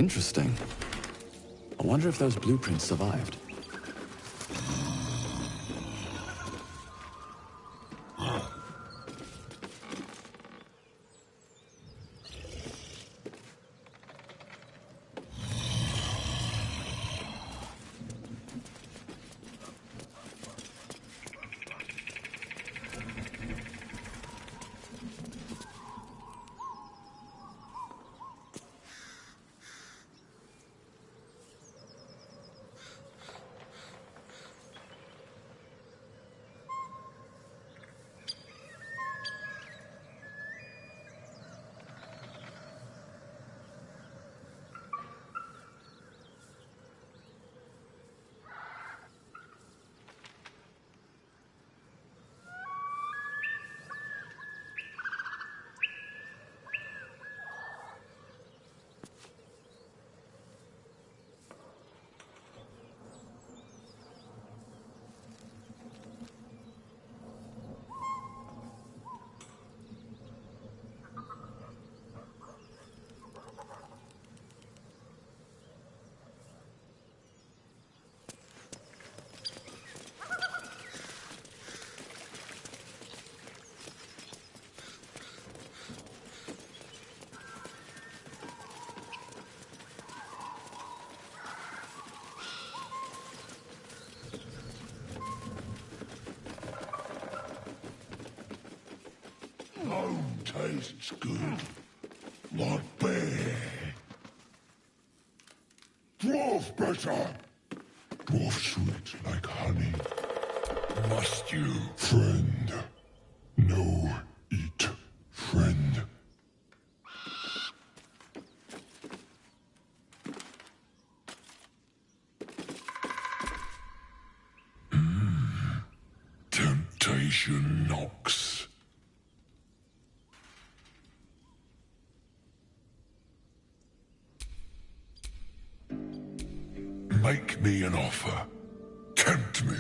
Interesting. I wonder if those blueprints survived. Tastes good, like beer. Dwarf better. Dwarf sweet like honey. Must you? Friend. No, eat. Friend. Temptation knocks. Make me an offer. Tempt me.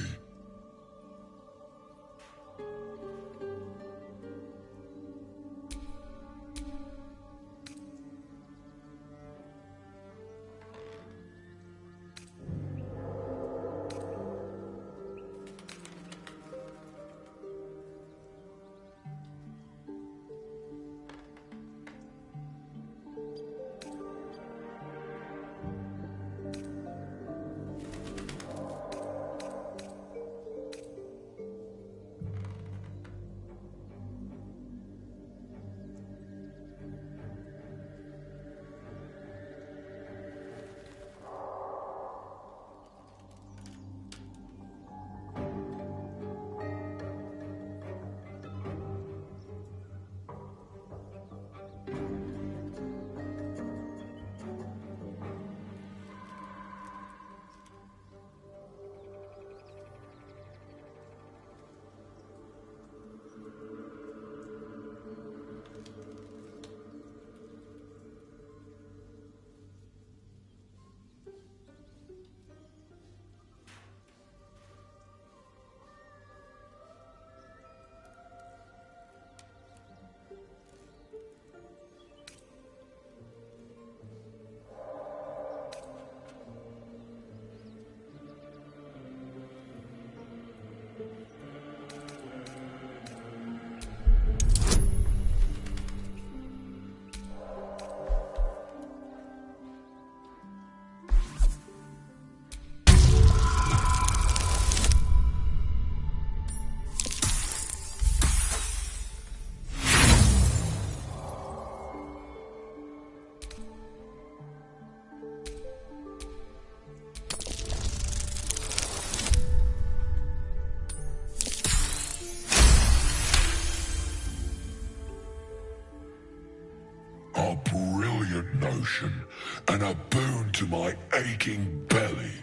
A brilliant notion, and a boon to my aching belly.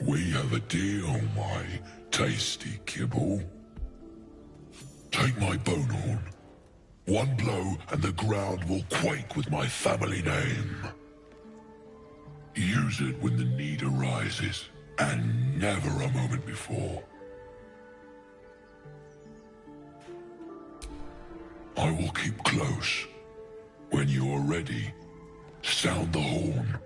We have a deal, my tasty kibble. Take my bone horn. One blow, and the ground will quake with my family name. Use it when the need arises, and never a moment before. I will keep close. When you are ready, Sound the horn.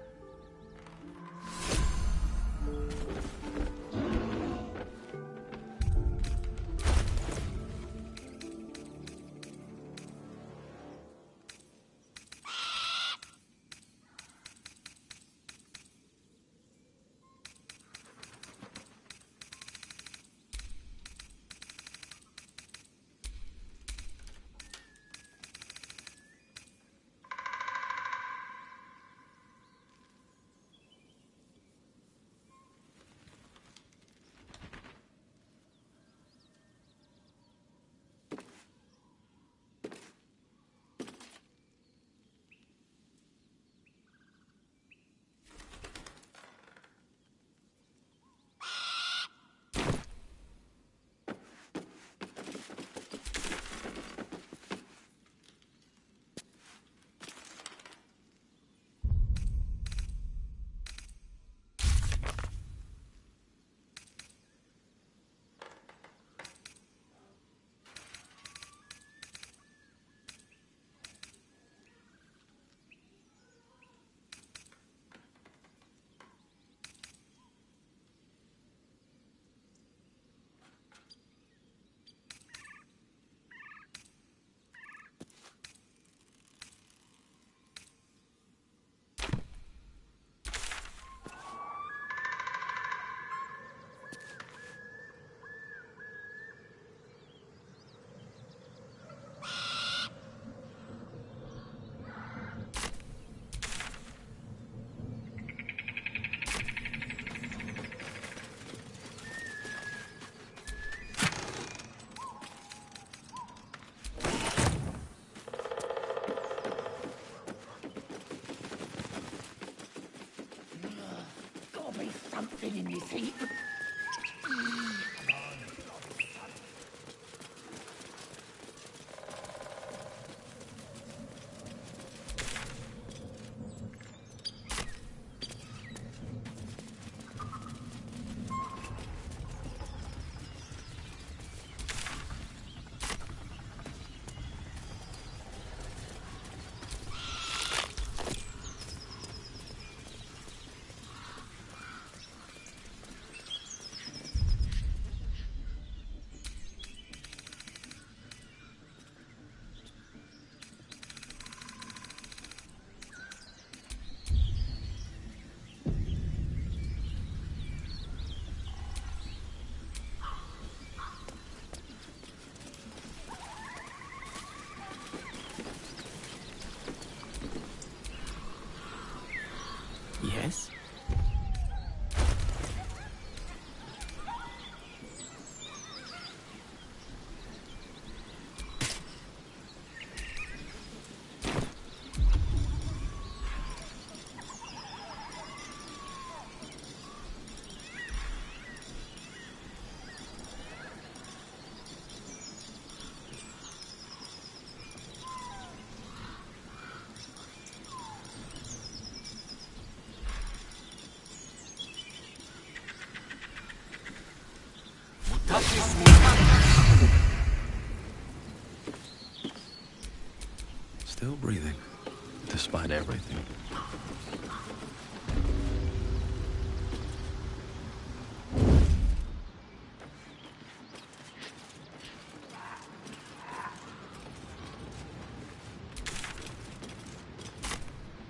Gotta be something in this heat. Yes? Still breathing, despite everything.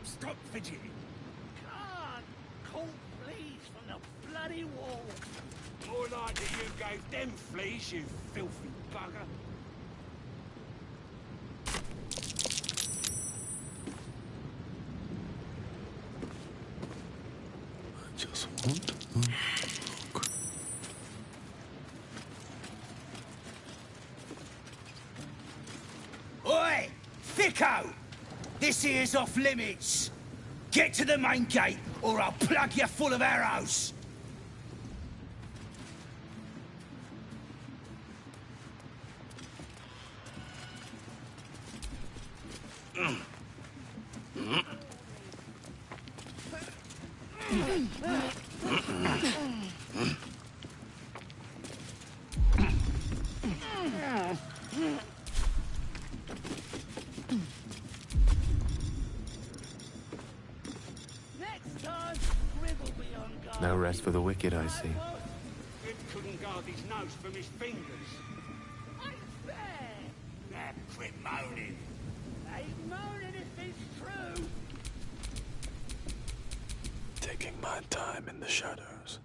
Stop fidgeting. Can't. Call fleas from the bloody wall. More like that you gave them fleas, you filthy bugger. I just want a look. Oi! Thicko! This here's off limits. Get to the main gate, or I'll plug you full of arrows. No rest for the wicked, I see. It couldn't guard his nose from his fingers. Ain't fair! Now quit moaning. Ain't moaning if it's true. Taking my time in the shadows.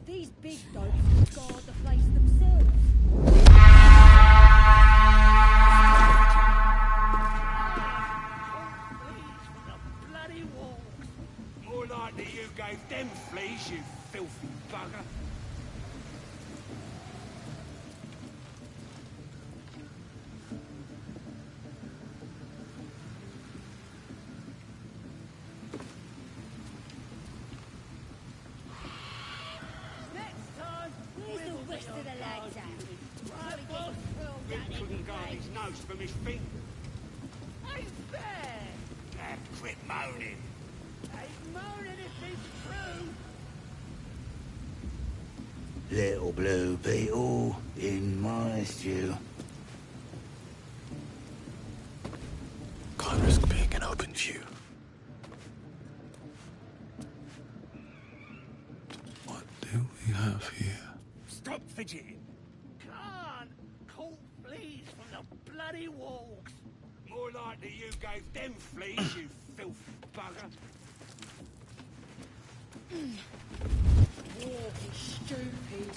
These big dopes guard the place themselves. More likely you gave them fleas, you filthy bugger. Next time, where's the rest of the lads at? Right, boss? He couldn't guard his nose from his fingers. Ain't fair! Now quit moaning. Ain't moaning if it's true. Little blue beetle in my stew. Can't risk being in open view. What do we have here? Stop fidgeting. Can't call fleas from the bloody walls. More likely you gave them fleas, you filthy bugger. Walk is stupid.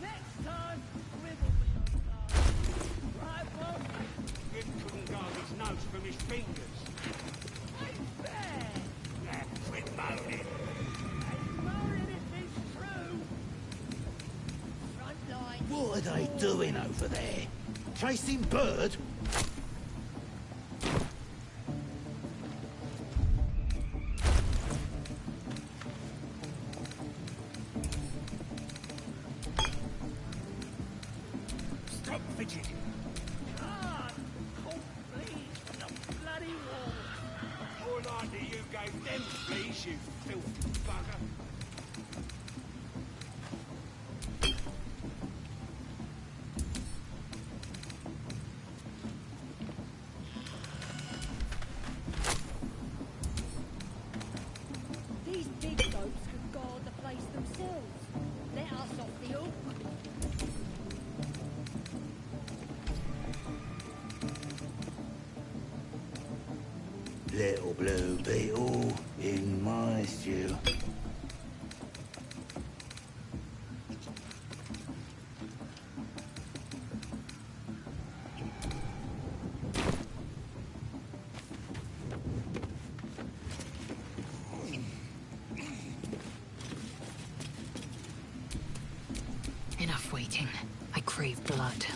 Next time, wiggle me on guard. Right, boss? It couldn't guard his nose from his fingers. Ain't fair! Now quit moaning. Ain't moaning if it's true. Front line. What are they doing over there? Chasing bird? Stop fidgeting. Can't call fleas from the bloody walls. More likely you gave them fleas, you filthy bugger. These big dopes could guard the place themselves. Let us off the hook. Little blue beetle in my stew. Enough waiting. I crave blood.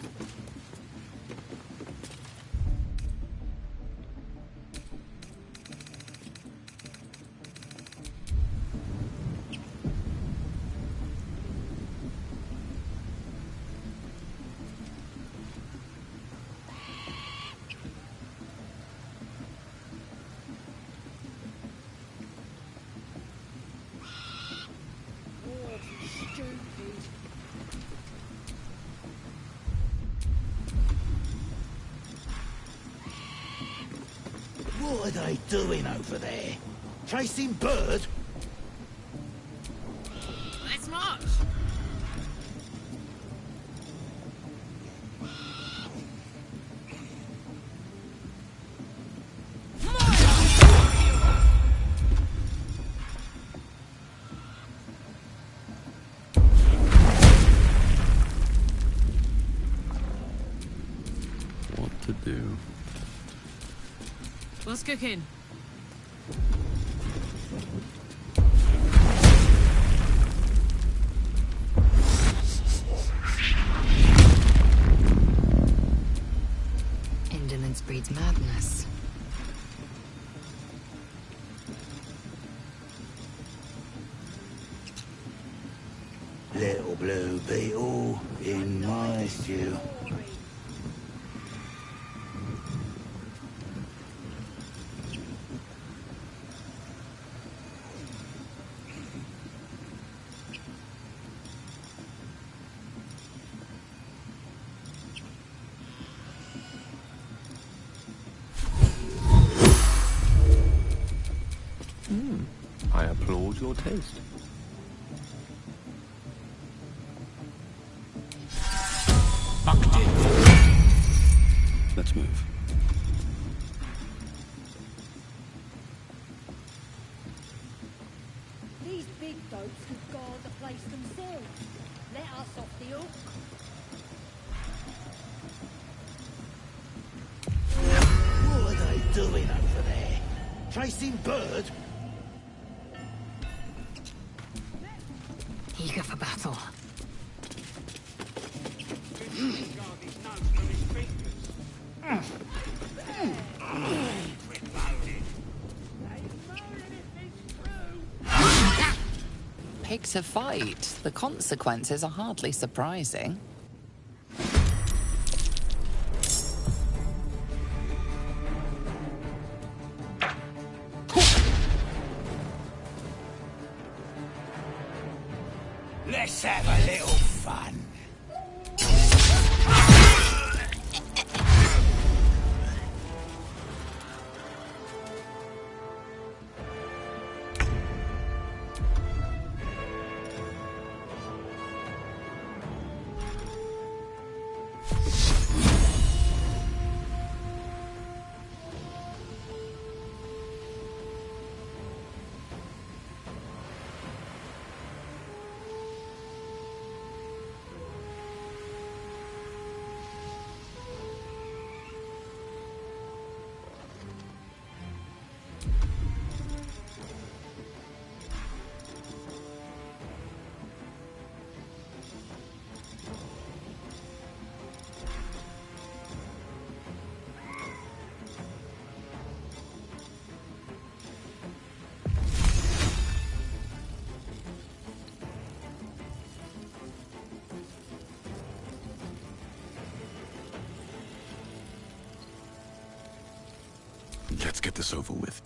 Walk is stupid. What are they doing over there? Chasing bird? Let's march! What to do? What's cooking? Indolence breeds madness. Little blue beetle in my stew. I applaud your taste. Let's move. These big goats could guard the place themselves. Let us off the hook. What are they doing over there? Chasing bird? Eager for battle. Guard his nose from his fingers. Quit moaning. Pick to fight. The consequences are hardly surprising. Let's have a little fun. Let's get this over with.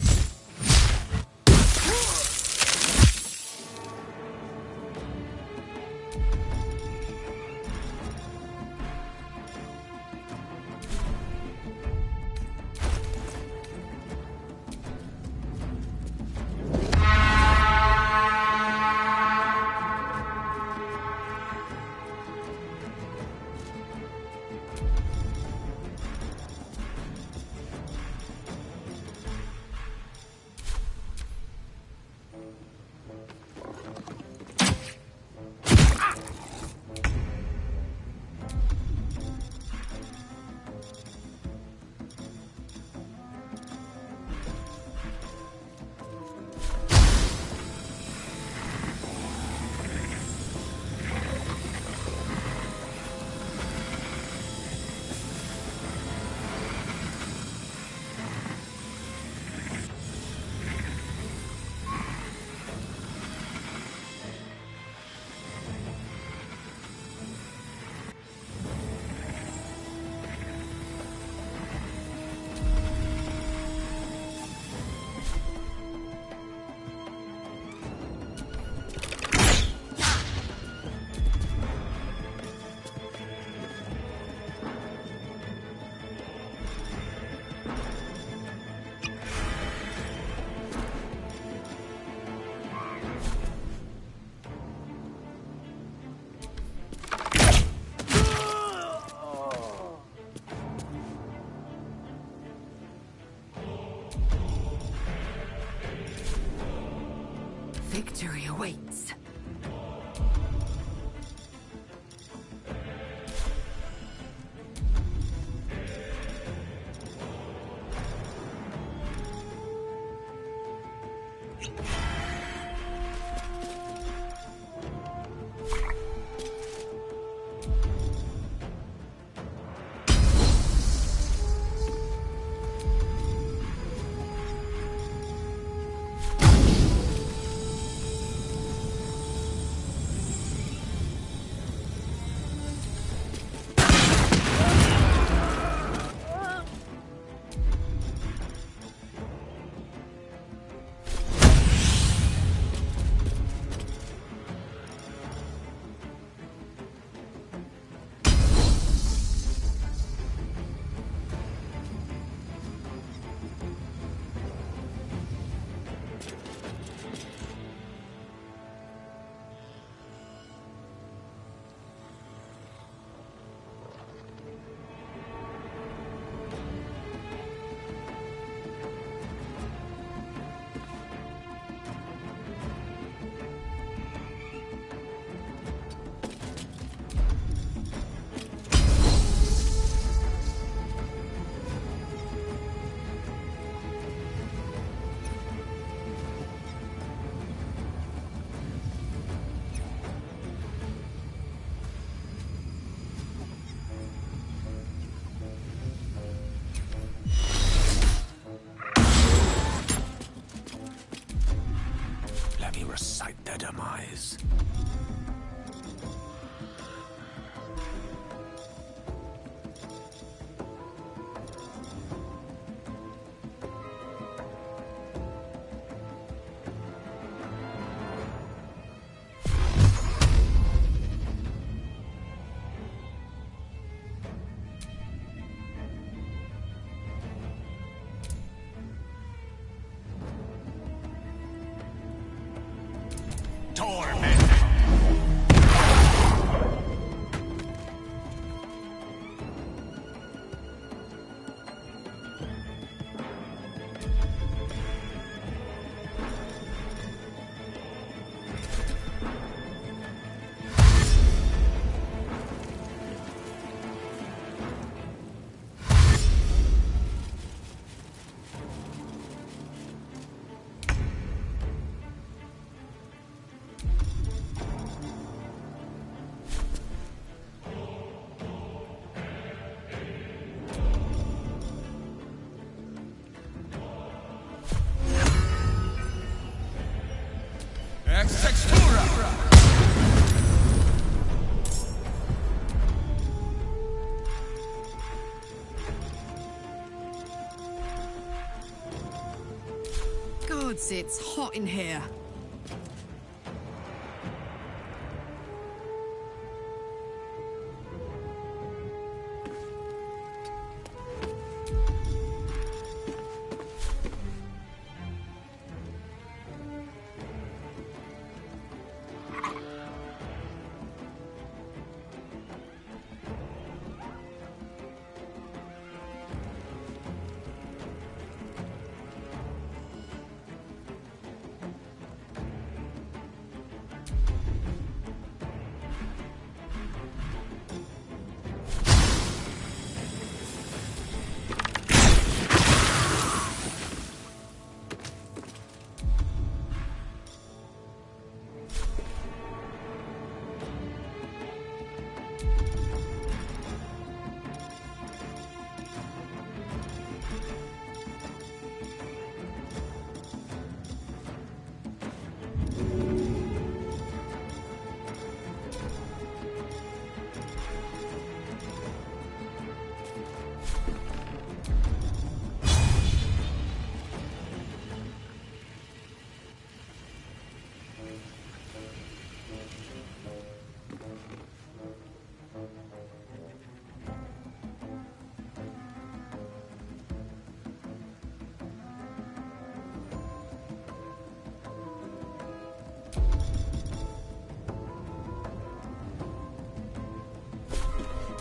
Lads, it's hot in here.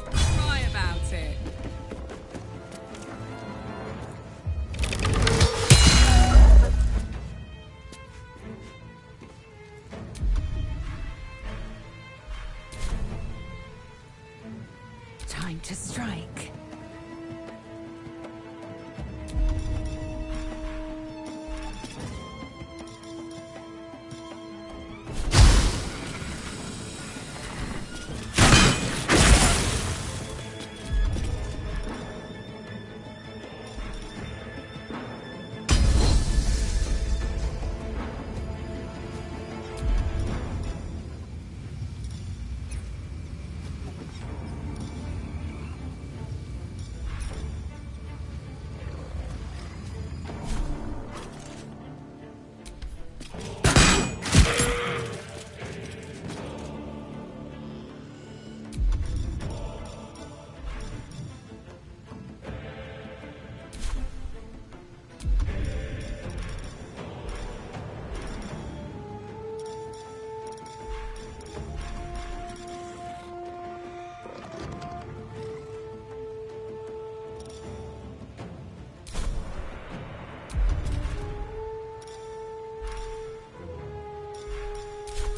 Cry about it. Time to strike.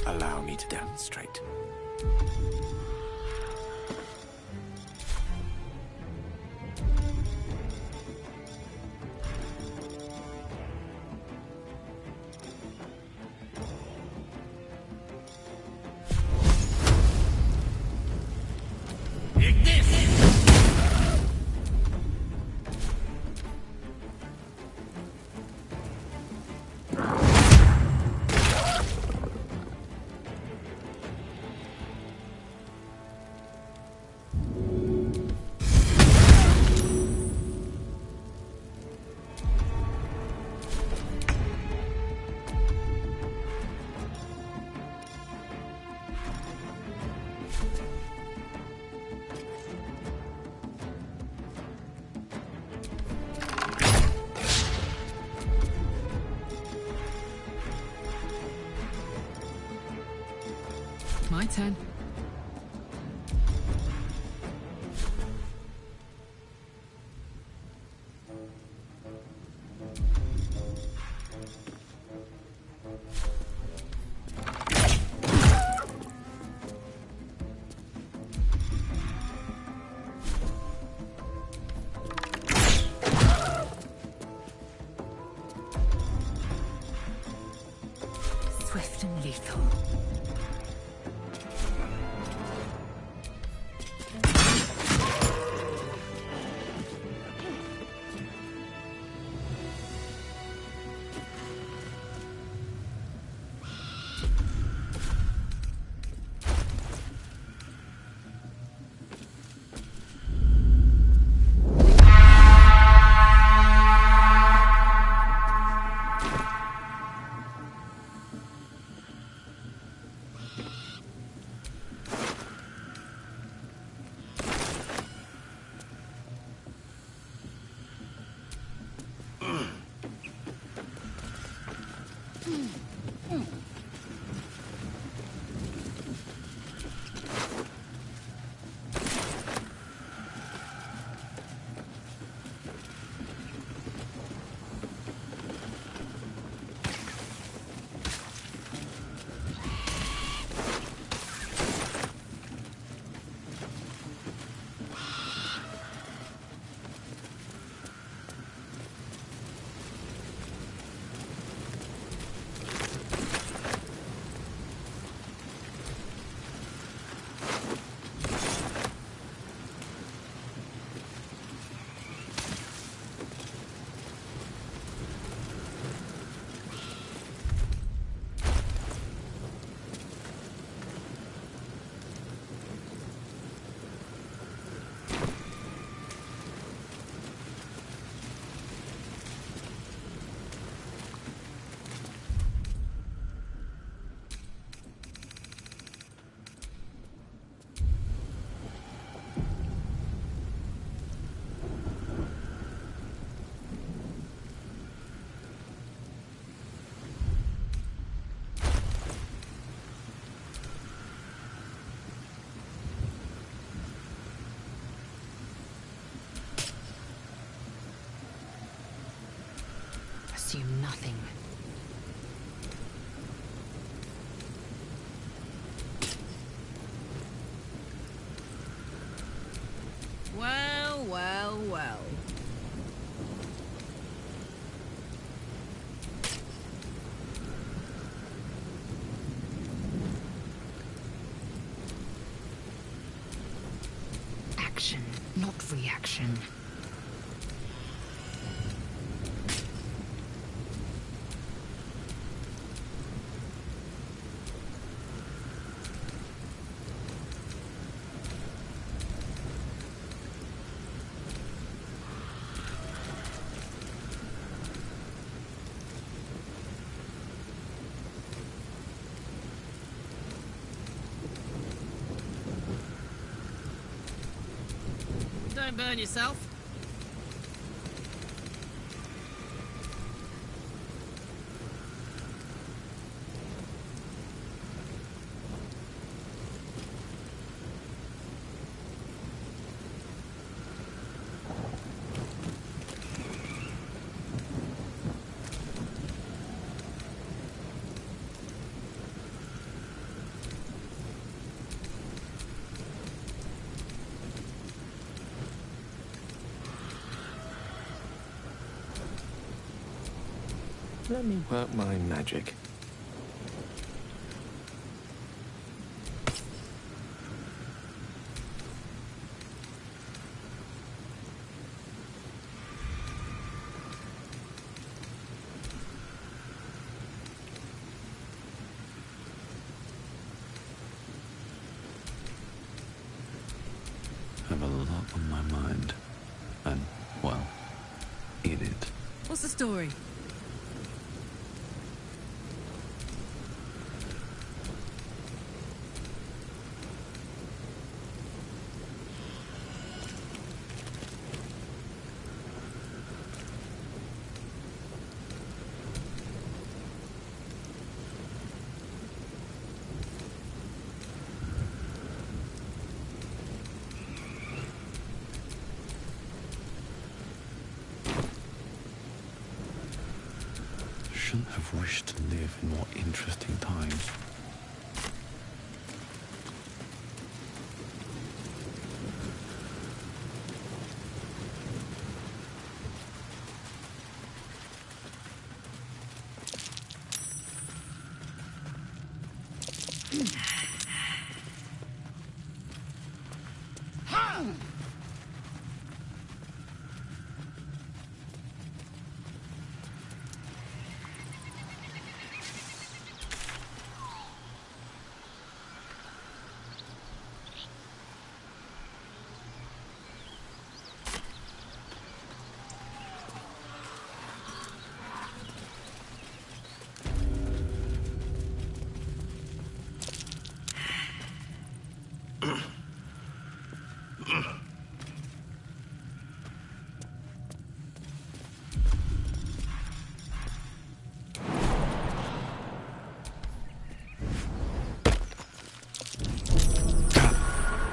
Allow me to demonstrate. My turn. Swift and lethal. nothing. Well, well, well. Action, not reaction. Don't burn yourself. Let me work my magic. I have a lot on my mind. And, well, in it. What's the story? Shouldn't have wished to live in more interesting times.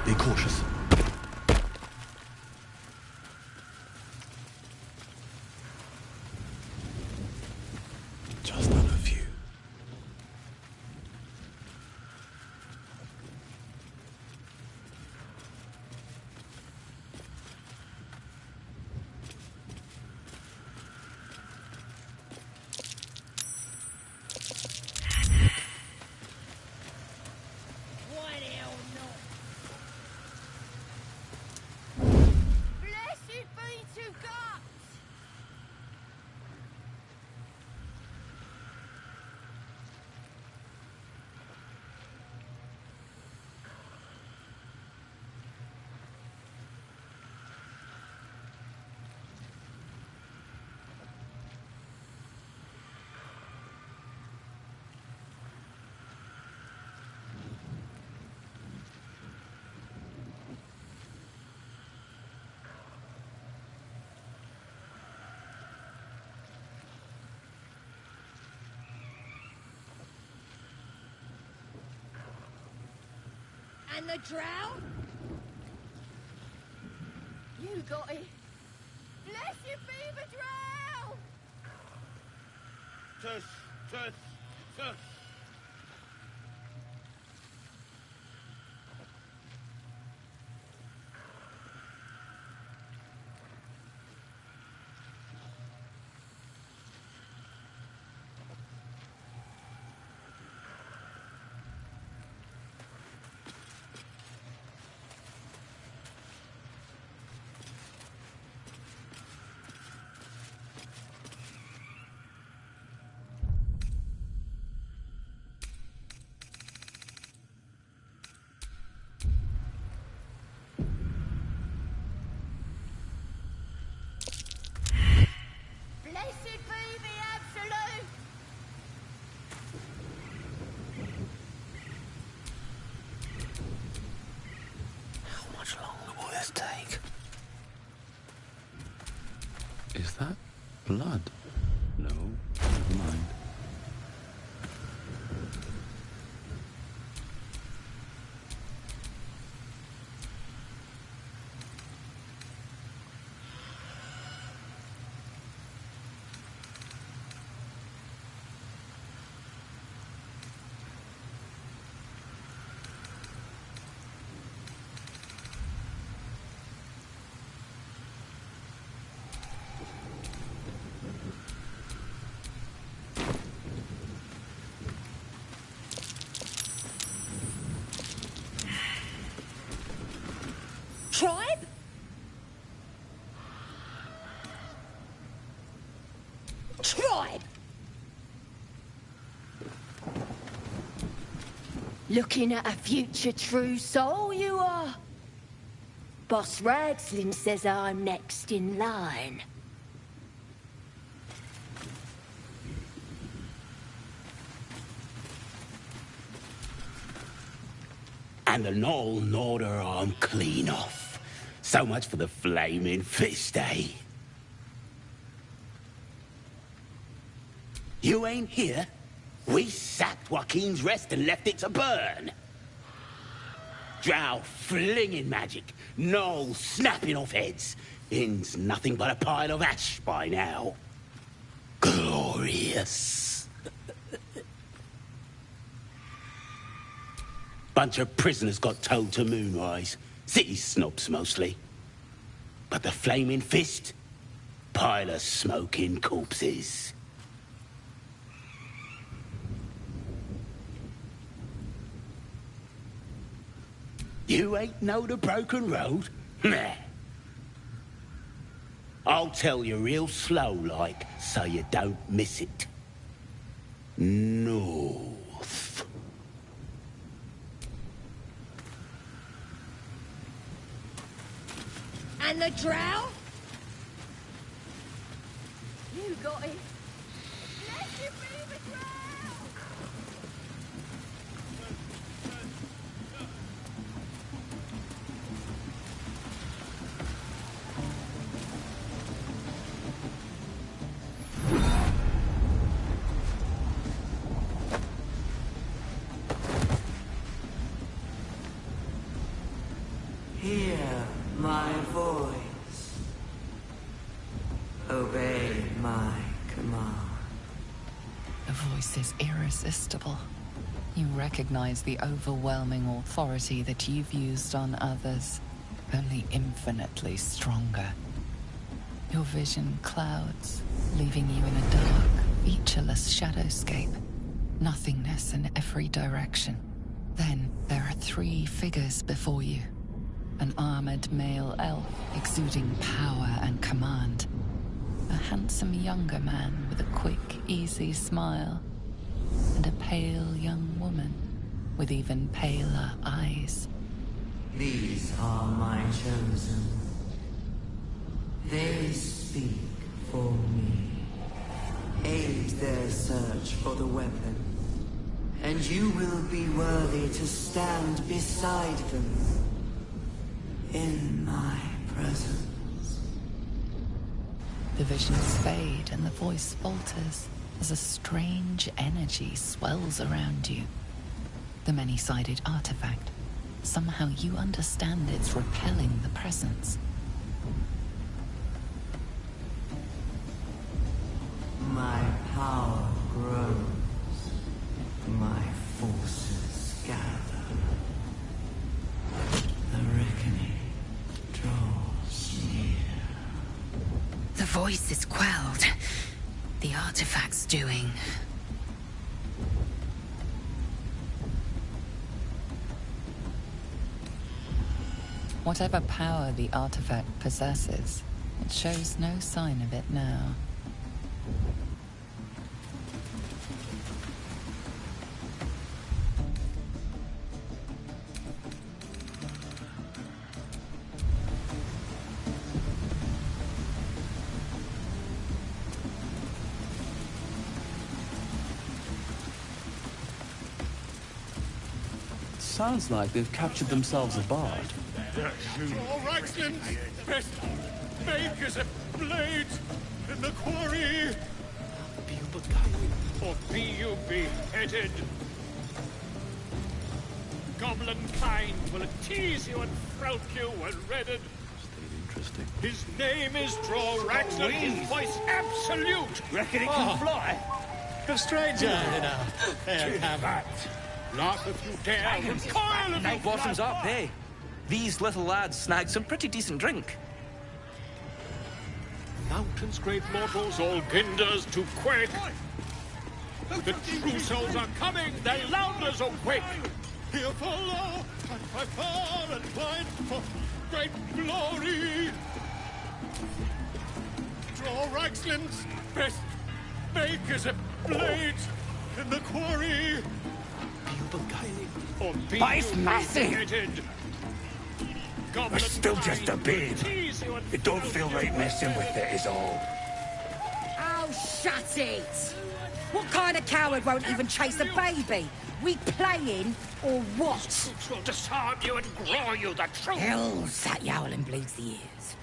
Be cautious. Just on a few. Why the hell not? Blessed be to God! And the drow? You got it. Bless you, be the drow! Tush, tush, tush. Blessed be the Absolute! How much longer will this take? Is that blood? No, never mind. Tribe? Tribe! Looking at a future true soul, you are. Boss Ragslin says I'm next in line. And the Knoll gnawed her arm clean off. So much for the flaming fist, eh? You ain't here? We sacked Joaquin's Rest and left it to burn. Drow flinging magic, Knoll snapping off heads. Inn's nothing but a pile of ash by now. Glorious. Bunch of prisoners got towed to Moonrise. City snobs mostly. But the Flaming Fist? Pile of smoking corpses. You ain't know the broken road? Nah. I'll tell you real slow like, so you don't miss it. North. And the drow? You got it. Blessed be the drow! Hear my voice. Obey my command. The voice is irresistible. You recognize the overwhelming authority that you've used on others, only infinitely stronger. Your vision clouds, leaving you in a dark, featureless shadowscape. Nothingness in every direction. Then there are 3 figures before you. An armored male elf exuding power and command. A handsome younger man with a quick, easy smile. And a pale young woman with even paler eyes. These are my chosen. They speak for me. Aid their search for the weapon. And you will be worthy to stand beside them. In my presence. The visions fade and the voice falters as a strange energy swells around you. The many-sided artifact. Somehow you understand it's repelling the presence. My power grows, my forces gather. The reckoning draws near. The voice is quelled. The artifact's doing. Whatever power the artifact possesses, it shows no sign of it now. Sounds like they've captured themselves a bard. All Raxlin's best makers of blades in the quarry. Or be you beheaded. Goblin kind will tease you and throat you when redded. Stayed interesting. His name is Draw Raxlin, his voice absolute. Reckon it can fly? A stranger in a fair cavern. Laugh if you dare, recoil if you Bottoms up, hey. These little lads snagged some pretty decent drink. Mountains great mortals, all ginders to quake. The true souls are coming, their louders awake. Here follow, and by far and wide, for great glory. Draw Raxlin's best makers of blades in the quarry. Or be But it's you massive. beheaded. We're still just a babe. It don't feel right messing with it is all. Oh, shut it! What kind of coward won't even chase a baby? We playing or what? Truth will disarm you and grow you the truth. Hells, that yowling bleeds the ears.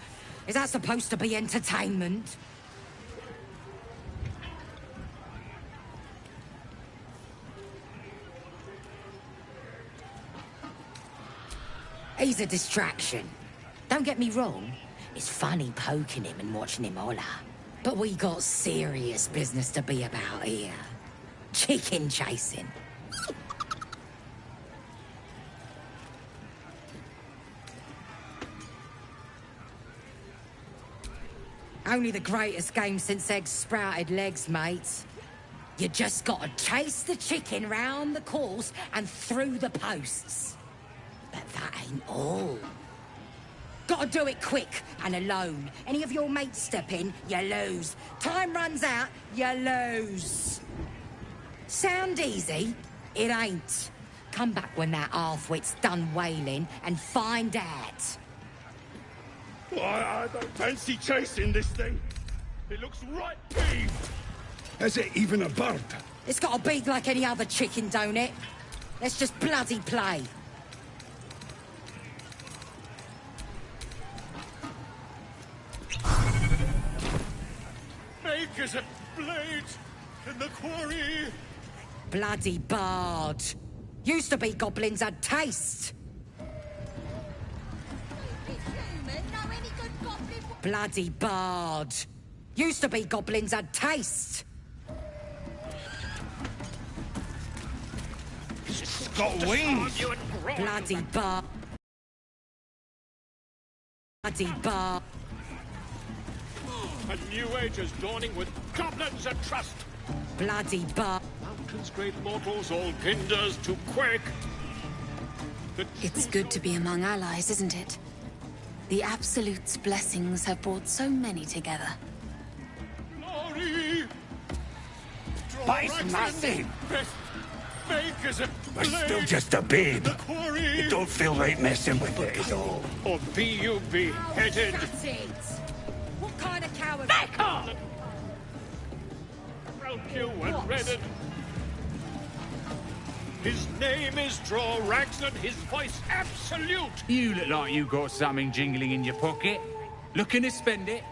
Is that supposed to be entertainment? He's a distraction. Don't get me wrong. It's funny poking him and watching him holler. But we got serious business to be about here. Chicken chasing. Only the greatest game since eggs sprouted legs, mates. You just gotta chase the chicken round the course and through the posts. But that ain't all. Gotta do it quick and alone. Any of your mates step in, you lose. Time runs out, you lose. Sound easy? It ain't. Come back when that half-wit's done wailing and find out. I don't fancy chasing this thing. It looks right peeved. Is it even a bird? It's got a beak like any other chicken, don't it? Let's just bloody play. Makers of blades in the quarry. Bloody bard. Used to be goblins had taste. Bloody bard. Used to be goblins had taste. It's got wings. Bloody bard. Bloody bard. A new age is dawning with goblins at trust. Bloody bard. Mountains great mortals, all ginders to quake. It's good to be among allies, isn't it? The Absolute's blessings have brought so many together. Glory! But it's massive. Makers of We're still just a babe. It don't feel right messing with it is all. Or be you beheaded. Shut it! What kind of coward? Back off! Broke you and redded. His name is Draw Raxlin, his voice absolute. You look like you got something jingling in your pocket. Looking to spend it?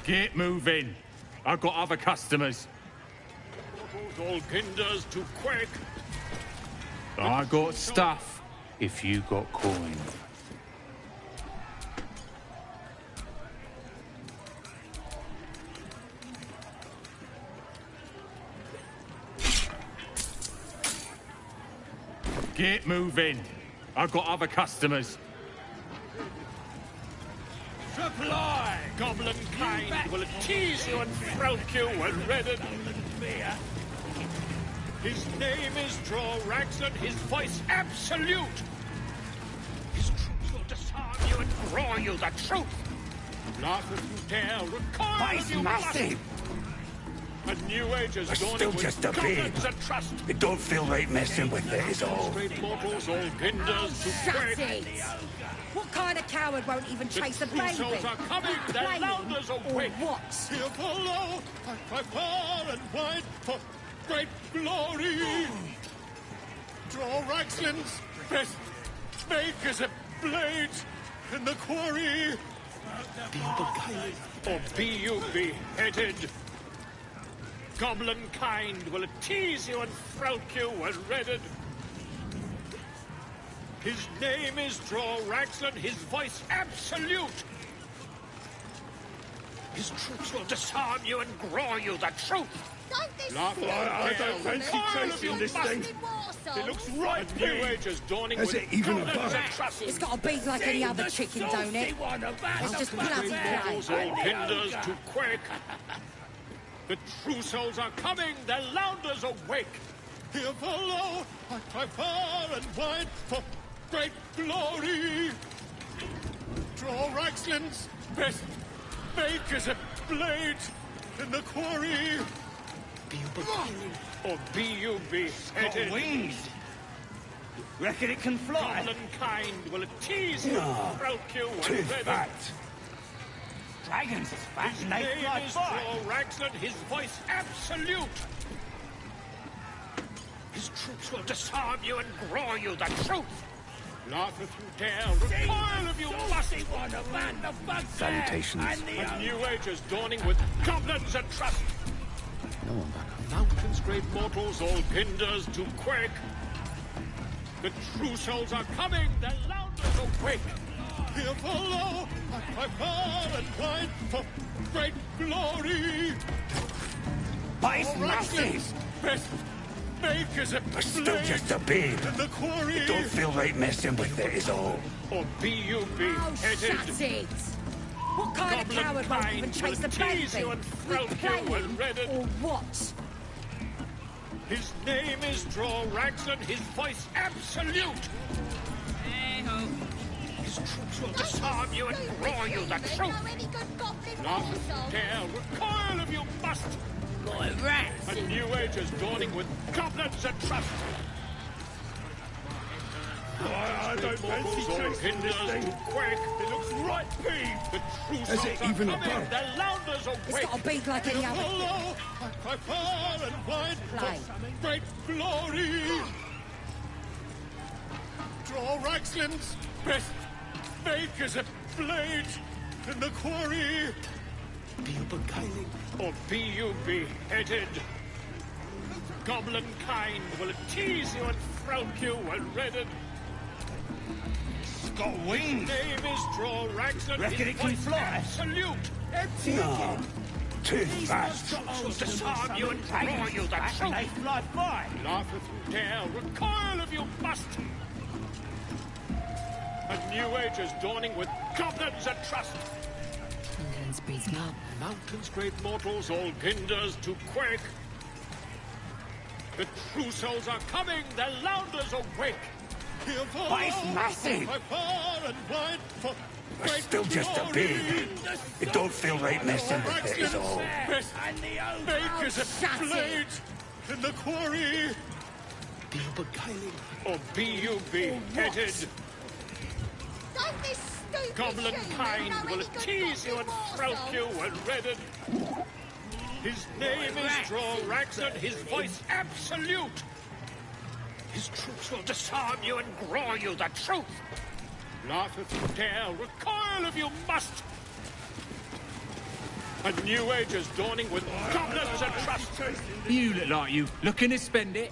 Get moving. I've got other customers. All kinders to quake. I got stuff, if you got coin. Get moving. I've got other customers. Supply! Goblin kind will tease you and throat you when ready. His name is Drorax and his voice absolute. His troops will disarm you and draw you the truth. Laugh if you dare, recoil if you massive. A new age is It's dawning still with just a babe. goblins and trust. It don't feel right messing with it, is all. Straight mortals, all kinders to Shut quake. it! What kind of coward won't even chase a The baby? souls are coming, their Playing louders or awake. what? Here follow, by far and wide, for great glory. Draw Raxlin's best makers of blades, in the quarry. Or be you beheaded. Goblin kind will tease you and throat you and redded. His name is Draw Ragsland, his voice absolute. His troops will disarm you and grow you the truth. I don't fancy chasing this thing. It looks right. New age is dawning. Is with it even a goblins bug? and trust. It's got to be like any other chicken, don't it? It's just bloody Mortals plain. all hinders to quake. The true souls are coming, their lounders awake. Here follow, I cry far and wide for great glory. Draw Ragsland's best make as a blade in the quarry. Be you beheaded. Or be you beheaded. Wings. Reckon it can fly? Goblin kind will tease you, No. throat you, Too and ready. fat. Dragons is fat His and they name fly is by. Draw Ragsland, his voice absolute. His troops will disarm you and grow you the truth. Laugh if you dare, recoil if you must. Salutations. A new age is dawning with goblins and trust. No one back up. Mountains, great mortals, all hinders to quake. The true souls are coming, their loudness awake. Here follow, I cry far and wide for great glory. But it's All massive. Ragsland's best make as a But still blade just a babe. in the quarry. Don't feel right messing with it is all. Or be you Oh, beheaded. shut it! What kind of Goblin coward won't kind even chase will a tease baby? you and We throat you playing, and redded. or what? His name is Draw Ragsland, his voice absolute. Hey-ho. His troops will disarm you and grow you the truth. Laugh if you dare, recoil if you must. My rats. A new age is dawning with goblins and trust. I don't fancy Mortals all chasing this hinders thing. to quake. It looks right peeved. The true Is souls it are even a coming, bug? their louders awake. It's got to be like any other. Follow, I cry far and wide Play. for great glory. Draw Ragsland's best make as a blade in the quarry. Be you beguiling. Or be you beheaded. Goblin kind will tease you and throat you and redded. It's got wings. Name is Draw Ragsland. Reckon his it can voice fly? Absolute. No. Too fast. Will disarm you and grow you the And truth. they fly by. Laugh if you dare, recoil if you must. A new age is dawning with goblins and trust. England speaks now. Mountains, great mortals, all hinders to quake. The true souls are coming, their louders awake. Here follow, But it's massive. I far and wide for But great still just a glory. babe. It don't feel right messing with it is all. Best make as a shut it. blade in the quarry. Be you beguiling. Or be you beheaded. Don't be stupid. Goblin kind will tease you and throat you and redded. His name is Draw Ragsland, his voice absolute. His troops will disarm you and grow you the truth. Laugh if you dare, recoil if you must. A new age is dawning with goblins and trust. You look like you looking to spend it.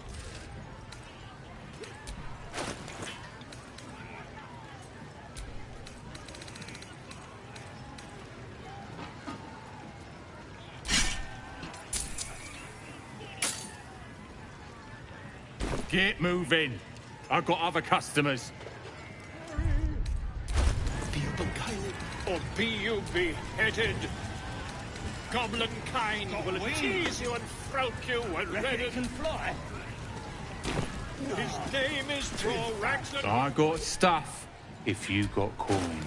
Get moving. I've got other customers. Be you beguiling. Or be you beheaded. Goblin kind will tease you and throat you and Reckon redded. it can fly? His name is Draw Ragsland. I got stuff if you got coin.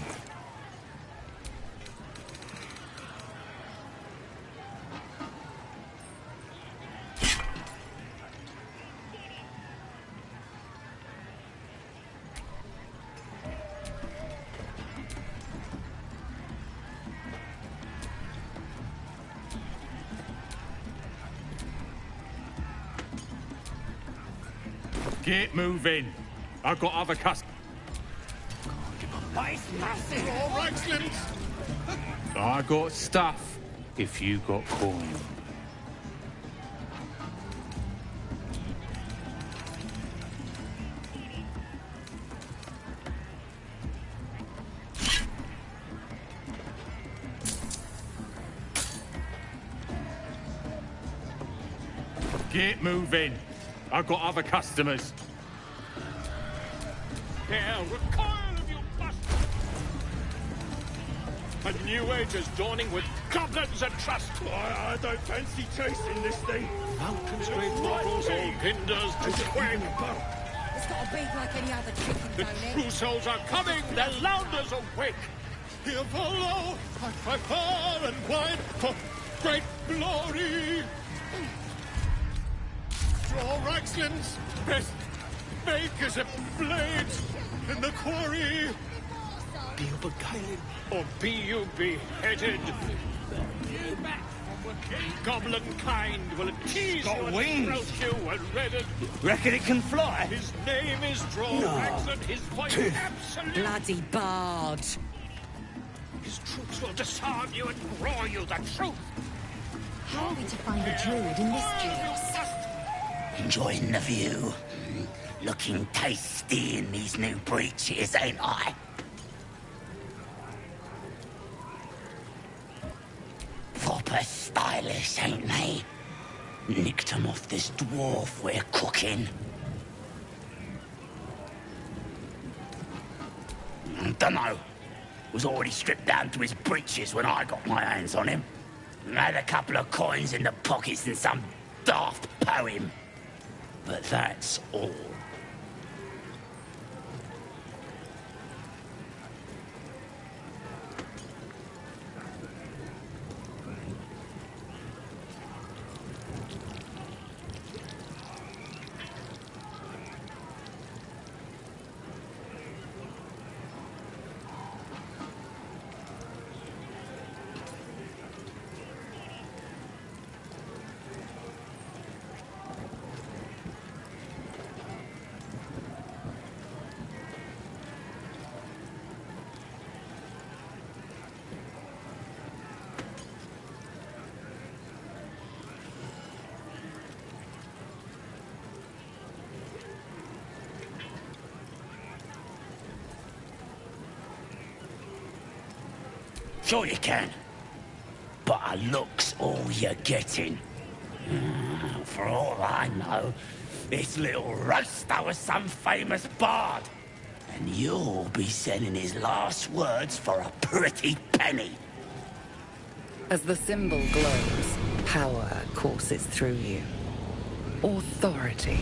Get moving. I've got other customers. But face massive! All right, Slims. I got stuff if you got coin. Get moving. I've got other customers. Here, recoil of your bust! A new age is dawning with goblins and trust! I don't fancy chasing this thing. Mountains, great mortals, all hinders to swing! It's got a beat like any other chicken, The don't true it? souls are coming, their lounders awake! Here follow, I far and wide for great glory. Draw right, Slims. Best make as a blade in the quarry. Be you beguiled, or be you beheaded? You back from the goblin kind will tease got you and wings. throat you and redden. Reckon it can fly? His name is Drawrax and his voice absolute. Bloody bard. His troops will disarm you and roar you the truth. How are we to find a druid in this chaos? Enjoying the view. Looking tasty in these new breeches, ain't I? Proper stylish, ain't they? Nicked 'em off this dwarf we're cooking. Dunno. Was already stripped down to his breeches when I got my hands on him. Had a couple of coins in the pockets and some daft poem. But that's all. Sure you can. But a look's all you're getting. For all I know, this little roaster was some famous bard. And you'll be sending his last words for a pretty penny. As the symbol glows, power courses through you. Authority.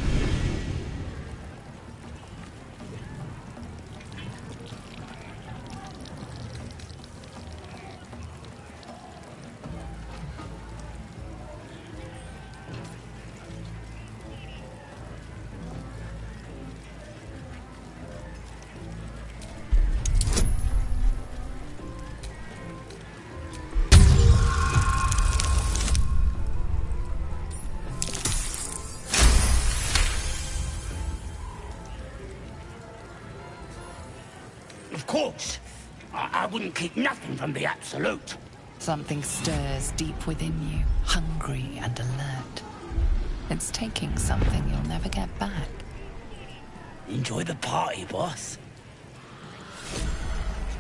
Of course. I wouldn't keep nothing from the Absolute. Something stirs deep within you, hungry and alert. It's taking something you'll never get back. Enjoy the party, boss.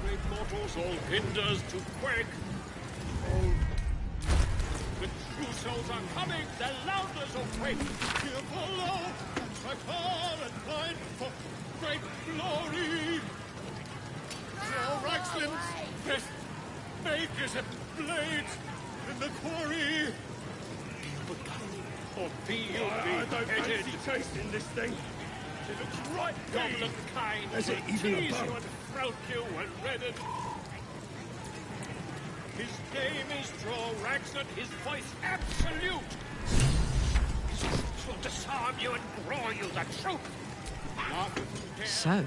Great mortals, all hinders to quake. The true souls are coming, their lounders awake. Here follow, I far and wide for great glory. All right, Slims. Best make as a blade in the quarry. Or be you I don't beheaded? fancy chasing this thing. It looks right, goblin kind. Is it will even a tease boat? you and throat you and redden. His name is Drawrax and his voice absolute. His troops will disarm you and roar you the truth. So,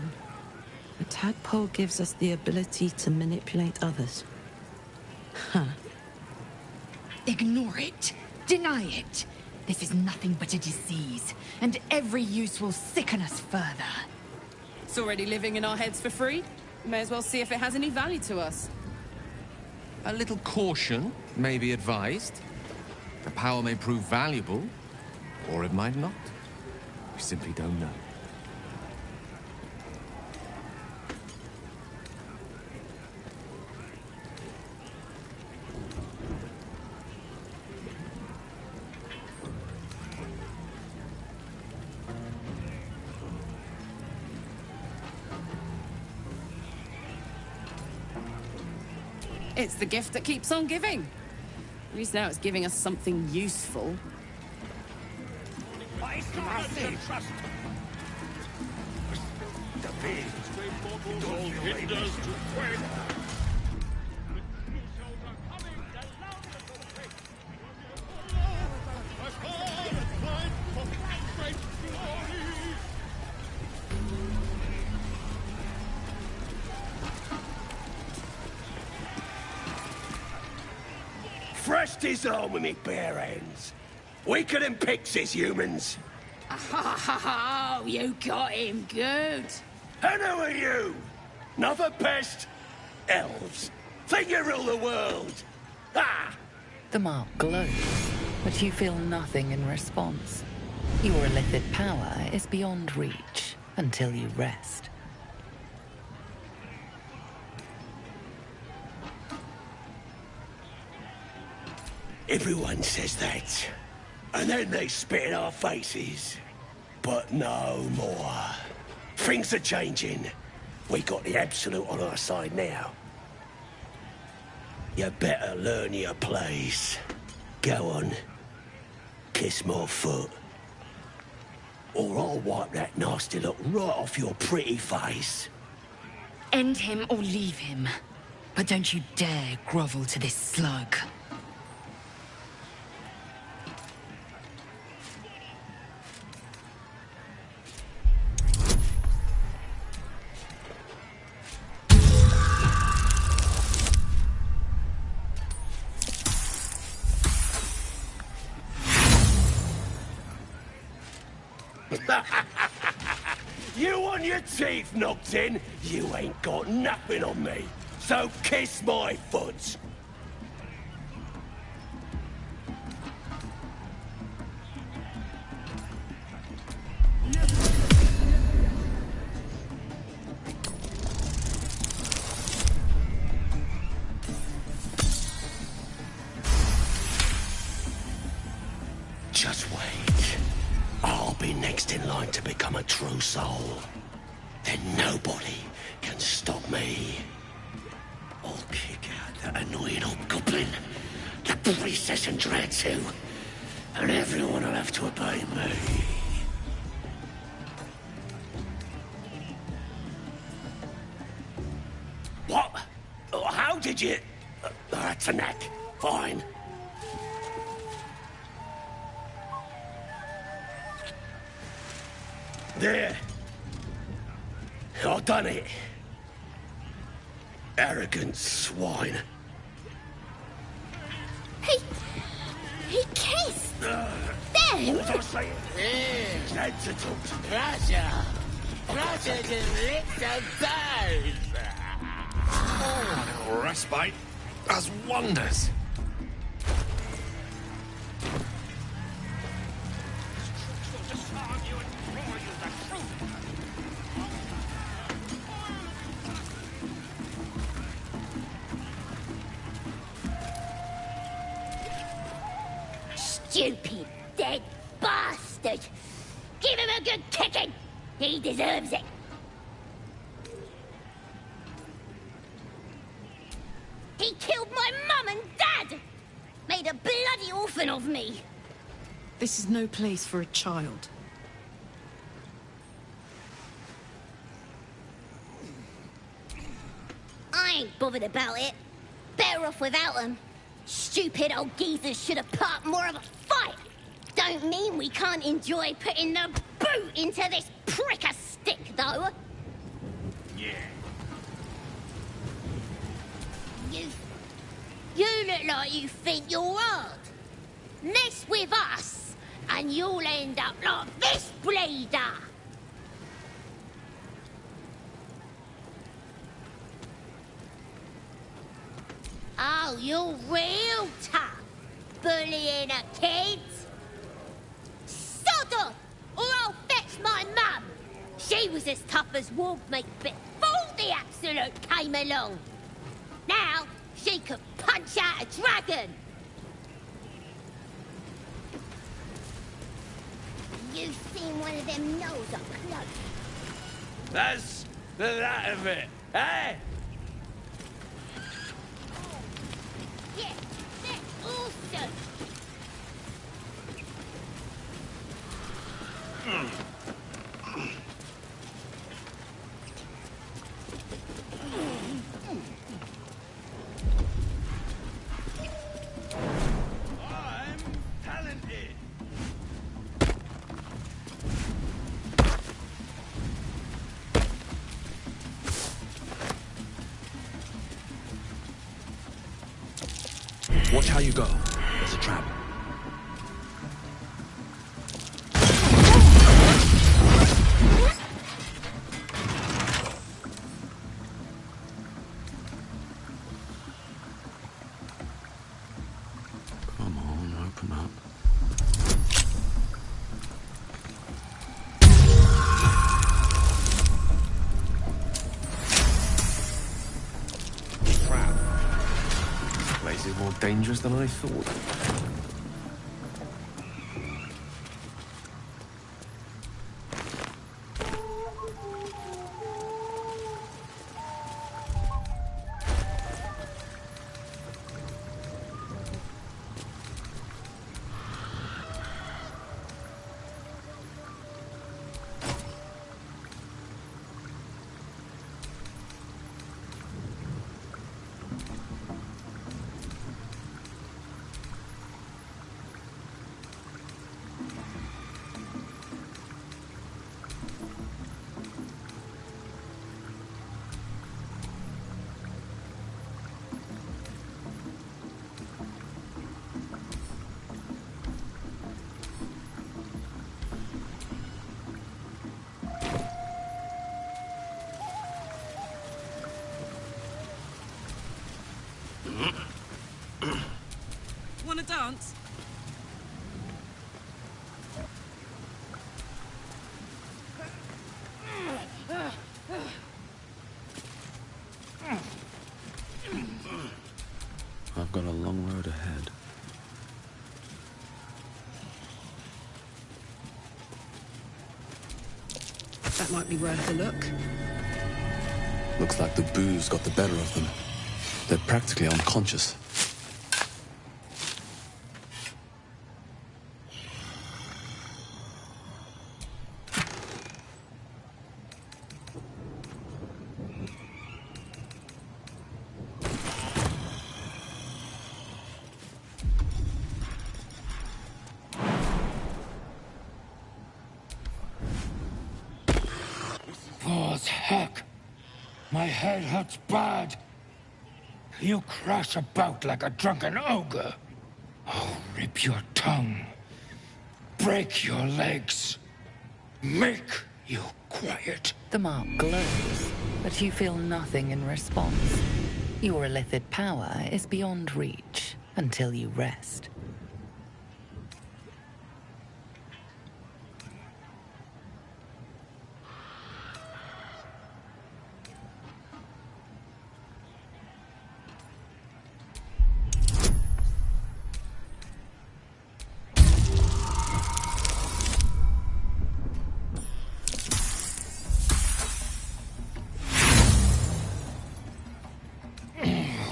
a tadpole gives us the ability to manipulate others. Huh. Ignore it. Deny it. This is nothing but a disease, and every use will sicken us further. It's already living in our heads for free. May as well see if it has any value to us. A little caution may be advised. The power may prove valuable, or it might not. We simply don't know. It's the gift that keeps on giving. At least now it's giving us something useful. Thrust his arm with me bare hands. Weaker than pixies, humans. Oh, you got him good. And who are you? Another pest? Elves. Think you rule the world? Ah! The mark glows, but you feel nothing in response. Your illithid power is beyond reach until you rest. Everyone says that. And then they spit in our faces. But no more. Things are changing. We got the Absolute on our side now. You better learn your place. Go on. Kiss my foot. Or I'll wipe that nasty look right off your pretty face. End him or leave him. But don't you dare grovel to this slug. You want your teeth knocked in? You ain't got nothing on me. So kiss my foot. Just wait. I'll be next in line to become a true soul. Then nobody can stop me. I'll kick out that annoying old goblin, the priestess and dread too, and everyone will have to obey me. What? How did you... that's a knack. Fine. There. I've done it. Arrogant swine. He kissed them. What I say? He's had to talk to me. Roger just licked the bird. Oh, a little respite does wonders. Stupid, dead bastard! Give him a good kicking! He deserves it! He killed my mum and dad! Made a bloody orphan of me! This is no place for a child. I ain't bothered about it. Better off without him. Stupid old geezers should have put up more of a fight. Don't mean we can't enjoy putting the boot into this prick a stick, though. Yeah. You look like you think you're hard. Mess with us, and you'll end up like this bleeder. Oh, you're real tough, bullying a kid. Sod off, or I'll fetch my mum. She was as tough as wolf meat before the Absolute came along. Now, she could punch out a dragon. You've seen one of them nose up close. That's the that of it, eh? Yeah, that's awesome. I'm talented. Watch how you go. There's a trap. Come on, open up. Crap. This place is more dangerous than I thought. Wanna dance? I've got a long road ahead. That might be worth a look. Looks like the booze got the better of them. They're practically unconscious. Poor as heck. My head hurts bad. You crash about like a drunken ogre. I'll rip your tongue. Break your legs. Make you quiet. The mark glows, but you feel nothing in response. Your illithid power is beyond reach until you rest.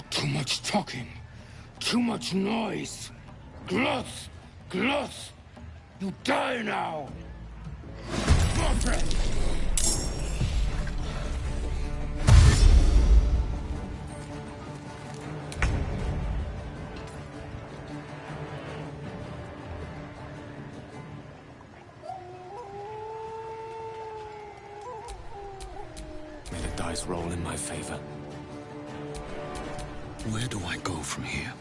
Too much talking. Too much noise. Gloss! Gloss! You die now! More breath! May the dice roll in my favor. Where do I go from here?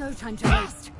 No time to waste.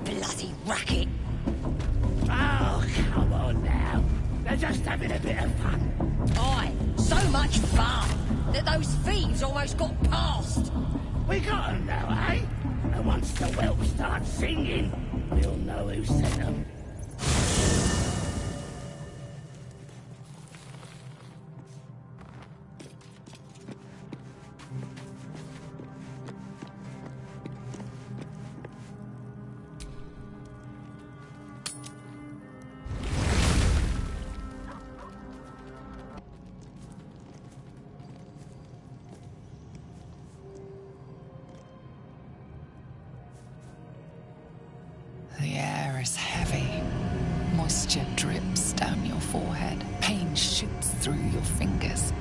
Bloody racket! Oh, come on now. They're just having a bit of fun. Aye, so much fun that those thieves almost got past. We got 'em now, eh? And once the whelp starts singing, we'll know who sent 'em. The air is heavy. Moisture drips down your forehead. Pain shoots through your fingers.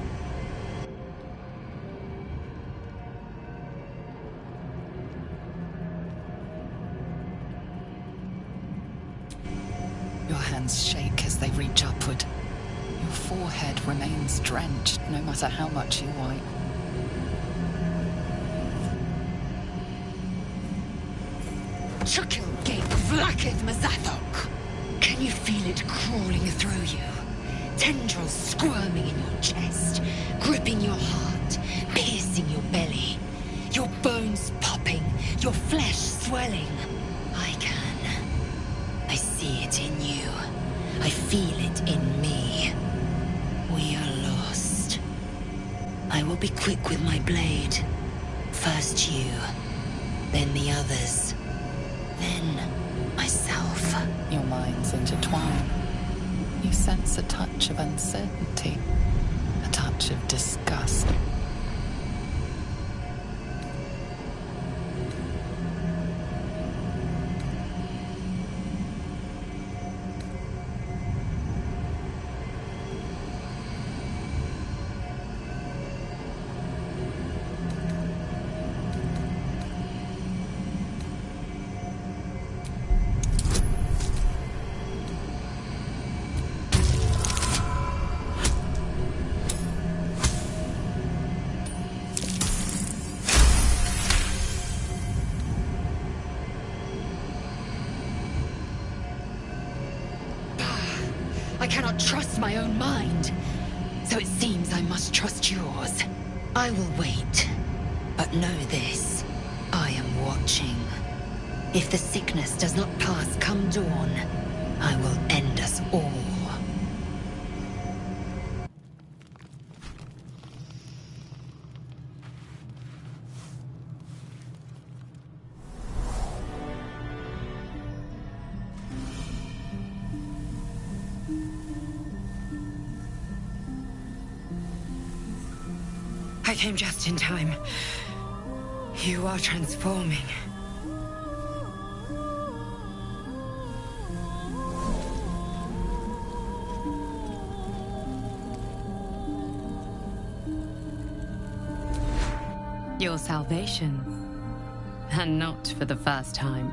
Your hands shake as they reach upward. Your forehead remains drenched no matter how much you wipe. Chuckle gate Blighted Mazathok. Can you feel it crawling through you? Tendrils squirming in your chest, gripping your heart, piercing your belly. Your bones popping, your flesh swelling. I can. I see it in you. I feel it in me. We are lost. I will be quick with my blade. First you, then the others. Then, myself. Your minds intertwine. You sense a touch of uncertainty, a touch of disgust. I cannot trust my own mind. So it seems I must trust yours. I will wait. But know this. I am watching. If the sickness does not pass come dawn, I will end us all. I came just in time. You are transforming. Your salvation. And not for the first time.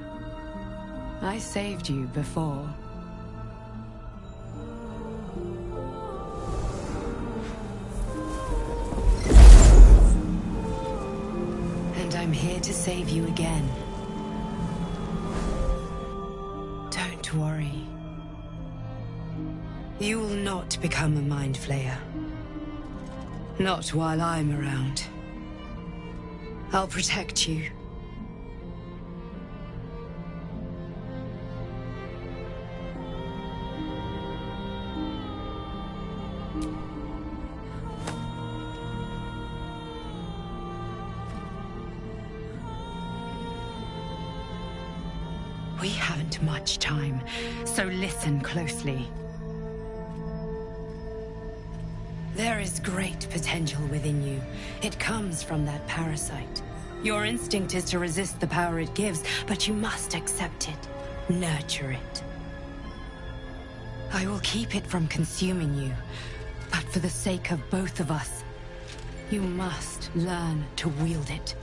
I saved you before. And I'm here to save you again. Don't worry. You will not become a Mind Flayer. Not while I'm around. I'll protect you. We haven't much time, so listen closely. There is great potential within you. It comes from that parasite. Your instinct is to resist the power it gives, but you must accept it. Nurture it. I will keep it from consuming you, but for the sake of both of us, you must learn to wield it.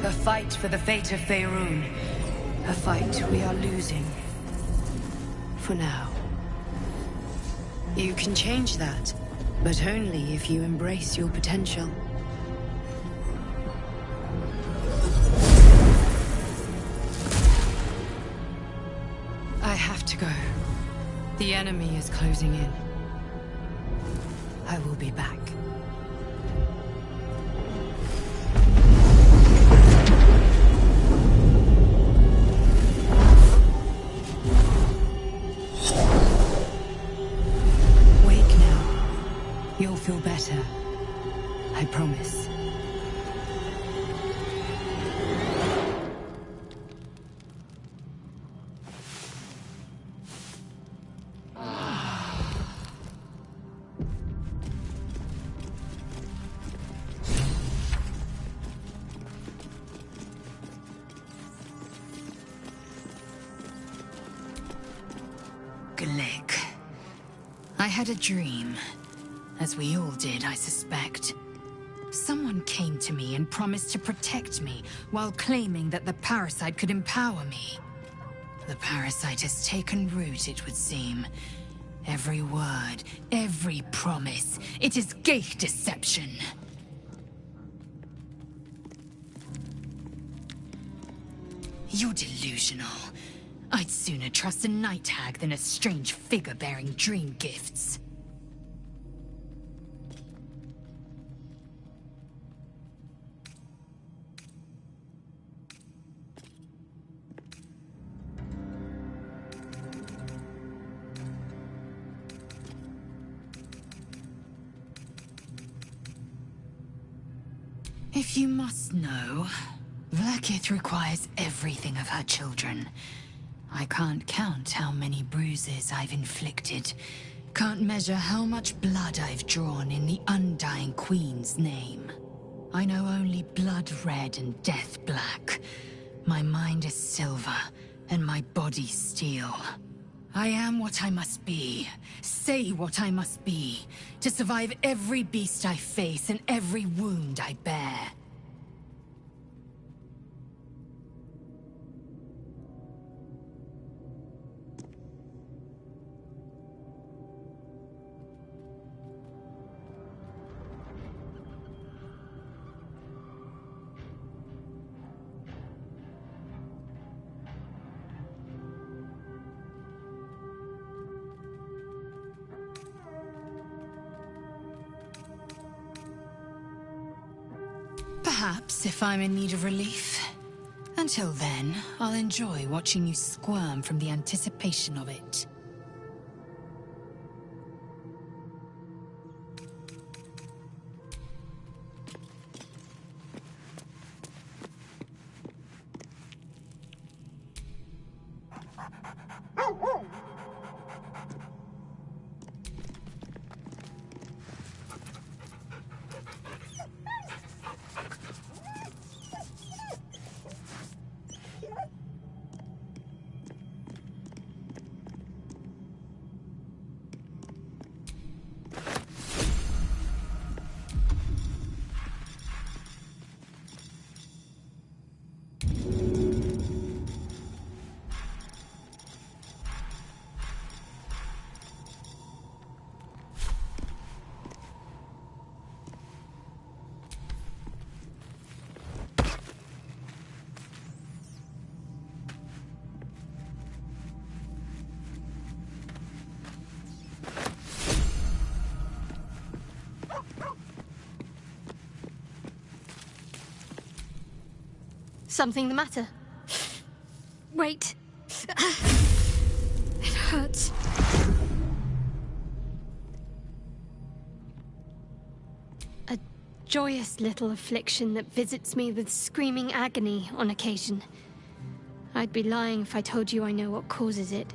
A fight for the fate of Faerun. A fight we are losing. For now. You can change that, but only if you embrace your potential. I have to go. The enemy is closing in. I will be back. You'll feel better. I promise. Glick. I had a dream. As we all did, I suspect. Someone came to me and promised to protect me, while claiming that the parasite could empower me. The parasite has taken root, it would seem. Every word, every promise, it is gate deception. You're delusional. I'd sooner trust a night hag than a strange figure bearing dream gifts. If you must know, Blighted requires everything of her children. I can't count how many bruises I've inflicted. Can't measure how much blood I've drawn in the Undying Queen's name. I know only blood red and death black. My mind is silver, and my body steel. I am what I must be, say what I must be, to survive every beast I face and every wound I bear. Perhaps if I'm in need of relief. Until then, I'll enjoy watching you squirm from the anticipation of it. Something the matter? Wait. It hurts. A joyous little affliction that visits me with screaming agony on occasion. I'd be lying if I told you I know what causes it.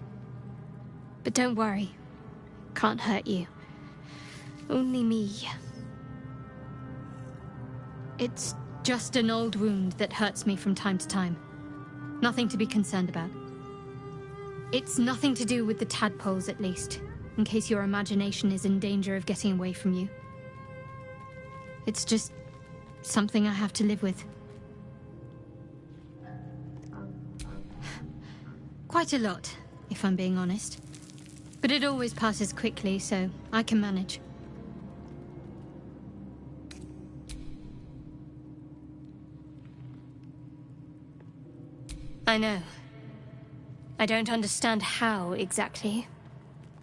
But don't worry. Can't hurt you. Only me. It's just an old wound that hurts me from time to time. Nothing to be concerned about. It's nothing to do with the tadpoles, at least, in case your imagination is in danger of getting away from you. It's just something I have to live with. Quite a lot, if I'm being honest. But it always passes quickly, so I can manage. I know. I don't understand how exactly,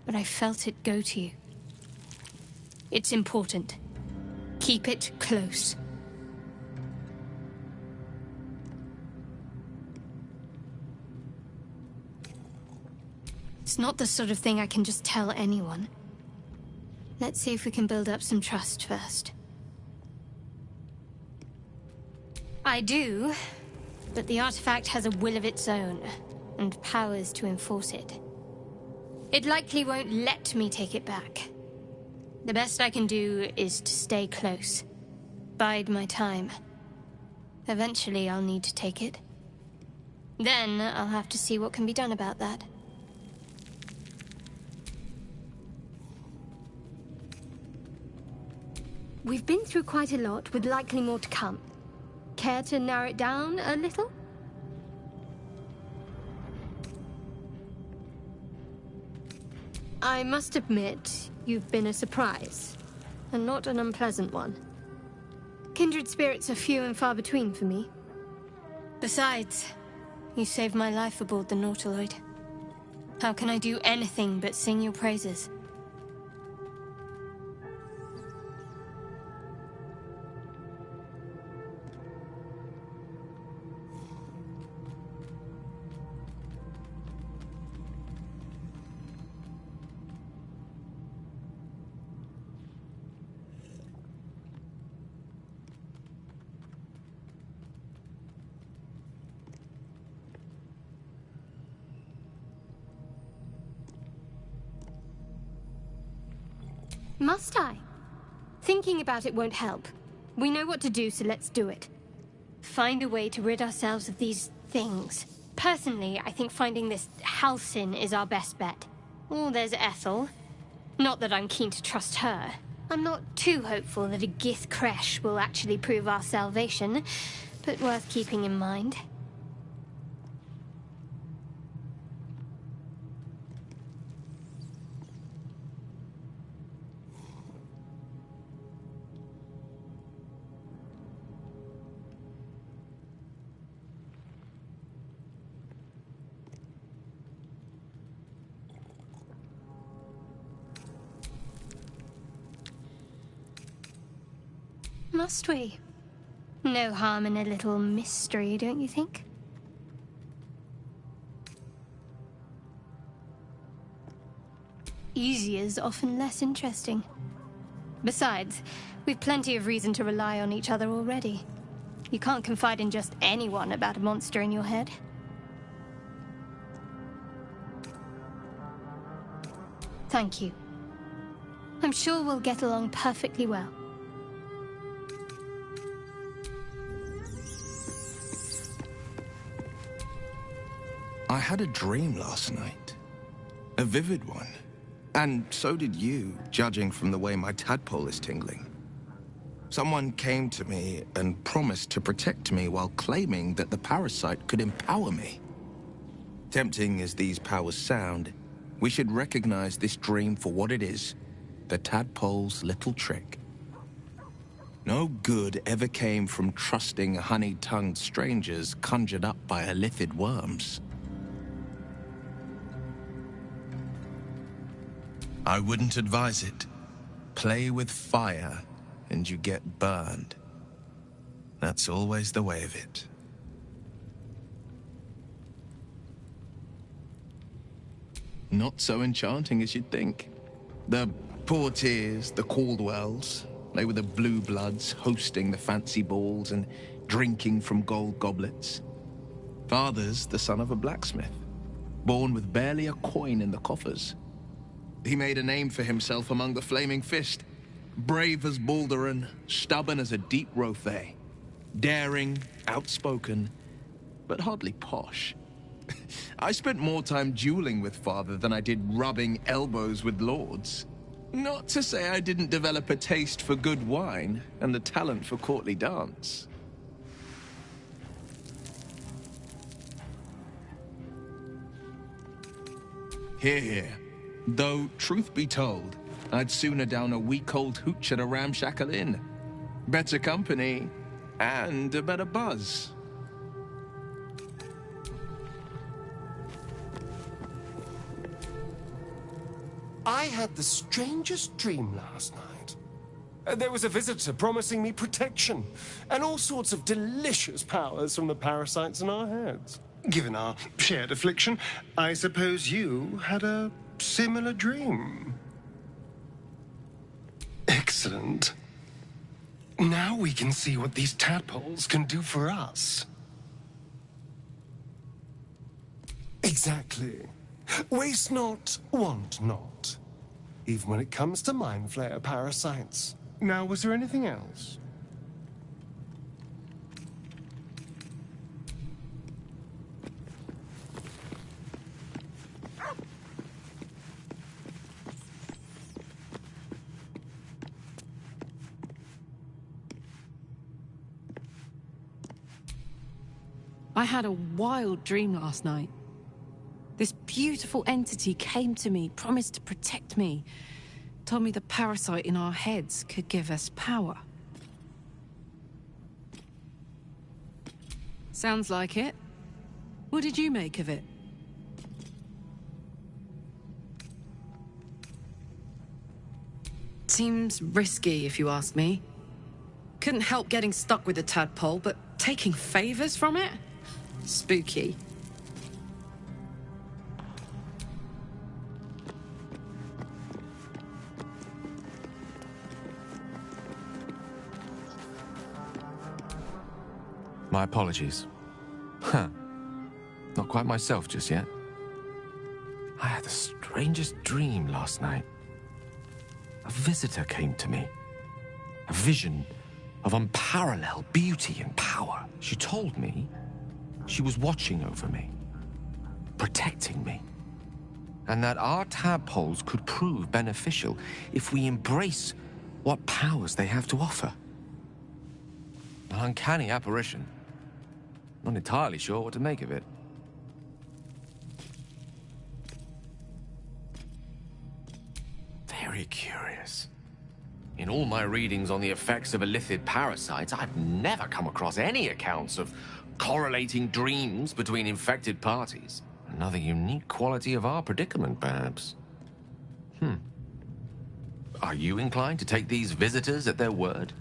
but I felt it go to you. It's important. Keep it close. It's not the sort of thing I can just tell anyone. Let's see if we can build up some trust first. I do, but the artifact has a will of its own, and powers to enforce it. It likely won't let me take it back. The best I can do is to stay close. Bide my time. Eventually I'll need to take it. Then I'll have to see what can be done about that. We've been through quite a lot, with likely more to come. Care to narrow it down a little? I must admit, you've been a surprise, and not an unpleasant one. Kindred spirits are few and far between for me. Besides, you saved my life aboard the Nautiloid. How can I do anything but sing your praises? Must I? Thinking about it won't help. We know what to do, so let's do it. Find a way to rid ourselves of these things. Personally, I think finding this Halcyon is our best bet. Oh, there's Ethel. Not that I'm keen to trust her. I'm not too hopeful that a Gith Kresh will actually prove our salvation, but worth keeping in mind. Must we? No harm in a little mystery, don't you think? Easier's often less interesting. Besides, we've plenty of reason to rely on each other already. You can't confide in just anyone about a monster in your head. Thank you. I'm sure we'll get along perfectly well. I had a dream last night. A vivid one. And so did you, judging from the way my tadpole is tingling. Someone came to me and promised to protect me while claiming that the parasite could empower me. Tempting as these powers sound, we should recognize this dream for what it is, the tadpole's little trick. No good ever came from trusting honey-tongued strangers conjured up by elithid worms. I wouldn't advise it. Play with fire, and you get burned. That's always the way of it. not so enchanting as you'd think. The Portiers, the Caldwells, they were the blue bloods hosting the fancy balls and drinking from gold goblets. Father's the son of a blacksmith, born with barely a coin in the coffers. He made a name for himself among the Flaming Fist, brave as Baldur and stubborn as a deep Rothay, daring, outspoken, but hardly posh. I spent more time dueling with Father than I did rubbing elbows with lords. Not to say I didn't develop a taste for good wine and the talent for courtly dance. Hear, hear. Though, truth be told, I'd sooner down a week-old hooch at a ramshackle inn. Better company, and a better buzz. I had the strangest dream last night. There was a visitor promising me protection and all sorts of delicious powers from the parasites in our heads. Given our shared affliction, I suppose you had a similar dream. Excellent. Now we can see what these tadpoles can do for us. Exactly. Waste not, want not. Even when it comes to mind flayer parasites. Now, was there anything else? I had a wild dream last night. This beautiful entity came to me, promised to protect me, told me the parasite in our heads could give us power. Sounds like it. What did you make of it? Seems risky, if you ask me. Couldn't help getting stuck with the tadpole, but taking favors from it? Spooky. My apologies. Huh. Not quite myself just yet. I had the strangest dream last night. A visitor came to me. A vision of unparalleled beauty and power. She told me she was watching over me, protecting me, and that our tadpoles could prove beneficial if we embrace what powers they have to offer. An uncanny apparition. Not entirely sure what to make of it. Very curious. In all my readings on the effects of illithid parasites, I've never come across any accounts of correlating dreams between infected parties. Another unique quality of our predicament, perhaps. Are you inclined to take these visitors at their word?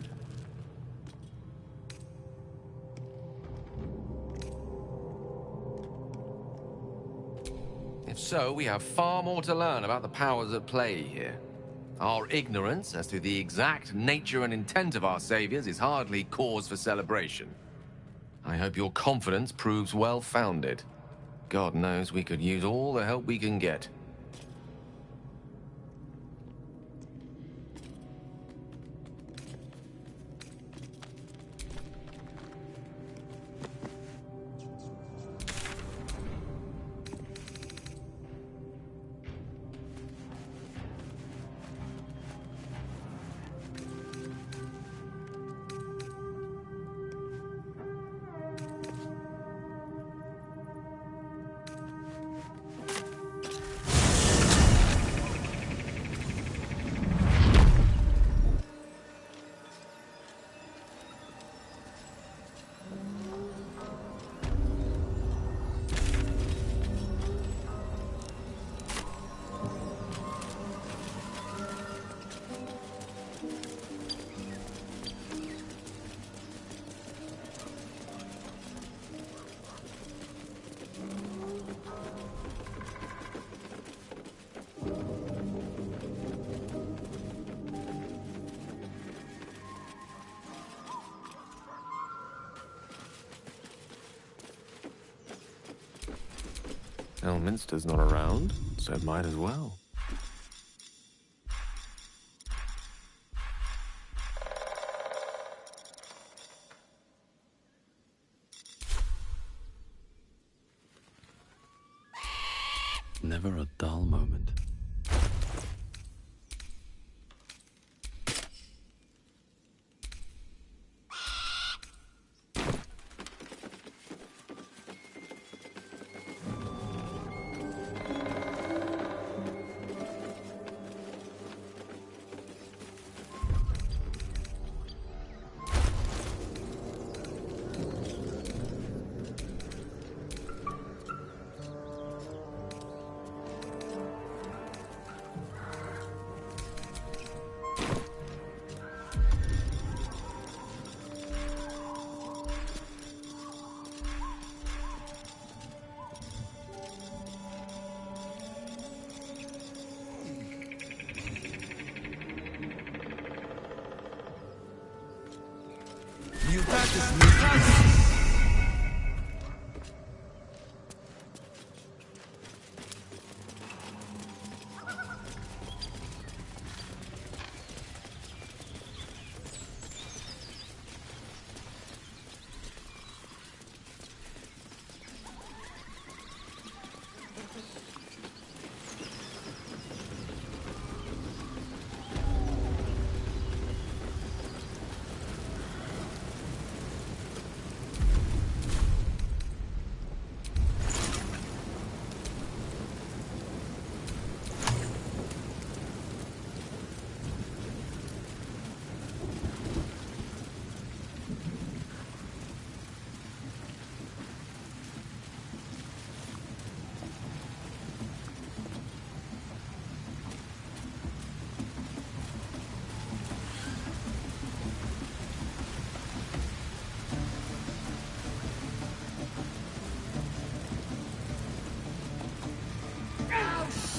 If so, we have far more to learn about the powers at play here. Our ignorance as to the exact nature and intent of our saviors is hardly cause for celebration. I hope your confidence proves well-founded. God knows we could use all the help we can get. Elminster's not around, so might as well. Never a dull moment.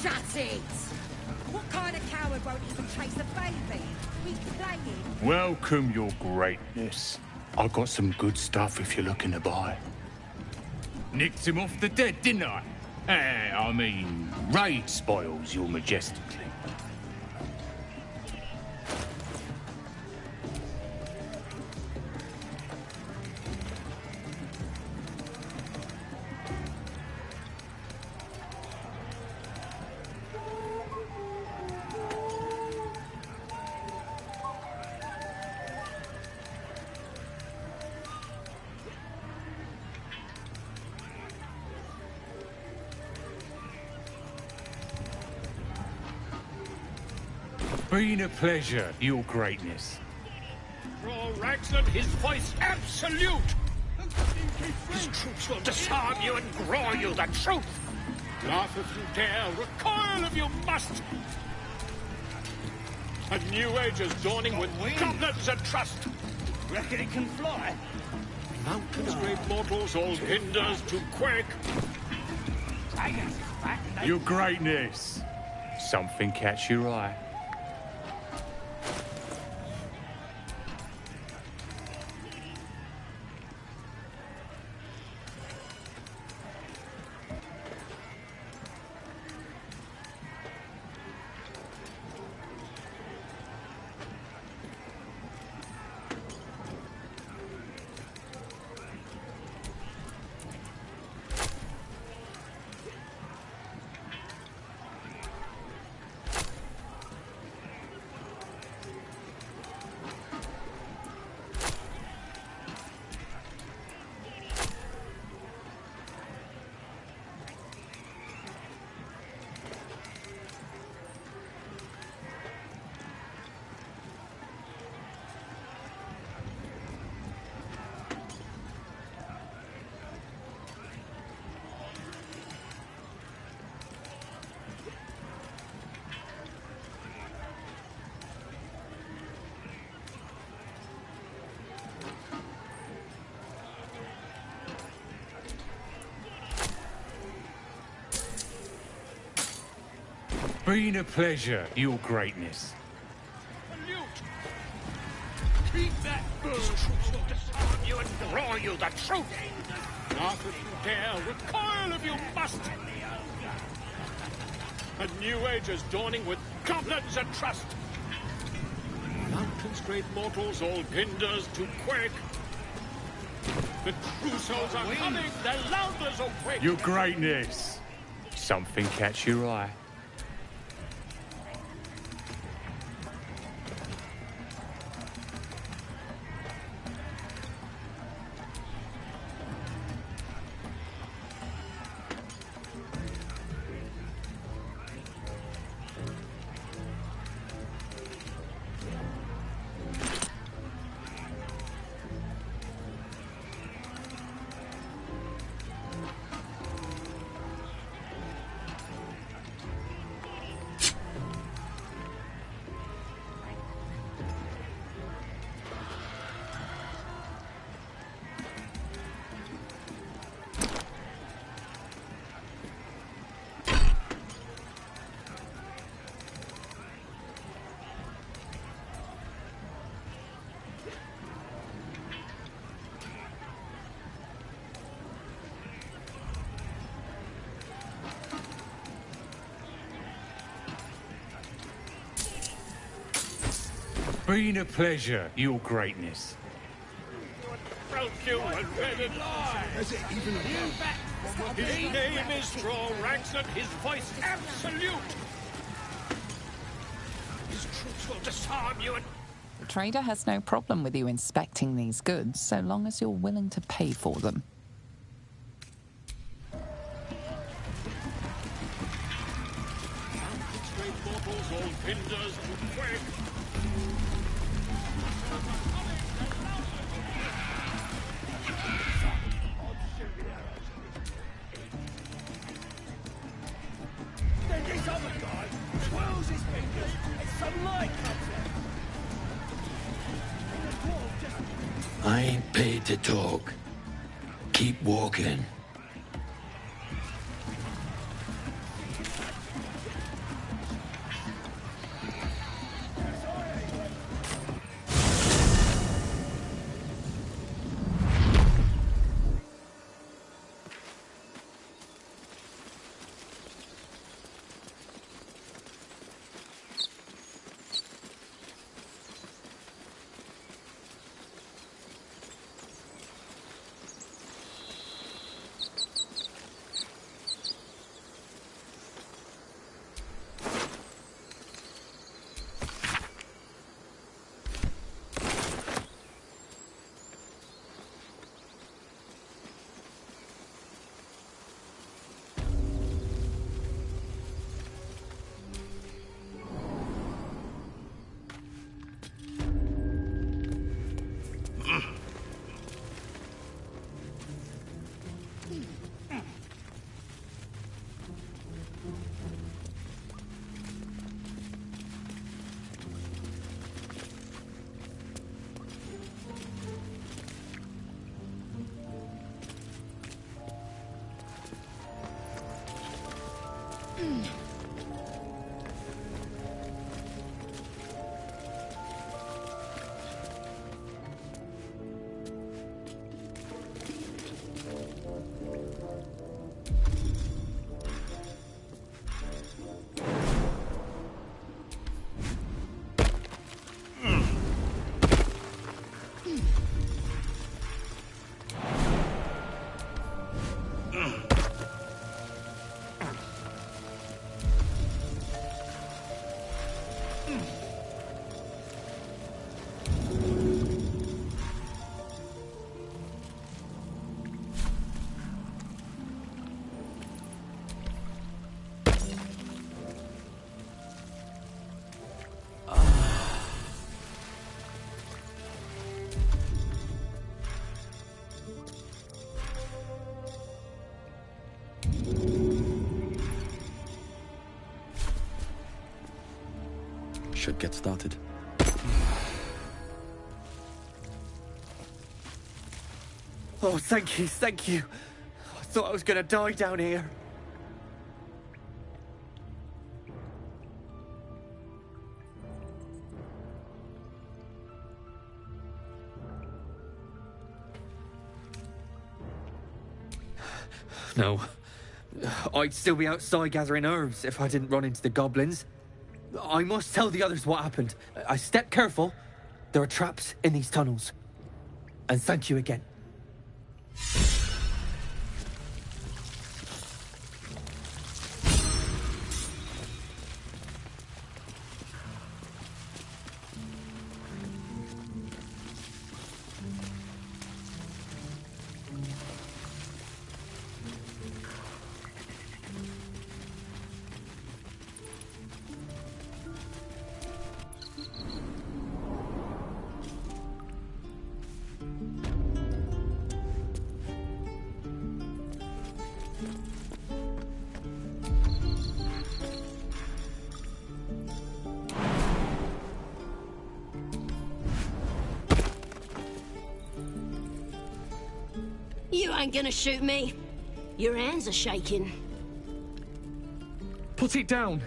Shut it! What kind of coward won't even chase a baby? He's playing. Welcome, your greatness. I got some good stuff if you're looking to buy. Nicked him off the dead, didn't I? I mean, raid spoils your majestically. Been a pleasure, your greatness. Roll Raxland, his voice absolute! His troops will disarm you and grow you the truth! Laugh if you dare, recoil if you must! A new age is dawning with goblins and trust! Reckon it can fly? Mountains, great mortals, all hinders to quake! Your greatness. Something catch your eye. Been a pleasure, your greatness. Keep that bird! His troops will disarm you and grow you the truth! Not if you dare, recoil if you must! A new age is dawning with goblins and trust! Mountains, great mortals, all hinders to quake! The true souls are coming, their louders awake! Your greatness! Something catch your eye. Been a pleasure, your greatness. Broke you and red and lie! Has it even His name is Straw Ranks and his voice absolute! His troops will disarm you and... The trader has no problem with you inspecting these goods, so long as you're willing to pay for them. Mountains, great mortals, all hinders to quake! Then this other guy twirls his fingers and some light comes out. I ain't paid to talk. Keep walking. Should get started. Oh, thank you, thank you. I thought I was gonna die down here. No. I'd still be outside gathering herbs if I didn't run into the goblins. I must tell the others what happened. I step careful. There are traps in these tunnels. And thank you again. You ain't gonna shoot me. Your hands are shaking. Put it down.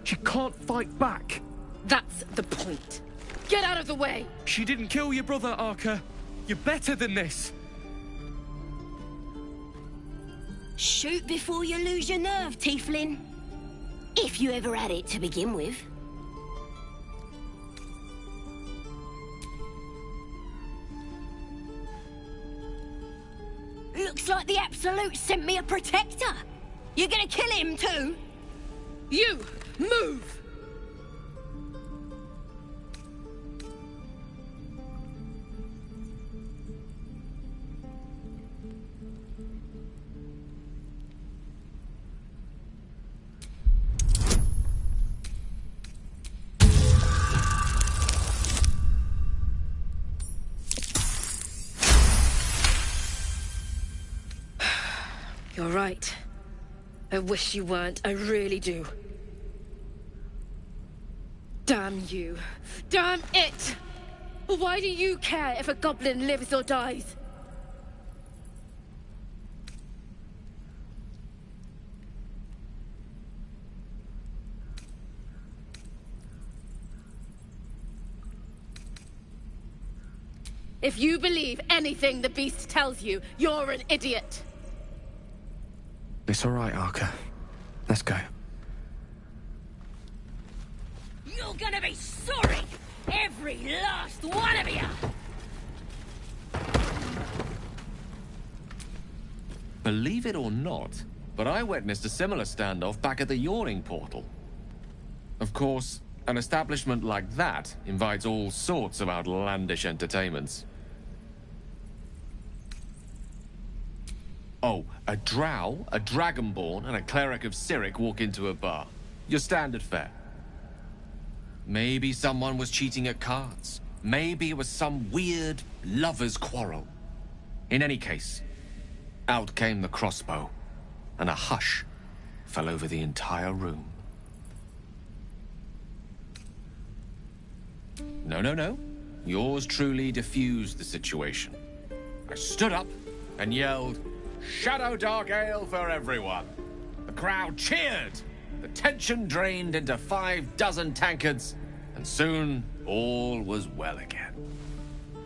She can't fight back. That's the point. Get out of the way! She didn't kill your brother, Arca. You're better than this. Shoot before you lose your nerve, Tiefling. If you ever had it to begin with. Looks like the Absolute sent me a protector. You're gonna kill him too? You! Move! You're right. I wish you weren't. I really do. Damn you. Damn it! Why do you care if a goblin lives or dies? If you believe anything the beast tells you, you're an idiot. It's all right, Arca. Let's go. You're gonna be sorry! Every last one of you! Believe it or not, but I witnessed a similar standoff back at the Yawning Portal. Of course, an establishment like that invites all sorts of outlandish entertainments. Oh, a drow, a dragonborn, and a cleric of Cyric walk into a bar. Your standard fare. Maybe someone was cheating at cards. Maybe it was some weird lover's quarrel. In any case, out came the crossbow, and a hush fell over the entire room. No. Yours truly diffused the situation. I stood up and yelled, "Shadow Dark Ale for everyone!" The crowd cheered. The tension drained into 6 tankards, and soon all was well again.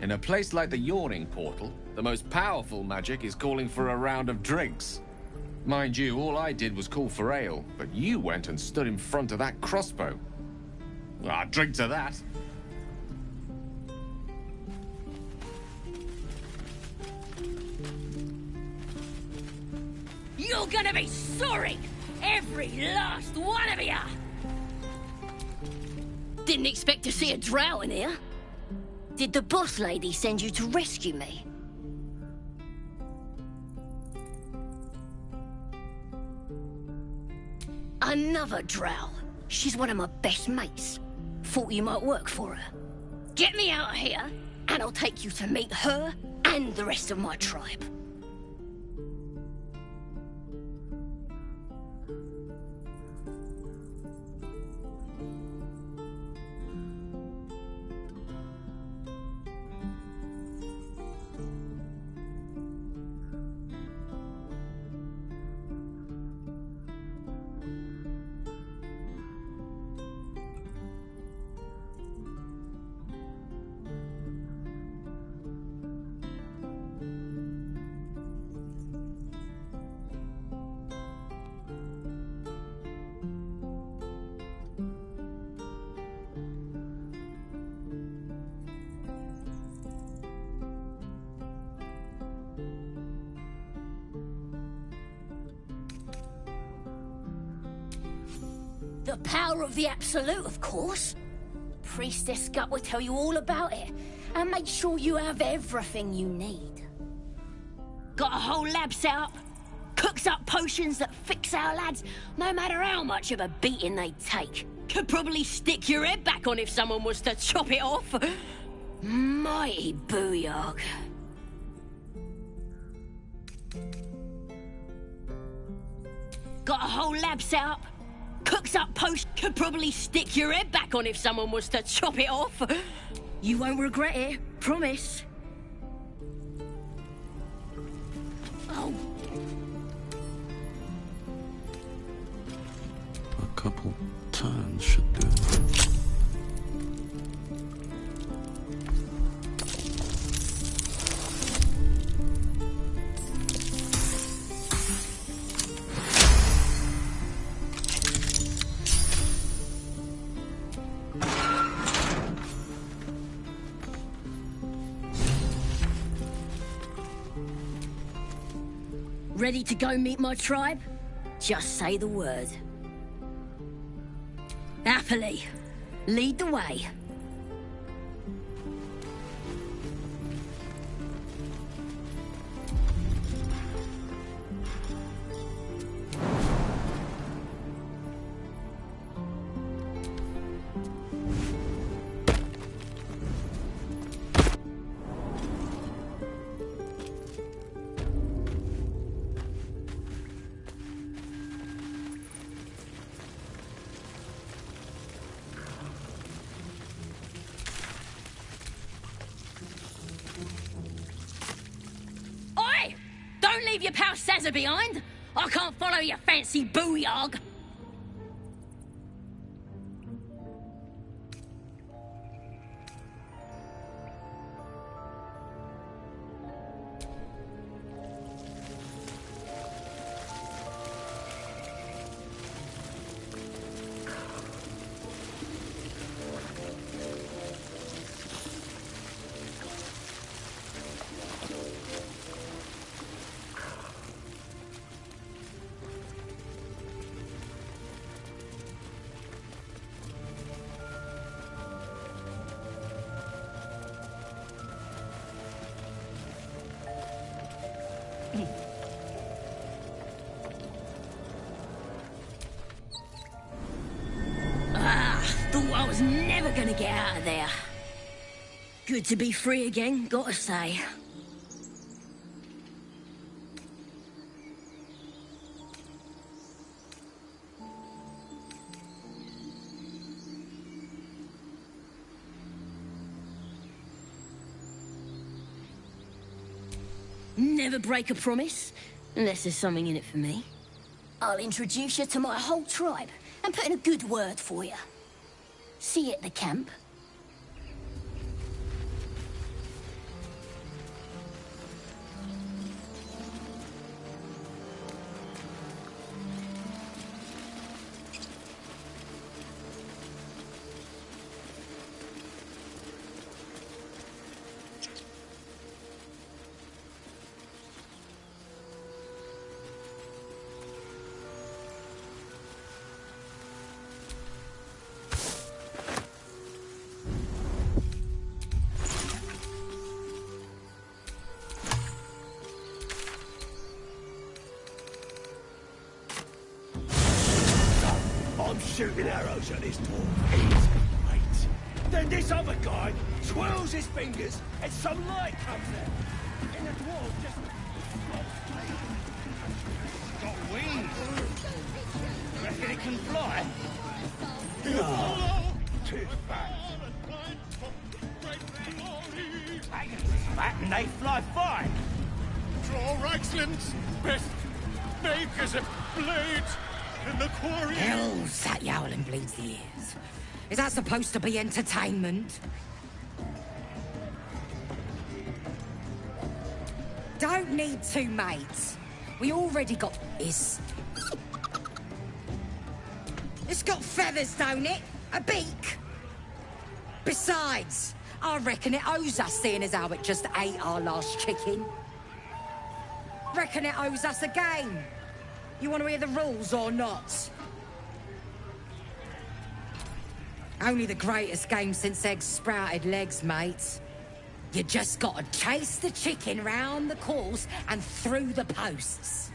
In a place like the Yawning Portal, the most powerful magic is calling for a round of drinks. Mind you, all I did was call for ale, but you went and stood in front of that crossbow. Ah, drink to that. You're gonna be sorry! Every last one of you! Didn't expect to see a drow in here. Did the boss lady send you to rescue me? Another drow. She's one of my best mates. Thought you might work for her. Get me out of here, and I'll take you to meet her and the rest of my tribe. The power of the Absolute, of course. Priestess Gut will tell you all about it, and make sure you have everything you need. Got a whole lab set up. Cooks up potions that fix our lads, no matter how much of a beating they take. Could probably stick your head back on if someone was to chop it off. Mighty booyog. Got a whole lab set up. Cooks up potions. Could probably stick your head back on if someone was to chop it off. You won't regret it, promise. Oh. A couple turns should do. Ready to go meet my tribe? Just say the word. Happily. Lead the way. Don't leave your pal Sazza behind. I can't follow your fancy booyog. Thought I was never gonna get out of there. Good to be free again, gotta say. Never break a promise, unless there's something in it for me. I'll introduce you to my whole tribe and put in a good word for you. See you at the camp. I'm shooting arrows at this dwarf. He's great. Then this other guy twirls his fingers and some light comes out. And the dwarf just got wings. Reckon it can fly? No. Too fat. Fat and they fly fine. Draw Reichsland's best makers of blades in the quarry. Hell's that yowling bleeds the ears. Is that supposed to be entertainment? Don't need two mates. We already got this. It's got feathers, don't it? A beak. Besides, I reckon it owes us, seeing as how it just ate our last chicken. Reckon it owes us a game. You want to hear the rules or not? Only the greatest game since eggs sprouted legs, mate. You just gotta chase the chicken round the course and through the posts.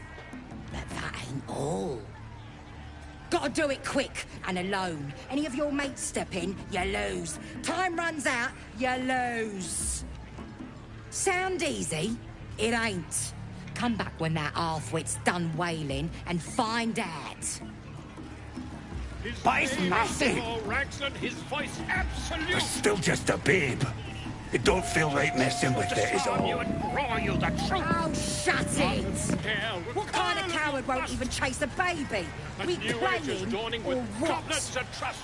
But that ain't all. Gotta do it quick and alone. Any of your mates step in, you lose. Time runs out, you lose. Sound easy? It ain't. Come back when that half-wit's done wailing and find out. But it's nothing. His voice absolute. You're still just a babe. It don't feel right messing with it, is all. You and roar you the truth. Oh, shut it! What kind of coward won't even chase a baby? We playing or what? Goblets and trust.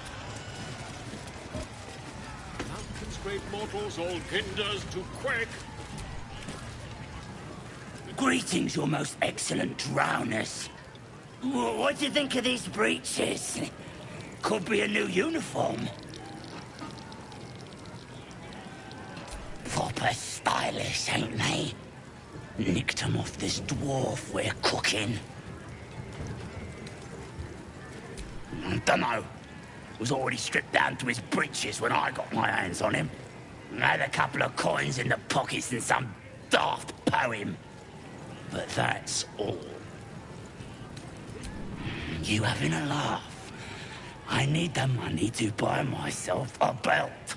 Mountains, great mortals, all hinders to quake. Greetings, your most excellent drowners. What do you think of these breeches? Could be a new uniform. Proper stylish, ain't they? Nicked 'em off this dwarf we're cooking. Dunno. Was already stripped down to his breeches when I got my hands on him. Had a couple of coins in the pockets and some daft poem. But that's all. You having a laugh? I need the money to buy myself a belt.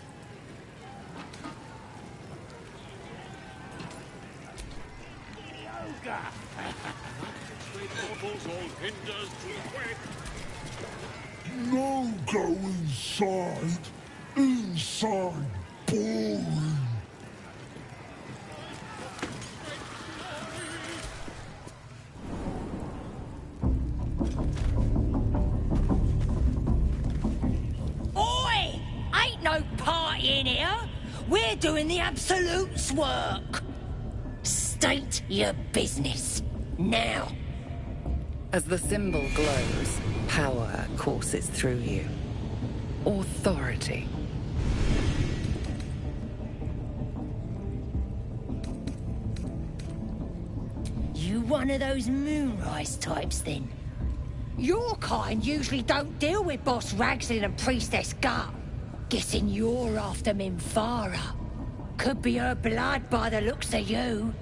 No go inside. Inside boring. Oi! Ain't no party in here. We're doing the Absolute's work. State your business. Now. As the symbol glows, power courses through you. Authority. You one of those moonrise types, then? Your kind usually don't deal with Boss Ragslin and Priestess Gut. Guessing you're after Minfara. Could be her blood by the looks of you.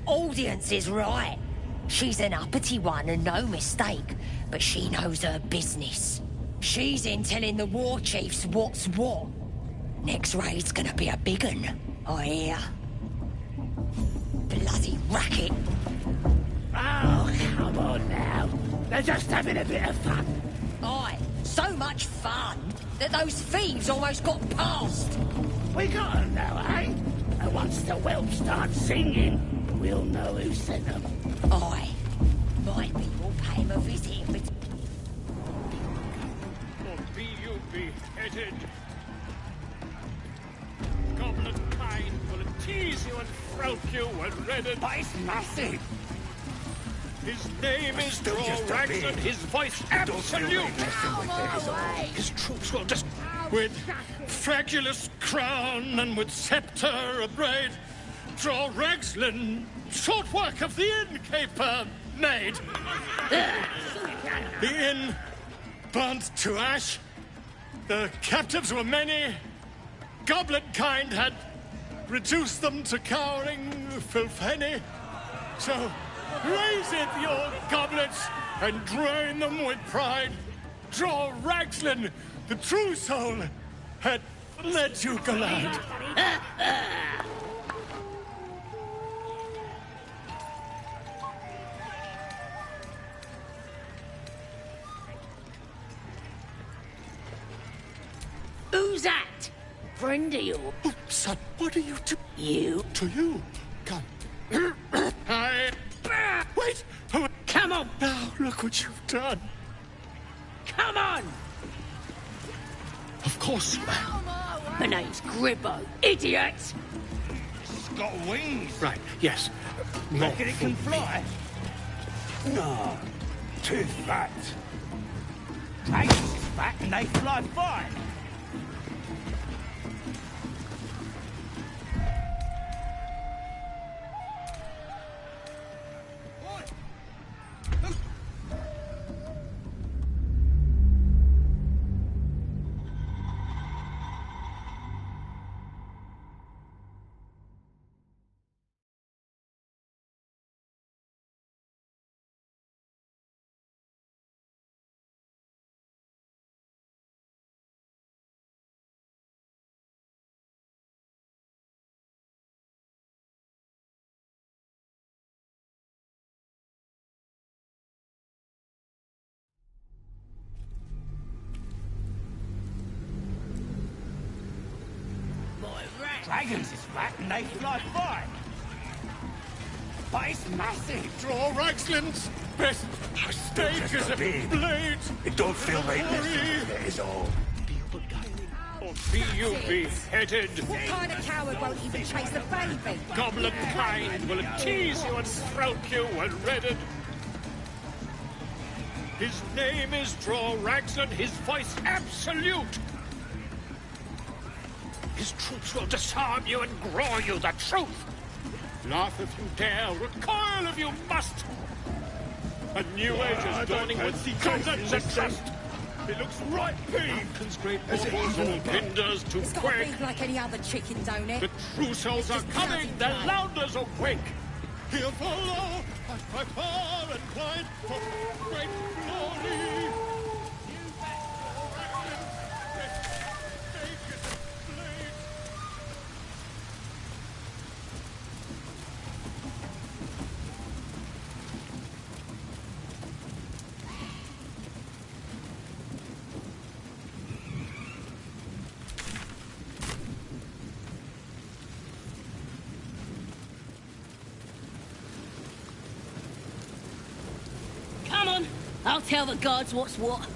Audience is right. She's an uppity one and no mistake, but she knows her business. She's in telling the war chiefs what's what. Next raid's gonna be a big un, I hear. Bloody racket. Oh, come on now. They're just having a bit of fun. Aye, so much fun that those thieves almost got past. We got 'em now, eh? And once the whelp starts singing, we'll know who sent them. Aye. My people pay him a visit if it's... Or be you beheaded. Goblin kind will tease you and throat you and redden. But it's massive. His name is Drorax and his voice absolute. His troops will just... With fragulous crown and with scepter abraid, draw Ragslin, short work of the innkeeper made. The inn burnt to ash. The captives were many. Goblin kind had reduced them to cowering filfenny. So raise it, your goblets, and drain them with pride. Draw Ragslin, the true soul, had let you glide. Who's that? Friend of yours? Oh, son, what are you to... You? To you? Come. I... Wait! Come on! Now, look what you've done. Come on! Of course. My name's Gribbo, idiot! It's got wings. Right, yes. Reckon it can fly? No. Too fat. Dragons is fat and they fly fine. Dragons is fat and they fly fine. But it's massive. Draw Ragslins. Best stake is a blade. It don't feel like this. That is all. Or be you beheaded. What kind of coward won't even chase the baby? Goblin kind will tease you and throat you and redden. His name is Drorax and his voice absolute. His troops will disarm you and grow you the truth. Laugh if you dare, recoil if you must. A new age is dawning with confidence and trust. He looks right peeved. Great baubles all binders to It's got to quake. be like any other chicken, don't it? The true souls are coming, the louders awake. He'll follow by far and wide for great glory. Come on, I'll tell the gods what's what.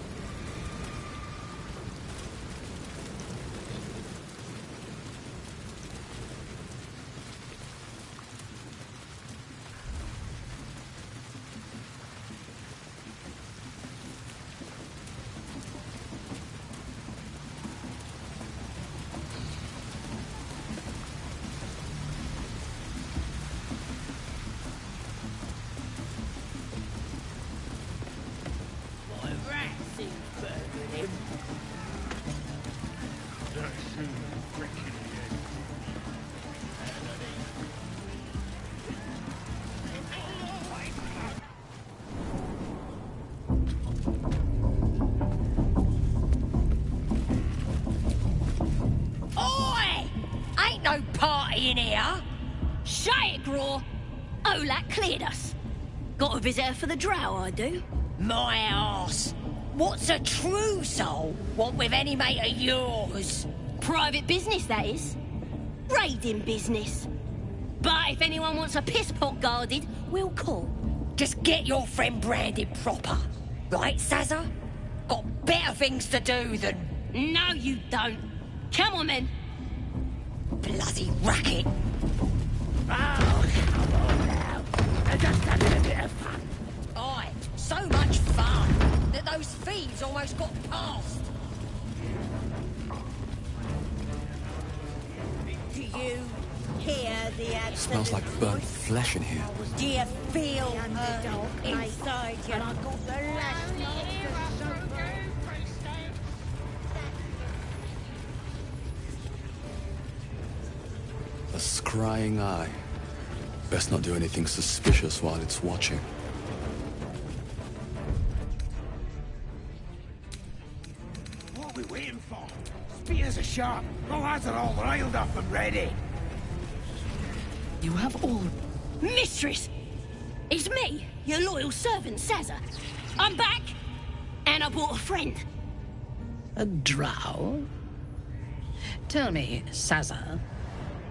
in here? Shut it, Graw. Olak cleared us. Got a visitor for the drow, I do. My arse. What's a true soul? What with any mate of yours? Private business, that is. Raiding business. But if anyone wants a piss pot guarded, we'll call. Just get your friend branded proper. Right, Sazza? Got better things to do than... No, you don't. Come on, then. Bloody racket. Oh, come on now. Just having a bit of fun. Aye, so much fun that those thieves almost got past. Do you hear the absolute Smells like burnt flesh in here. Do you feel her inside you? And I've got the last A scrying eye. Best not do anything suspicious while it's watching. What are we waiting for? Spears are sharp. No lads are all riled up and ready. You have all... Mistress! It's me, your loyal servant, Sazza. I'm back, and I brought a friend. A drow? Tell me, Sazza,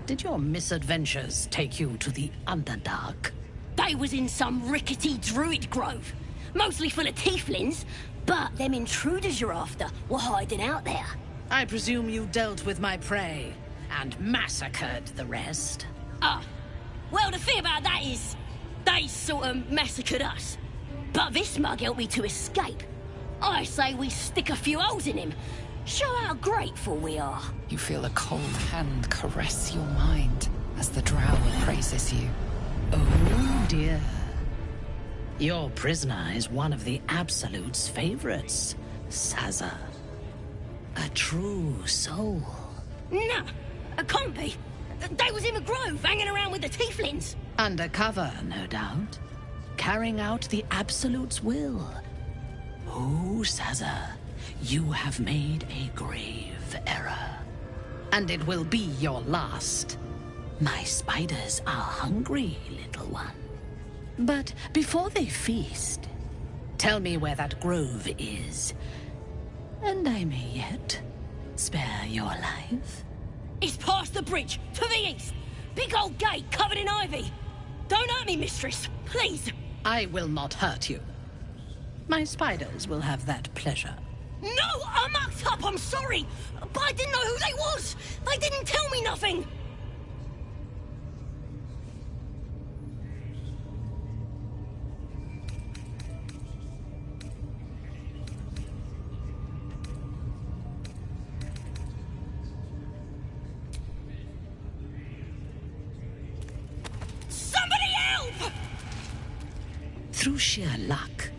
did your misadventures take you to the Underdark? They was in some rickety druid grove, mostly full of tieflings, but them intruders you're after were hiding out there. I presume you dealt with my prey and massacred the rest? Well, the thing about that is, they sort of massacred us. But this mug helped me to escape. I say we stick a few holes in him. Show how grateful we are. You feel a cold hand caress your mind as the drow praises you. Oh dear. Your prisoner is one of the Absolute's favorites, Sazza. A true soul. Nah, a compy. They was in the grove, hanging around with the tieflings. Undercover, no doubt. Carrying out the Absolute's will. Oh, Sazza, you have made a grave error. And it will be your last. My spiders are hungry, little one. But before they feast, tell me where that grove is. And I may yet spare your life. It's past the bridge, to the east. Big old gate covered in ivy. Don't hurt me, mistress, please. I will not hurt you. My spiders will have that pleasure. No, I mucked up, I'm sorry. But I didn't know who they was. They didn't tell me nothing. Through sheer luck,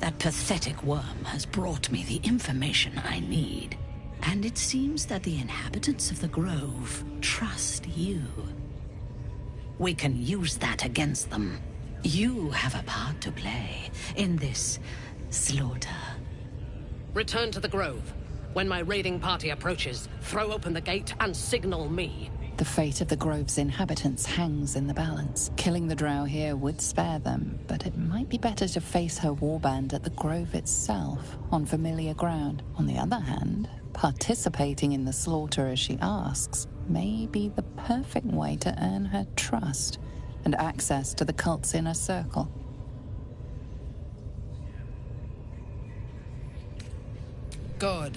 that pathetic worm has brought me the information I need. And it seems that the inhabitants of the Grove trust you. We can use that against them. You have a part to play in this slaughter. Return to the Grove. When my raiding party approaches, throw open the gate and signal me. The fate of the Grove's inhabitants hangs in the balance. Killing the drow here would spare them, but it might be better to face her warband at the Grove itself, on familiar ground. On the other hand, participating in the slaughter as she asks may be the perfect way to earn her trust and access to the cult's inner circle. Good.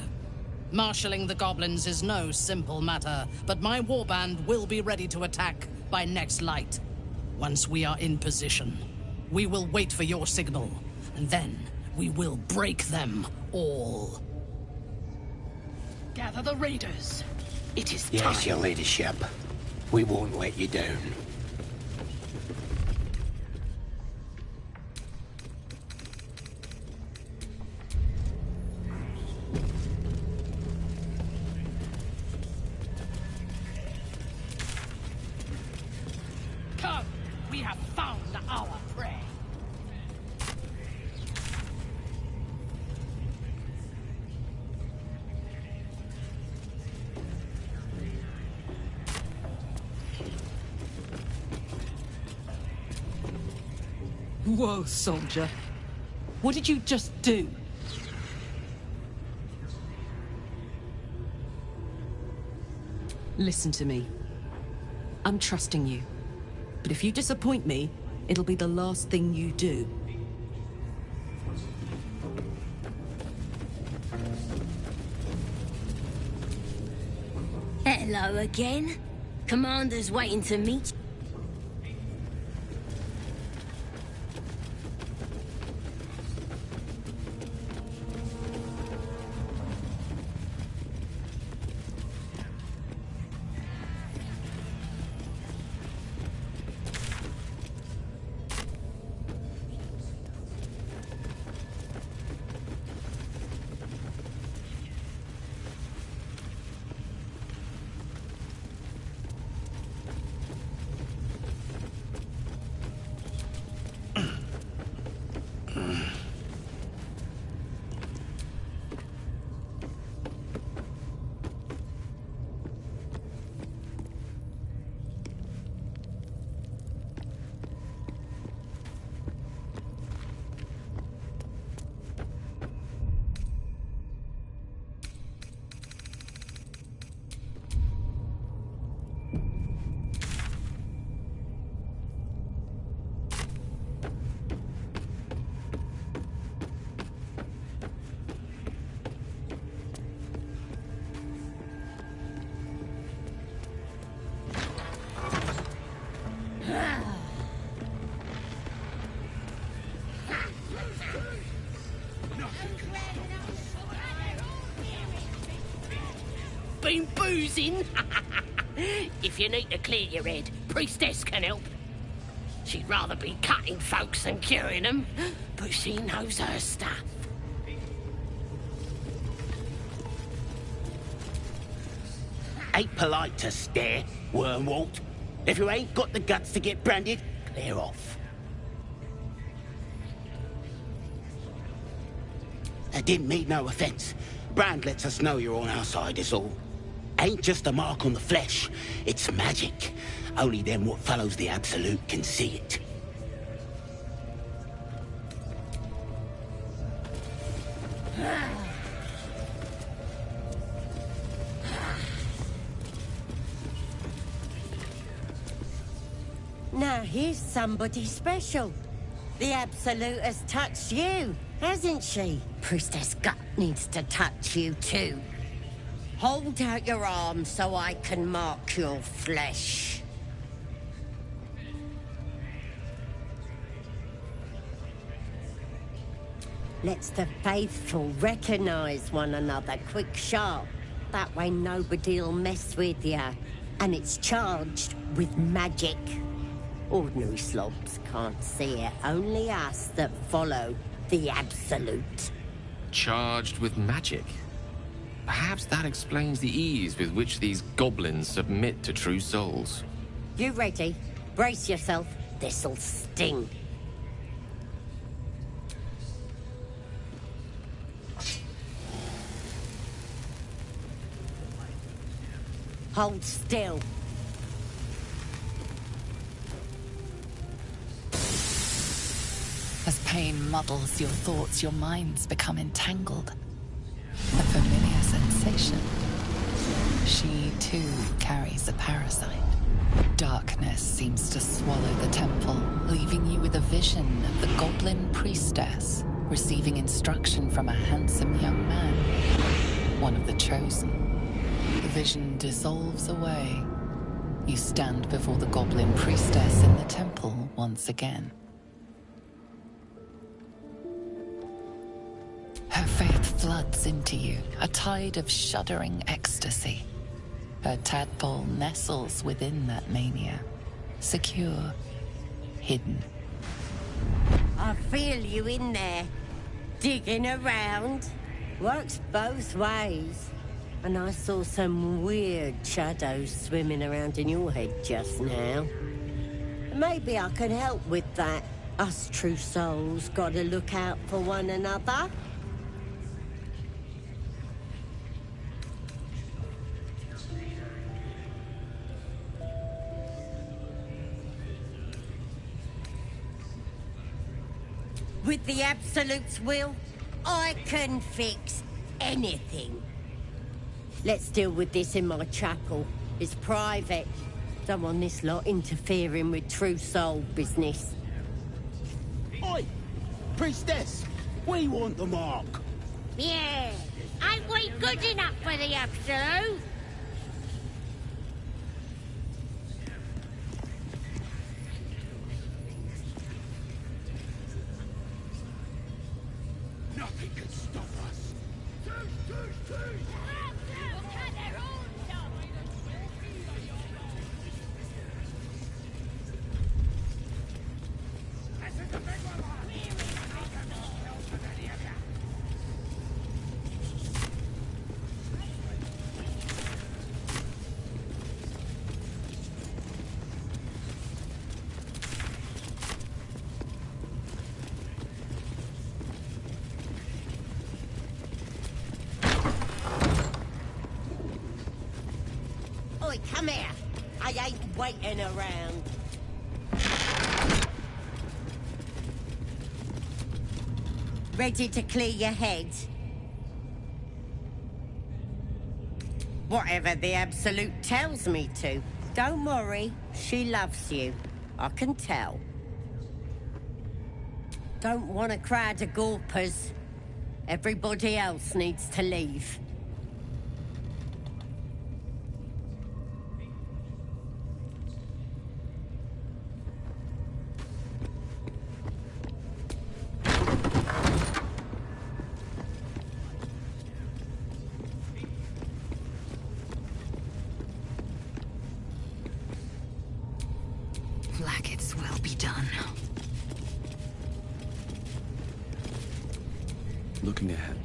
Marshalling the goblins is no simple matter, but my warband will be ready to attack by next light. Once we are in position, we will wait for your signal, and then we will break them all. Gather the raiders. It is time. Yes, your ladyship. We won't let you down. Come! We have found our prey! Whoa, soldier. What did you just do? Listen to me. I'm trusting you. But if you disappoint me, it'll be the last thing you do. Hello again. Commander's waiting to meet you. Been boozing? If you need to clear your head, Priestess can help. She'd rather be cutting folks than curing them, but she knows her stuff. Ain't polite to stare, Wormwalt. If you ain't got the guts to get branded, clear off. I didn't mean no offence. Brand lets us know you're on our side, is all. Ain't just a mark on the flesh, it's magic. Only them what follows the Absolute can see it. Now here's somebody special. The Absolute has touched you, hasn't she? Priestess Gut needs to touch you too. Hold out your arm so I can mark your flesh. Let's the faithful recognize one another quick sharp. That way nobody'll mess with you. And it's charged with magic. Ordinary slobs can't see it, only us that follow the Absolute. Charged with magic? Perhaps that explains the ease with which these goblins submit to true souls. You ready? Brace yourself. This'll sting. Hold still. As pain muddles your thoughts, your minds become entangled. A familiar sensation. She, too, carries a parasite. Darkness seems to swallow the temple, leaving you with a vision of the goblin priestess receiving instruction from a handsome young man, one of the chosen. The vision dissolves away. You stand before the goblin priestess in the temple once again. Her faith floods into you, a tide of shuddering ecstasy. Her tadpole nestles within that mania, secure, hidden. I feel you in there, digging around. Works both ways. And I saw some weird shadows swimming around in your head just now. Maybe I can help with that. Us true souls gotta look out for one another. With the Absolute's will, I can fix anything. Let's deal with this in my chapel. It's private. Don't want this lot interfering with true soul business. Oi! Priestess! We want the mark! Yeah. Ain't we good enough for the Absolute? Nothing can stop us! Oi, come here. I ain't waiting around. Ready to clear your head? Whatever the Absolute tells me to. Don't worry, she loves you. I can tell. Don't want a crowd of gawpers. Everybody else needs to leave. Blaggett's will be done. Looking ahead.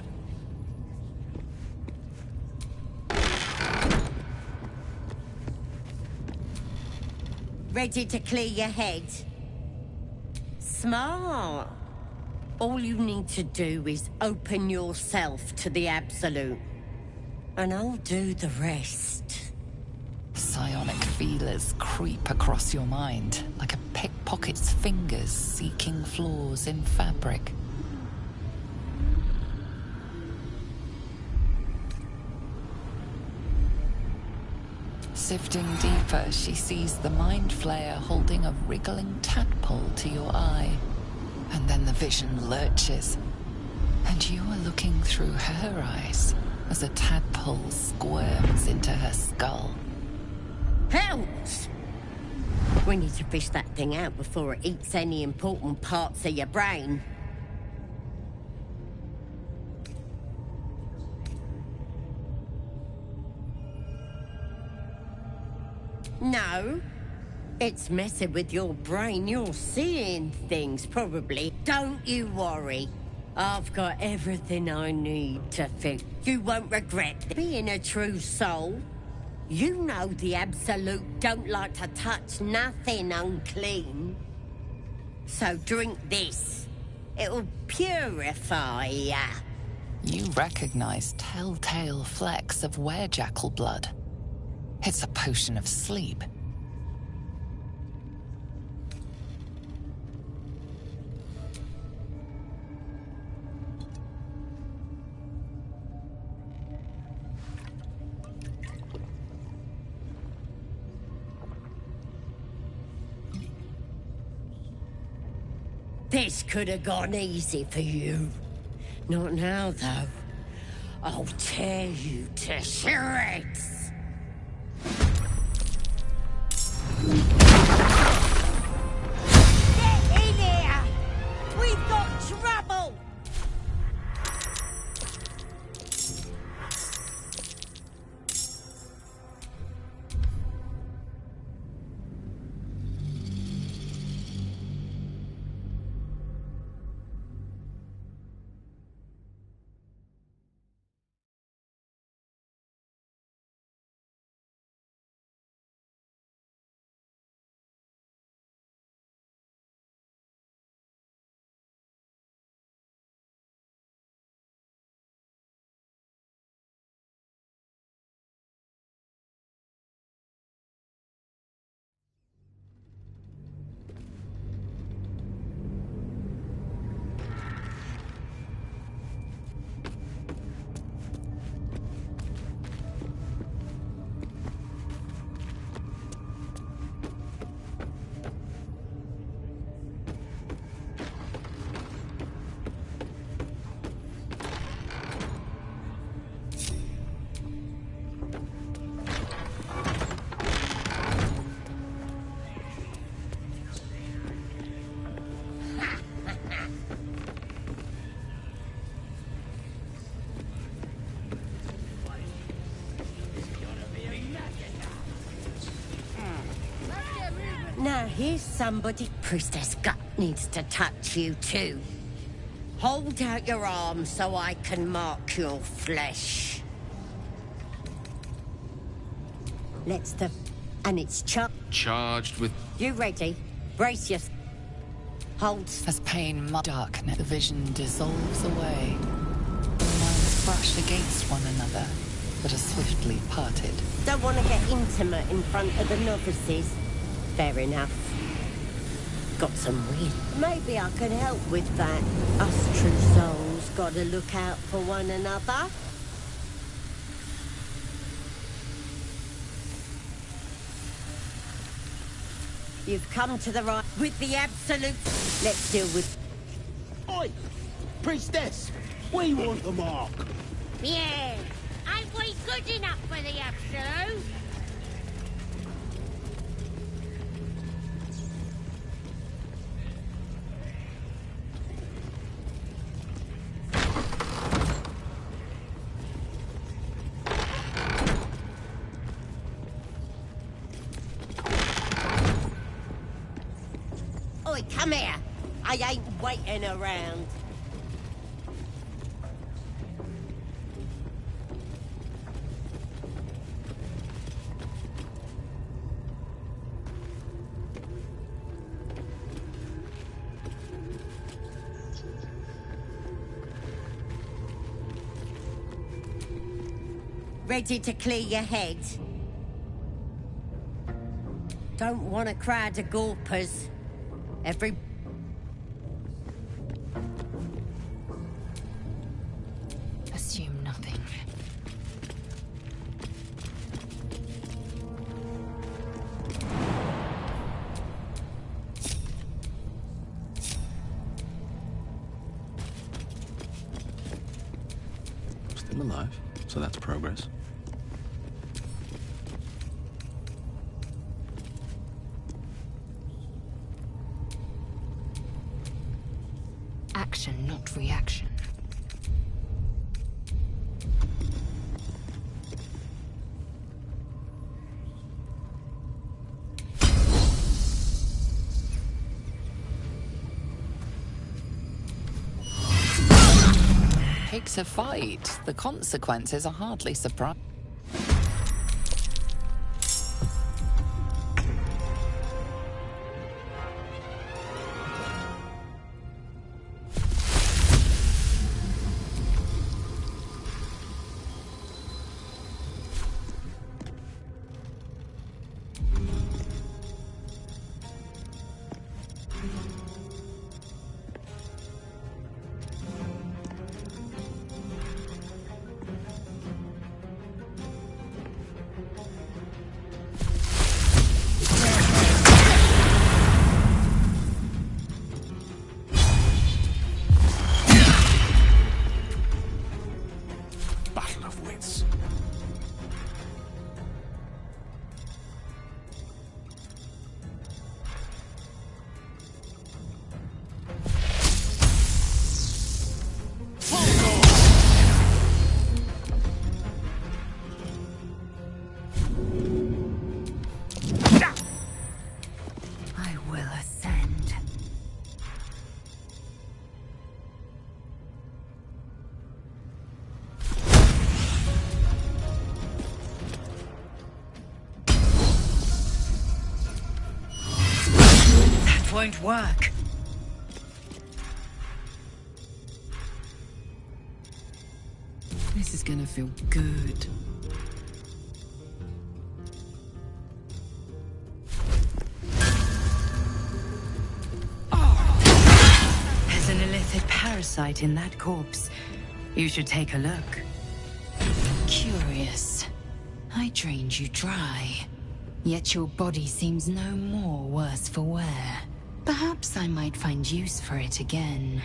Ready to clear your head? Smart. All you need to do is open yourself to the Absolute. And I'll do the rest. Psionic feelers creep across your mind like a pickpocket's fingers seeking flaws in fabric. Sifting deeper, she sees the mind flayer holding a wriggling tadpole to your eye. And then the vision lurches, and you are looking through her eyes as a tadpole squirms into her skull. Helps! We need to fish that thing out before it eats any important parts of your brain. No. It's messing with your brain. You're seeing things, probably. Don't you worry. I've got everything I need to fix. You won't regret being a true soul. You know the Absolute don't like to touch nothing unclean. So drink this. It'll purify ya. You recognize telltale flecks of werejackal blood. It's a potion of sleep. This could have gone easy for you. Not now, though. I'll tear you to shreds. here's somebody. Priestess Gut needs to touch you too. Hold out your arm so I can mark your flesh. Let's the... And it's charged with... You ready? Brace your... Hold... As pain darkness, the vision dissolves away. The minds brush against one another, but are swiftly parted. Don't want to get intimate in front of the novices. Fair enough. Got some weird... Maybe I can help with that. Us true souls gotta look out for one another. You've come to the right... With the absolute... Let's deal with... Oi! Priestess! We want the mark! Yeah. Ain't we good enough for the absolute? Oi, come here. I ain't waiting around. Ready to clear your head? Don't want a crowd of gawpers. Every... Assume nothing. Still alive, so that's progress. Action, not reaction. Takes a fight. The consequences are hardly surprising. Battle of wits. I will ascend. That won't work. This is gonna feel good. There's an illicit parasite in that corpse. You should take a look. Curious. I drained you dry. Yet your body seems no more worse for wear. Perhaps I might find use for it again.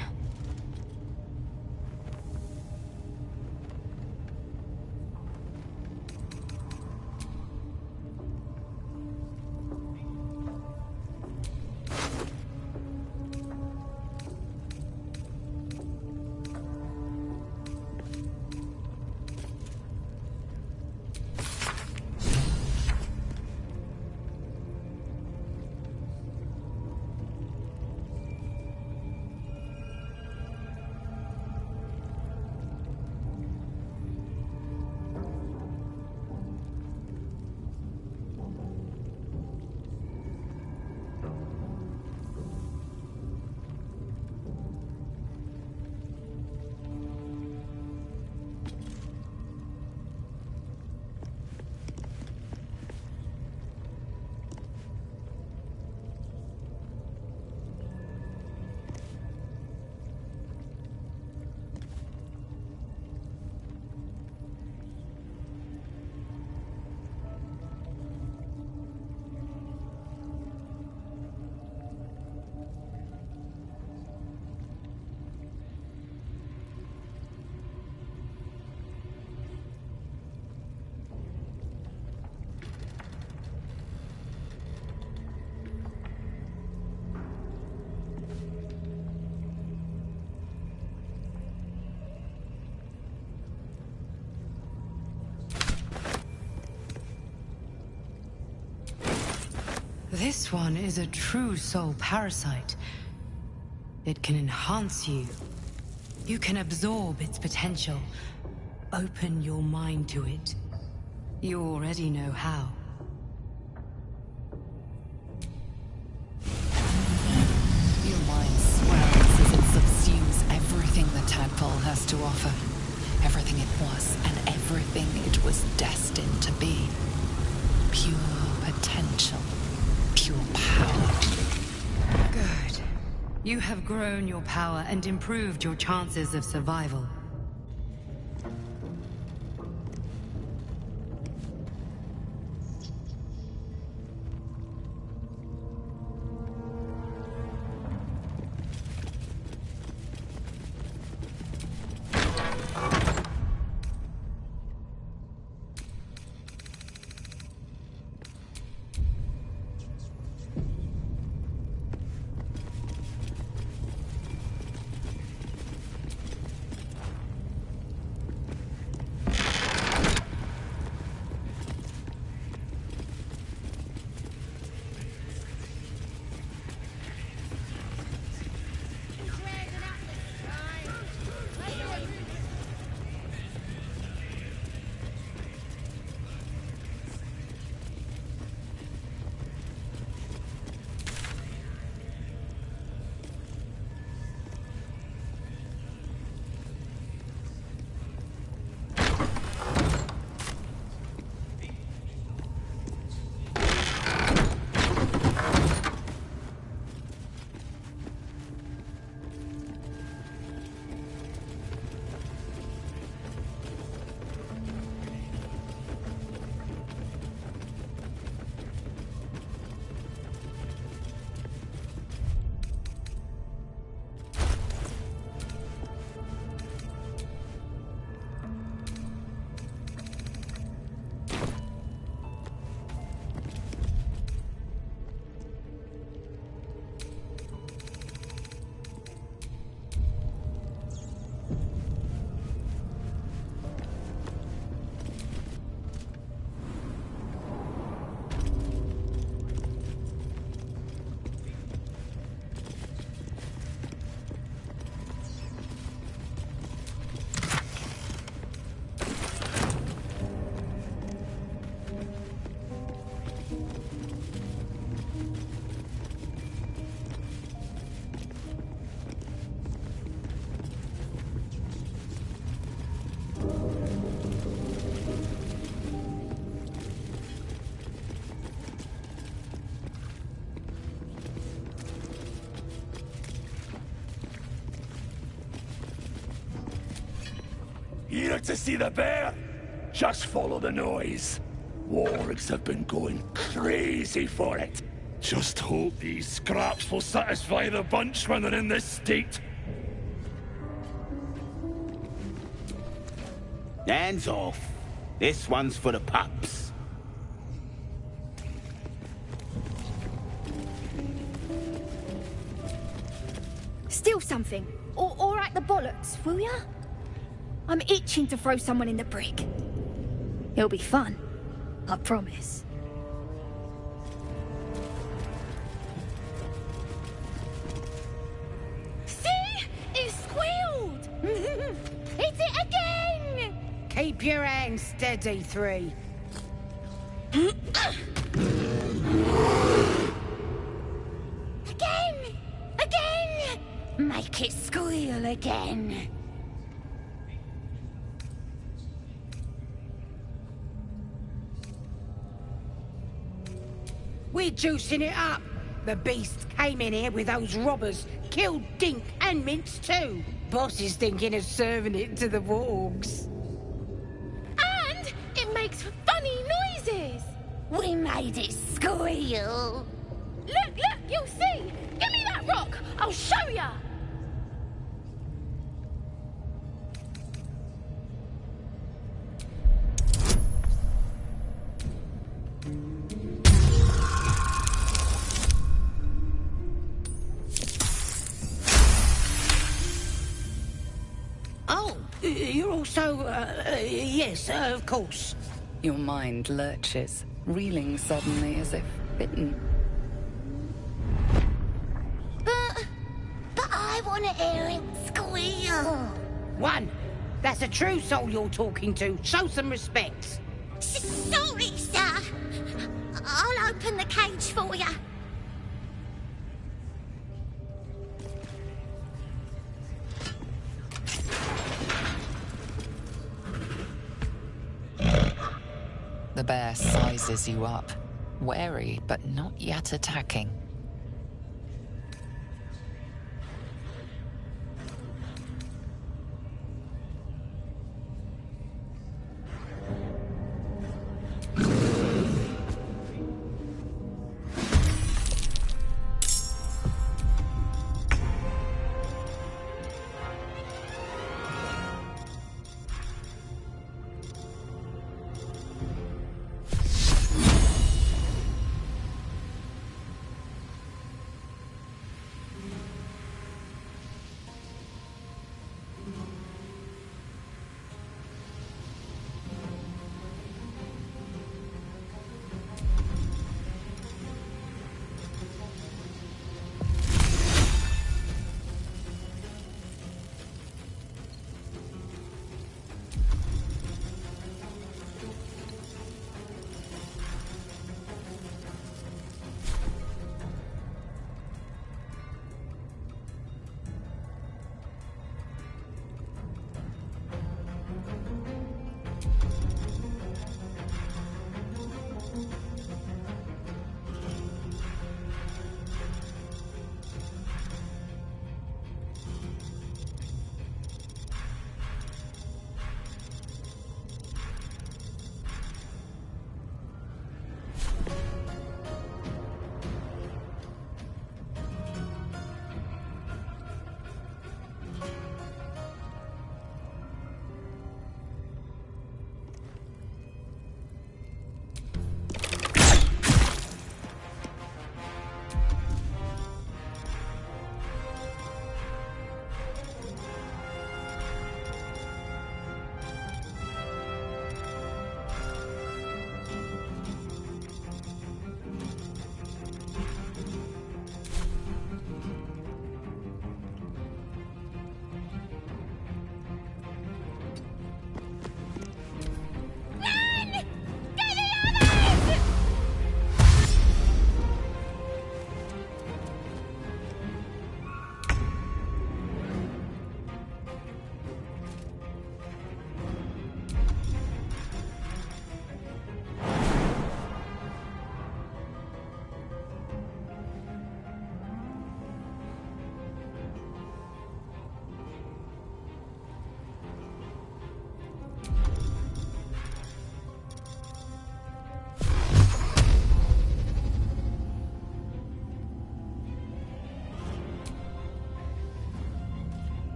This one is a true soul parasite. It can enhance you. You can absorb its potential. Open your mind to it. You already know how. Your mind swells as it subsumes everything the tadpole has to offer. Everything it was and everything it was destined to be. Pure potential. Pure power. Good. You have grown your power and improved your chances of survival. Here to see the bear? Just follow the noise. Wargs have been going crazy for it. Just hope these scraps will satisfy the bunch when they're in this state. Hands off. This one's for the pups. Steal something. Or write the bollocks, will ya? I'm itching to throw someone in the brick. It'll be fun. I promise. See? It squealed! Hit it again! Keep your hands steady, Three. Again! Again! Make it squeal again. We're juicing it up. The beast came in here with those robbers, killed Dink and Mince too. Boss is thinking of serving it to the wargs. And it makes funny noises. We made it squeal. Look, you'll see. Give me that rock. I'll show ya. You're also, yes, of course. Your mind lurches, reeling suddenly as if bitten. Squeal. One. That's a true soul you're talking to. Show some respect. Sorry, sir. I'll open the cage for you. The bear sizes you up, wary but not yet attacking.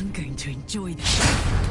I'm going to enjoy this.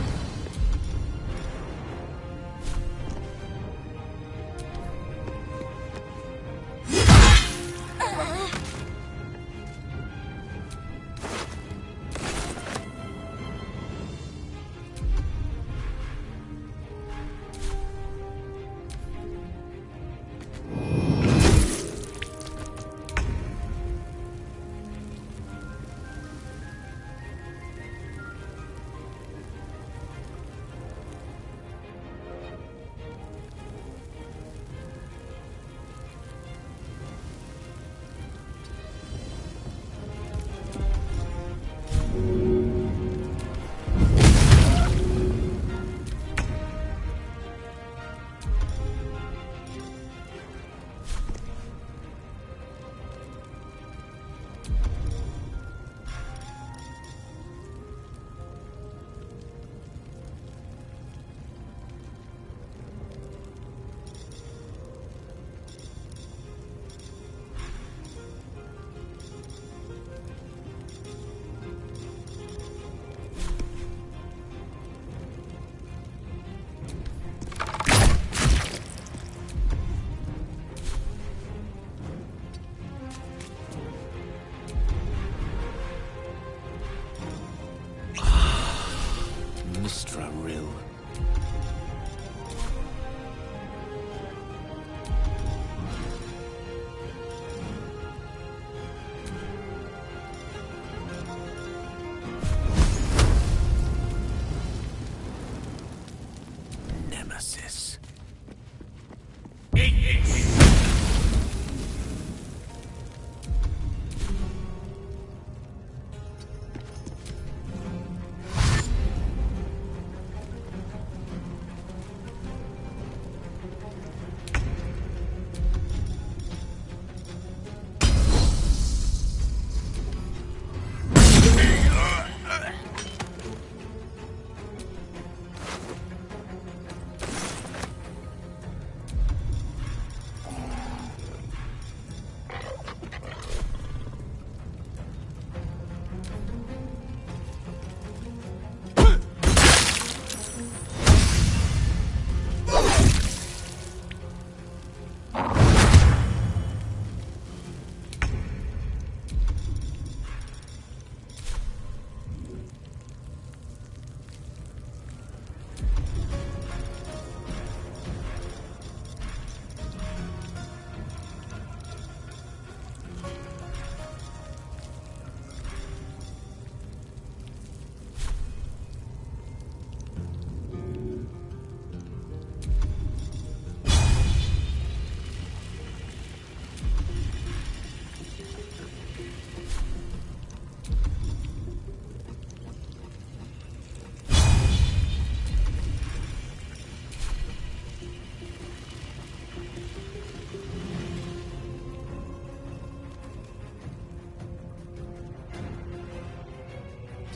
Nemesis.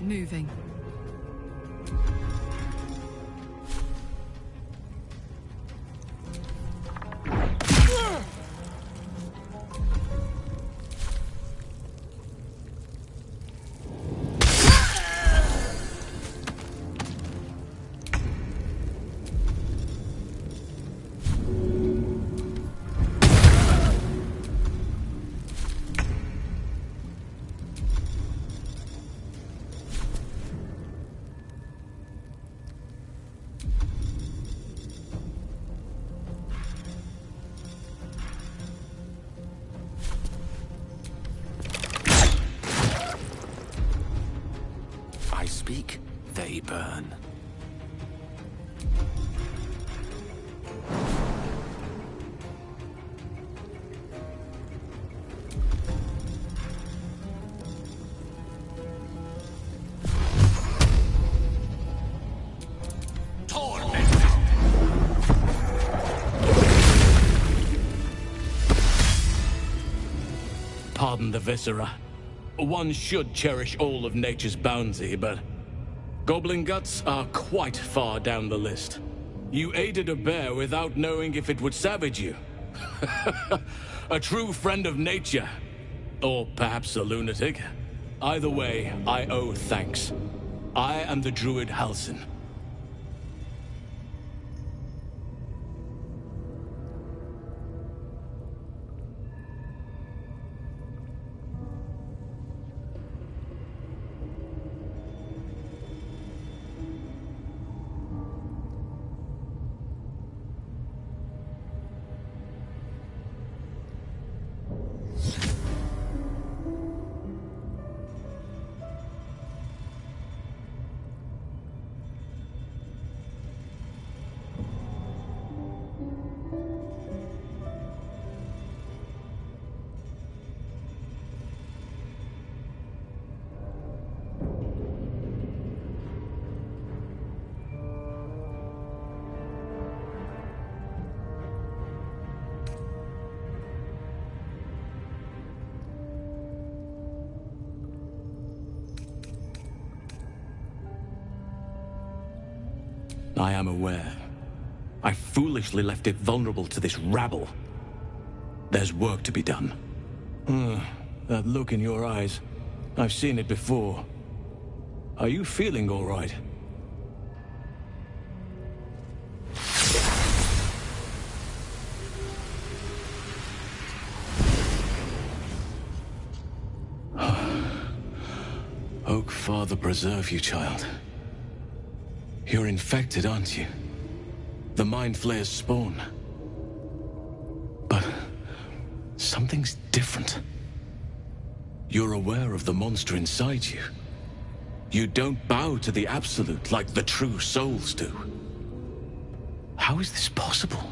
Moving. I speak, they burn. Pardon the viscera. One should cherish all of nature's bounty, but goblin guts are quite far down the list. You aided a bear without knowing if it would savage you. A true friend of nature. Or perhaps a lunatic. Either way, I owe thanks. I am the druid Halsin. I am aware. I foolishly left it vulnerable to this rabble. There's work to be done. That look in your eyes. I've seen it before. Are you feeling all right? Oak Father preserve you, child. You're infected, aren't you? The Mind Flayer's spawn. But something's different. You're aware of the monster inside you. You don't bow to the Absolute like the true souls do. How is this possible?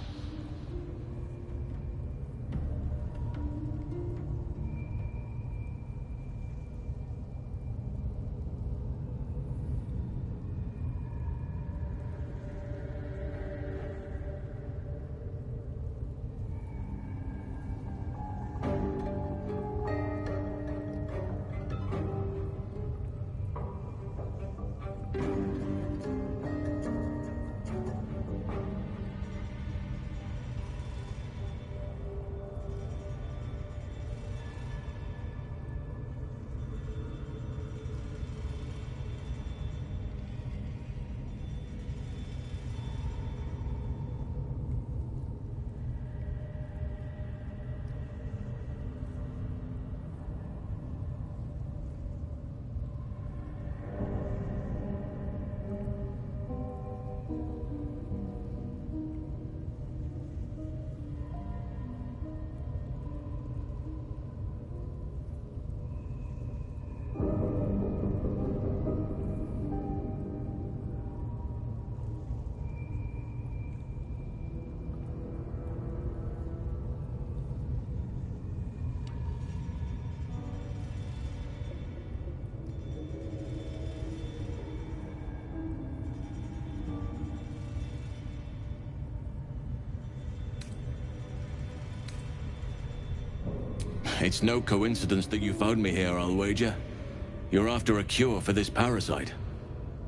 It's no coincidence that you found me here, I'll wager. You're after a cure for this parasite.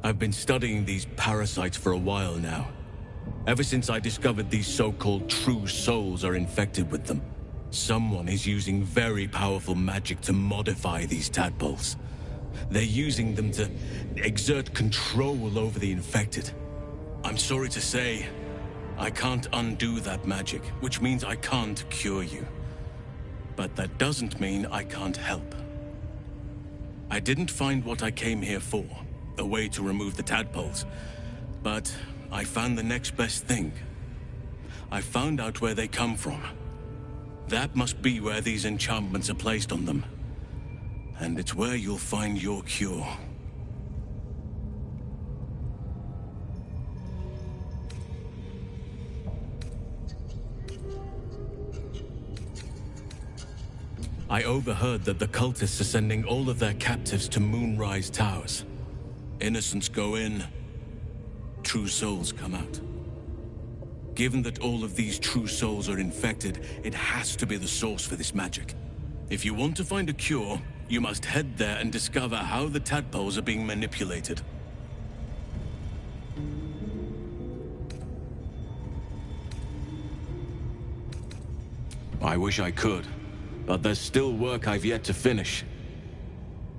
I've been studying these parasites for a while now. Ever since I discovered these so-called true souls are infected with them. Someone is using very powerful magic to modify these tadpoles. They're using them to exert control over the infected. I'm sorry to say, I can't undo that magic, which means I can't cure you. But that doesn't mean I can't help. I didn't find what I came here for, a way to remove the tadpoles, but I found the next best thing. I found out where they come from. That must be where these enchantments are placed on them. And it's where you'll find your cure. I overheard that the cultists are sending all of their captives to Moonrise Towers. Innocents go in, true souls come out. Given that all of these true souls are infected, it has to be the source for this magic. If you want to find a cure, you must head there and discover how the tadpoles are being manipulated. I wish I could. But there's still work I've yet to finish.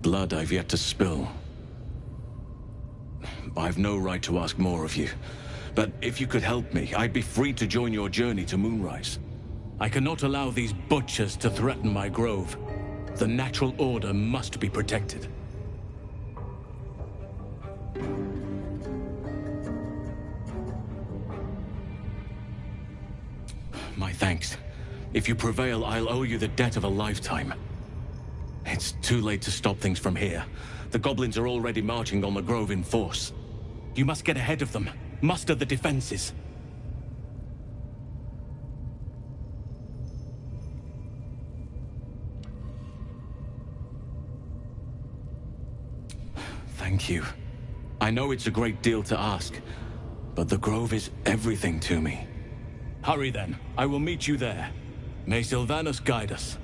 Blood I've yet to spill. I've no right to ask more of you. But if you could help me, I'd be free to join your journey to Moonrise. I cannot allow these butchers to threaten my grove. The natural order must be protected. My thanks. If you prevail, I'll owe you the debt of a lifetime. It's too late to stop things from here. The goblins are already marching on the grove in force. You must get ahead of them. Muster the defenses. Thank you. I know it's a great deal to ask, but the grove is everything to me. Hurry then. I will meet you there. May Sylvanus guide us.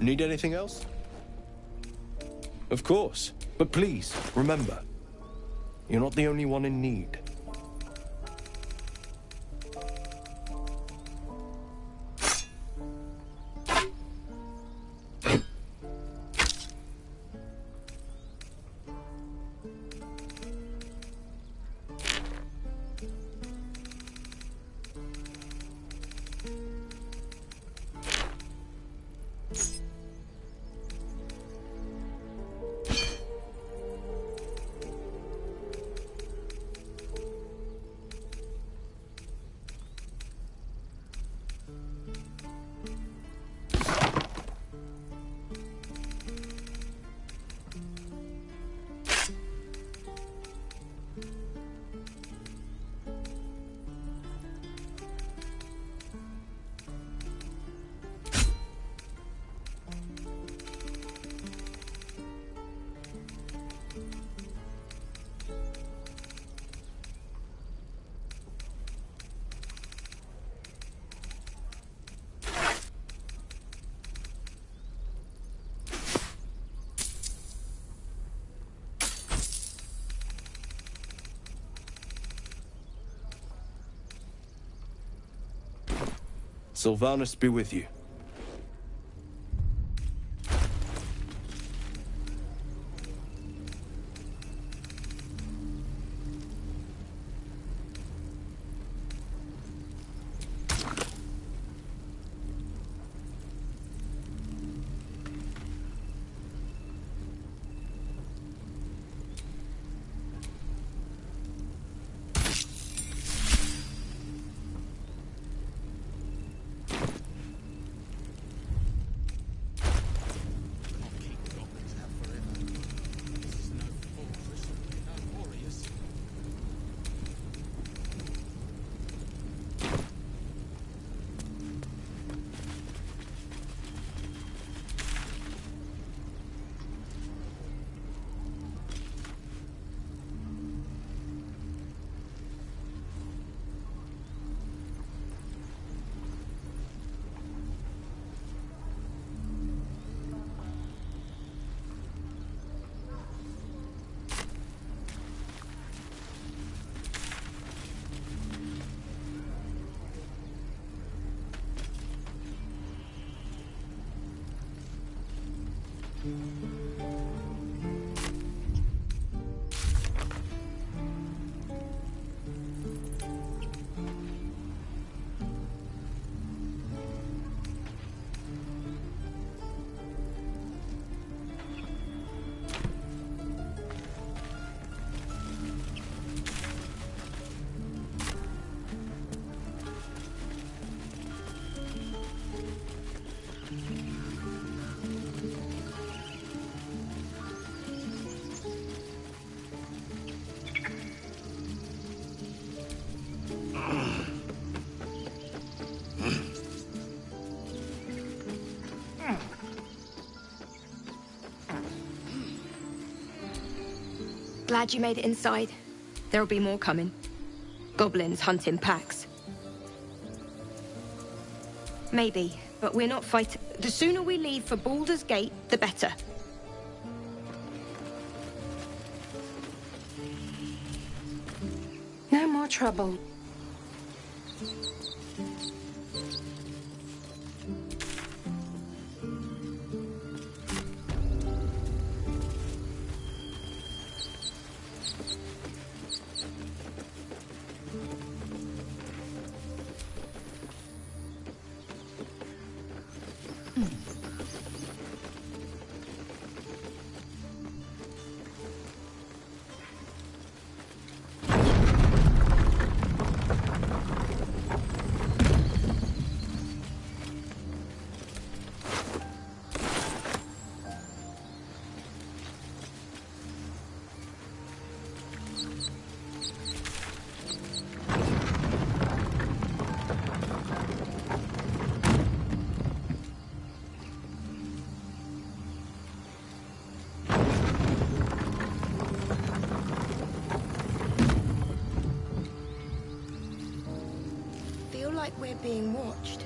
Need anything else? Of course. But please, remember, you're not the only one in need. Sylvanus be with you. Glad you made it inside. There'll be more coming. Goblins hunt in packs. Maybe, but we're not fighting. The sooner we leave for Baldur's Gate, the better. No more trouble. Like we're being watched.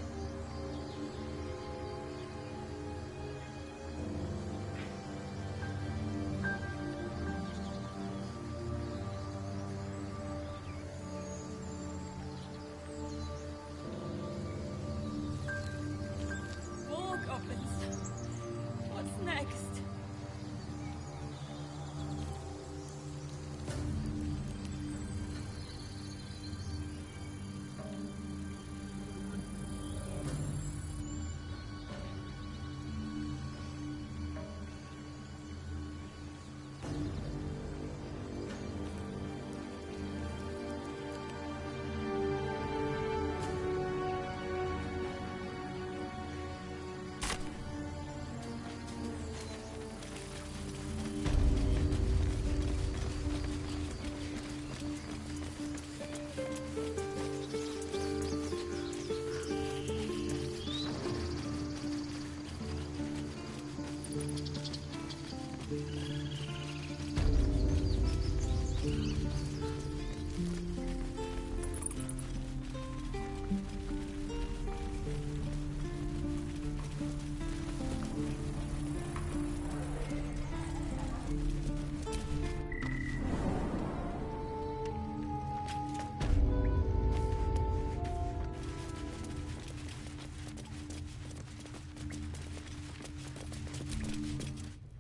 More goblins. What's next?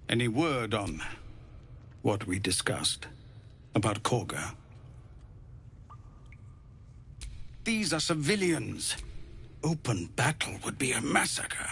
Any word on what we discussed about Korga? These are civilians. Open battle would be a massacre.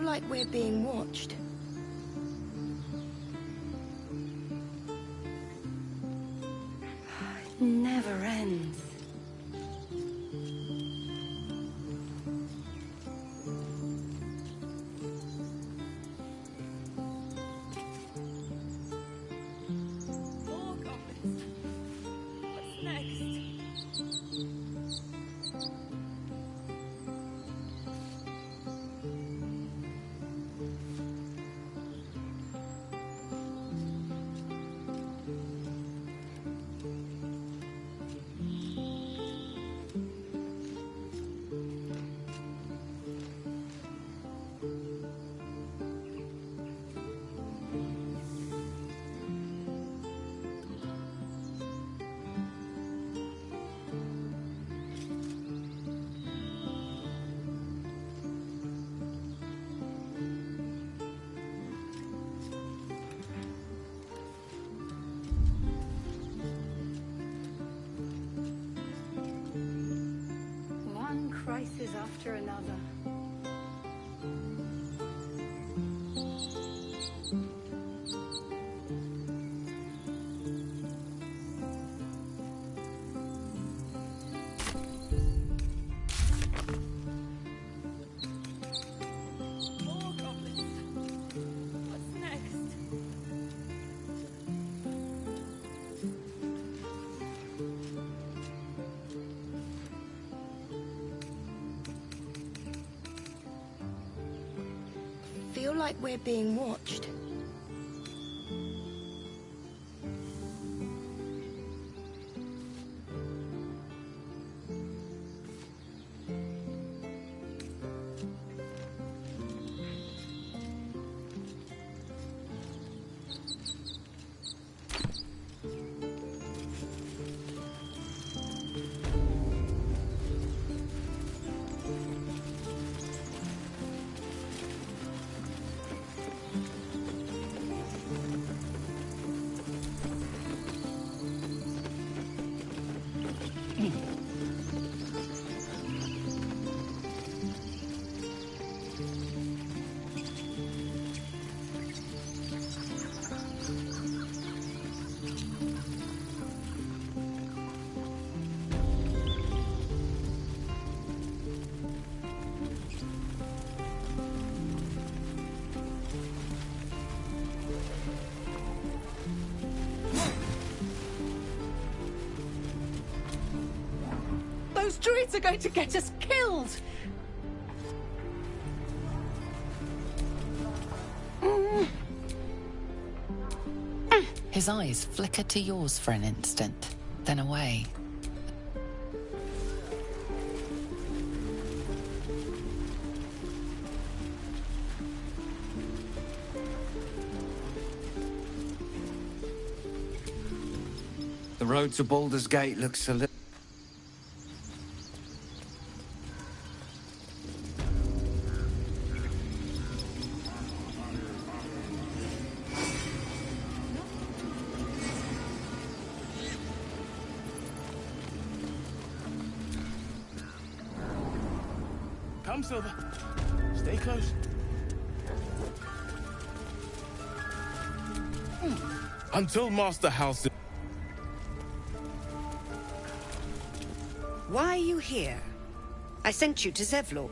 Feel like we're being watched. It never ends. More goblins. What's next? One crisis after another. More goblins. What's next? Feel like we're being watched. Those druids are going to get us killed! His eyes flickered to yours for an instant, then away. The road to Baldur's Gate looks a little... Come, Silver. Stay close. Until Master House... Why are you here? I sent you to Zevlor.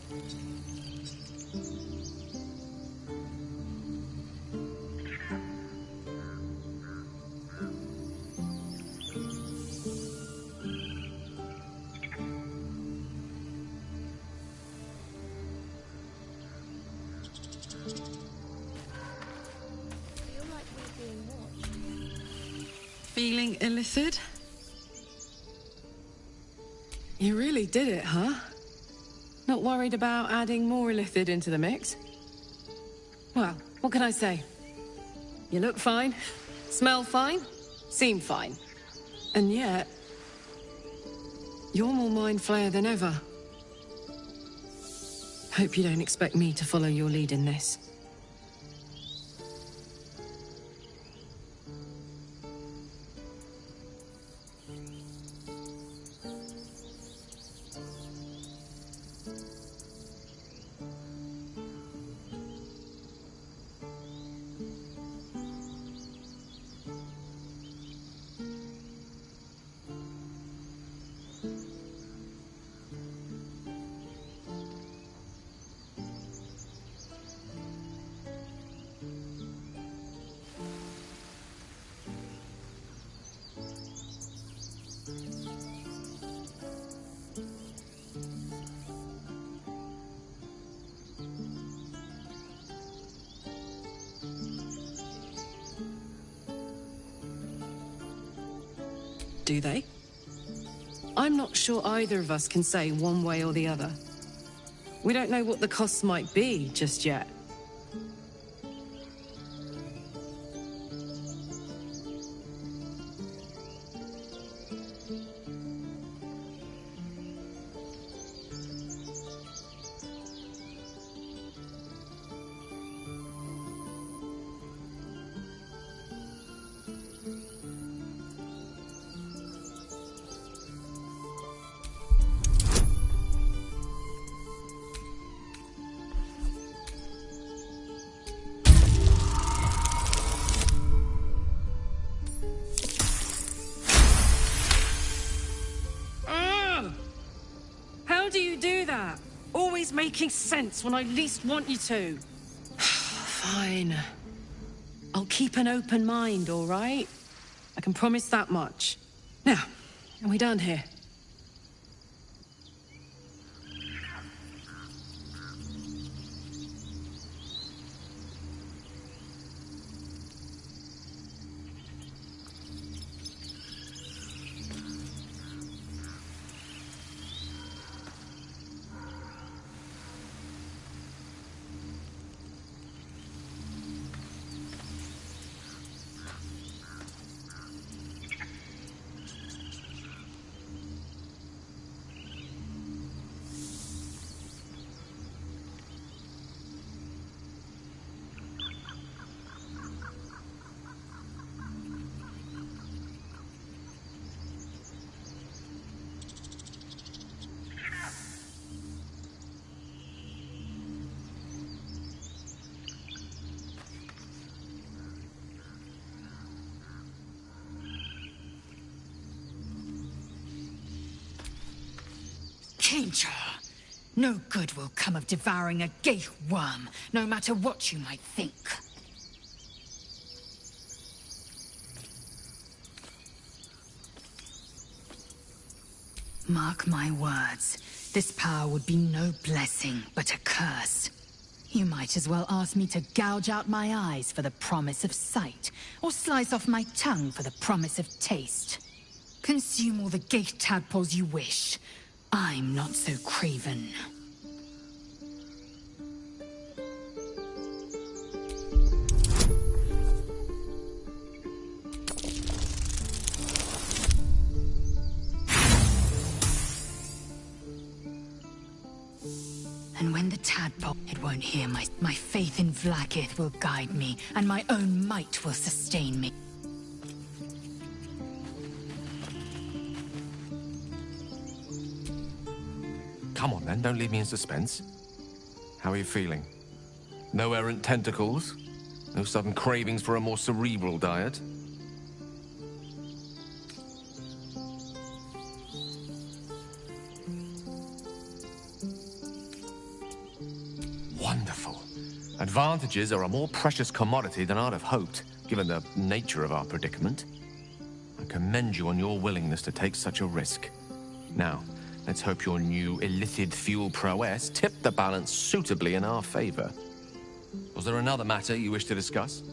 Feel like we're being watched. Feeling illithid? You really did it, huh? Not worried about adding more illithid into the mix? Well, what can I say? You look fine, smell fine, seem fine. And yet, you're more mind flayer than ever. Hope you don't expect me to follow your lead in this. Do they? I'm not sure either of us can say one way or the other. We don't know what the costs might be just yet. How do you do that? Always making sense when I least want you to. Fine. I'll keep an open mind, all right? I can promise that much. Now, are we done here? Kincher, no good will come of devouring a gay worm, no matter what you might think. Mark my words, this power would be no blessing, but a curse. You might as well ask me to gouge out my eyes for the promise of sight, or slice off my tongue for the promise of taste. Consume all the gate tadpoles you wish. I'm not so craven. And when the tadpole, it won't hear my faith in Vlaakith will guide me, and my own might will sustain me. Come on, then. Don't leave me in suspense. How are you feeling? No errant tentacles? No sudden cravings for a more cerebral diet? Wonderful. Advantages are a more precious commodity than I'd have hoped, given the nature of our predicament. I commend you on your willingness to take such a risk. Now, let's hope your new illithid fuel prowess tipped the balance suitably in our favor. Was there another matter you wish to discuss?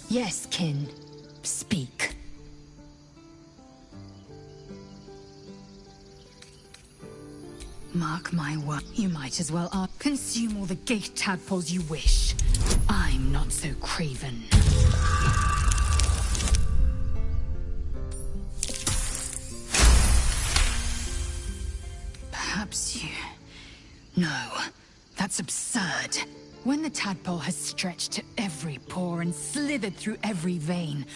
Yes, kin. Speak. Mark my word, you might as well consume all the gate tadpoles you wish. I'm not so craven. Perhaps you... No, that's absurd. When the tadpole has stretched to every pore and slithered through every vein,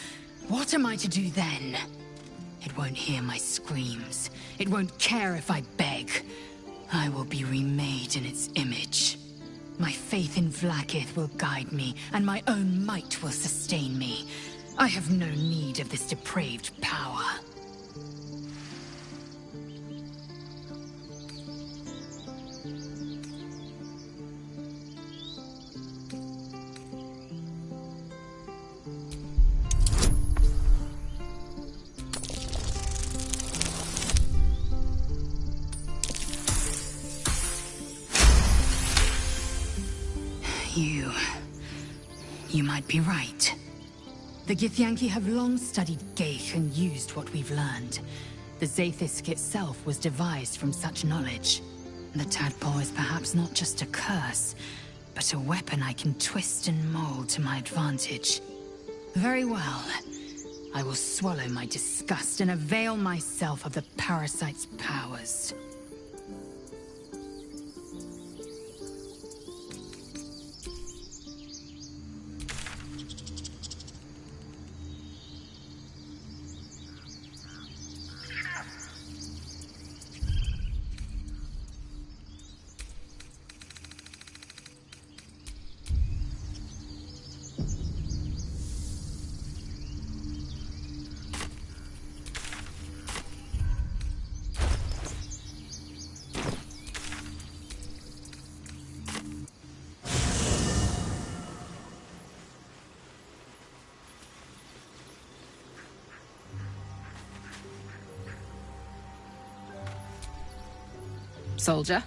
what am I to do then? It won't hear my screams. It won't care if I beg. I will be remade in its image. My faith in Blighted will guide me, and my own might will sustain me. I have no need of this depraved power. You might be right. The Githyanki have long studied Geich and used what we've learned. The Zaithisk itself was devised from such knowledge. The tadpole is perhaps not just a curse, but a weapon I can twist and mold to my advantage. Very well. I will swallow my disgust and avail myself of the parasite's powers. Soldier?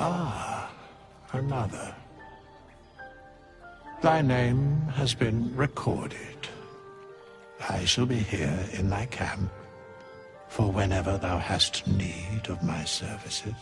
Ah, another. Thy name has been recorded. I shall be here in thy camp for whenever thou hast need of my services.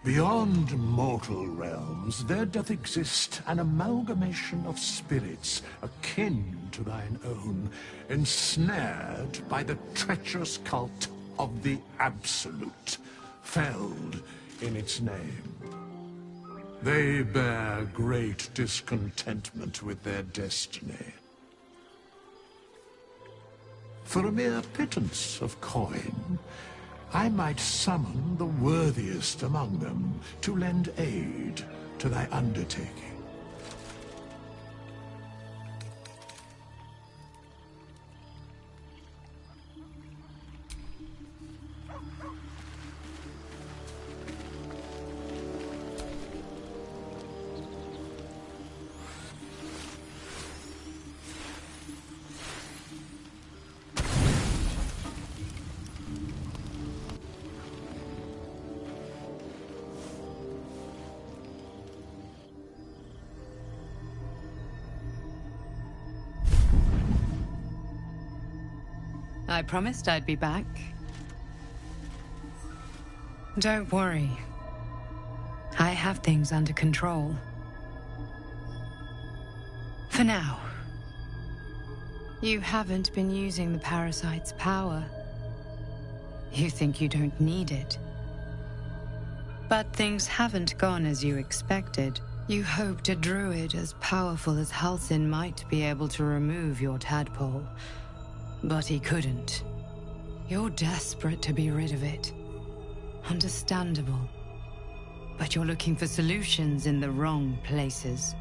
Beyond mortal realms, there doth exist an amalgamation of spirits akin to thine own, ensnared by the treacherous cult of the Absolute, felled in its name. They bear great discontentment with their destiny. For a mere pittance of coin, I might summon the worthiest among them to lend aid to thy undertaking. I promised I'd be back. Don't worry. I have things under control. For now. You haven't been using the parasite's power. You think you don't need it. But things haven't gone as you expected. You hoped a druid as powerful as Halsin might be able to remove your tadpole. But he couldn't. You're desperate to be rid of it. Understandable. But you're looking for solutions in the wrong places.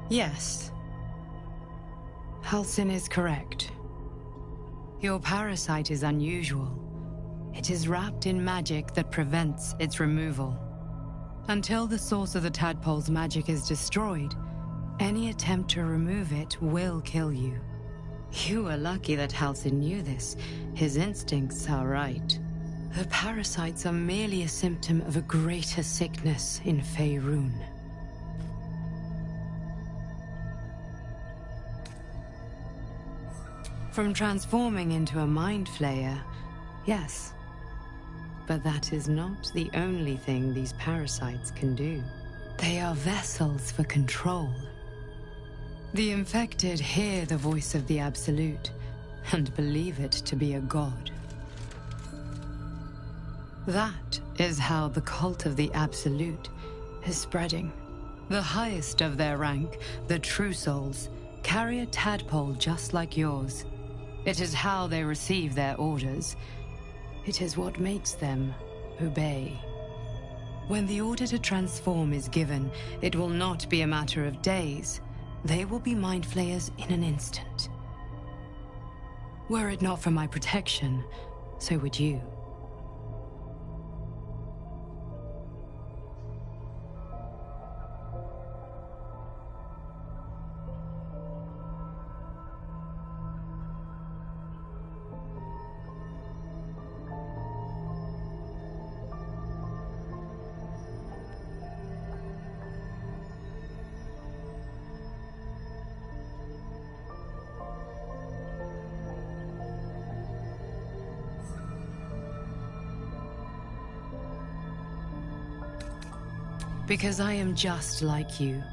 Yes. Halsin is correct. Your parasite is unusual. It is wrapped in magic that prevents its removal. Until the source of the tadpole's magic is destroyed, any attempt to remove it will kill you. You were lucky that Halsin knew this. His instincts are right. The parasites are merely a symptom of a greater sickness in Faerun. From transforming into a mind flayer, yes. But that is not the only thing these parasites can do. They are vessels for control. The infected hear the voice of the Absolute, and believe it to be a god. That is how the cult of the Absolute is spreading. The highest of their rank, the True Souls, carry a tadpole just like yours. It is how they receive their orders. It is what makes them obey. When the order to transform is given, it will not be a matter of days. They will be mind flayers in an instant. Were it not for my protection, so would you. Because I am just like you,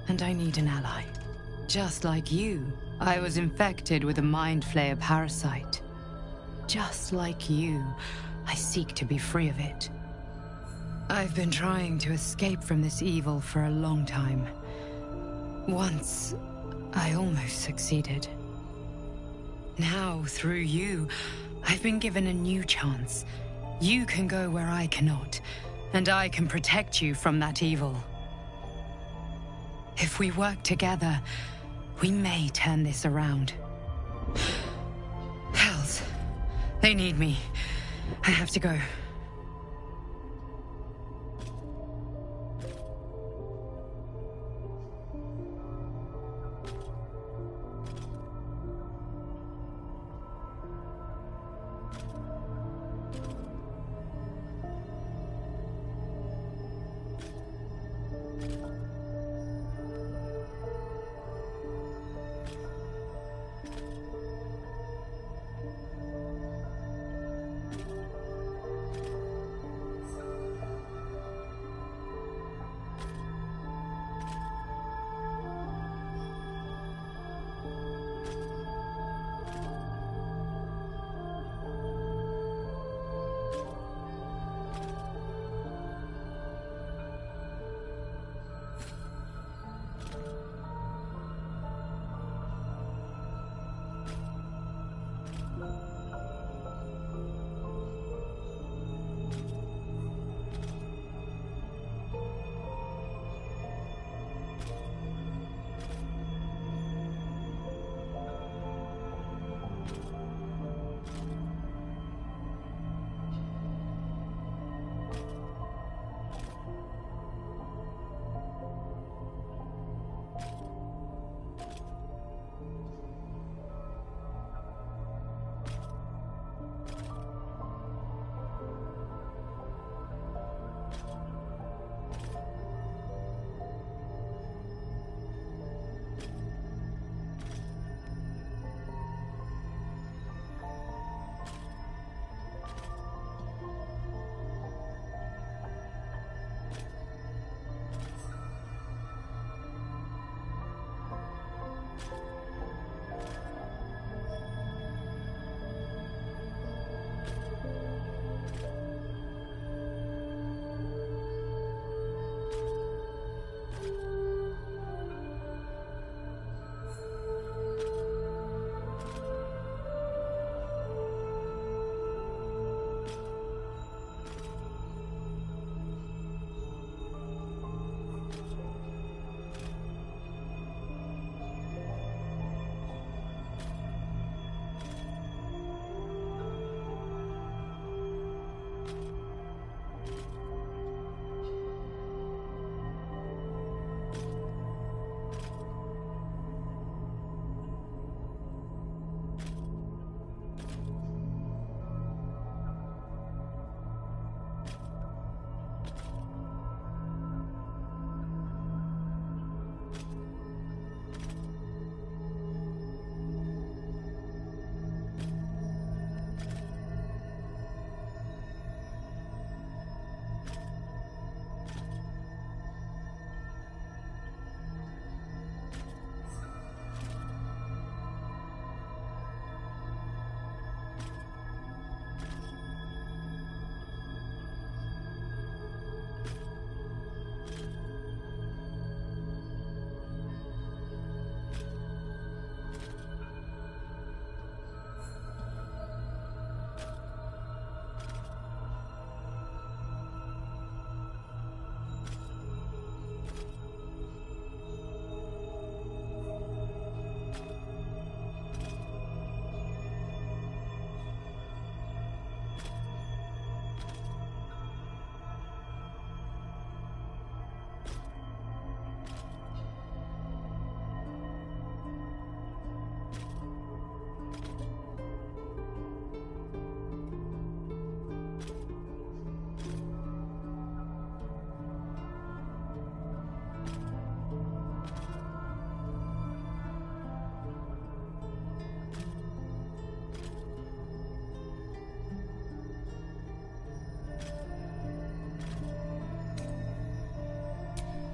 and I need an ally. Just like you, I was infected with a Mind Flayer parasite. Just like you, I seek to be free of it. I've been trying to escape from this evil for a long time. Once, I almost succeeded. Now, through you, I've been given a new chance. You can go where I cannot. And I can protect you from that evil. If we work together, we may turn this around. Hells, they need me. I have to go.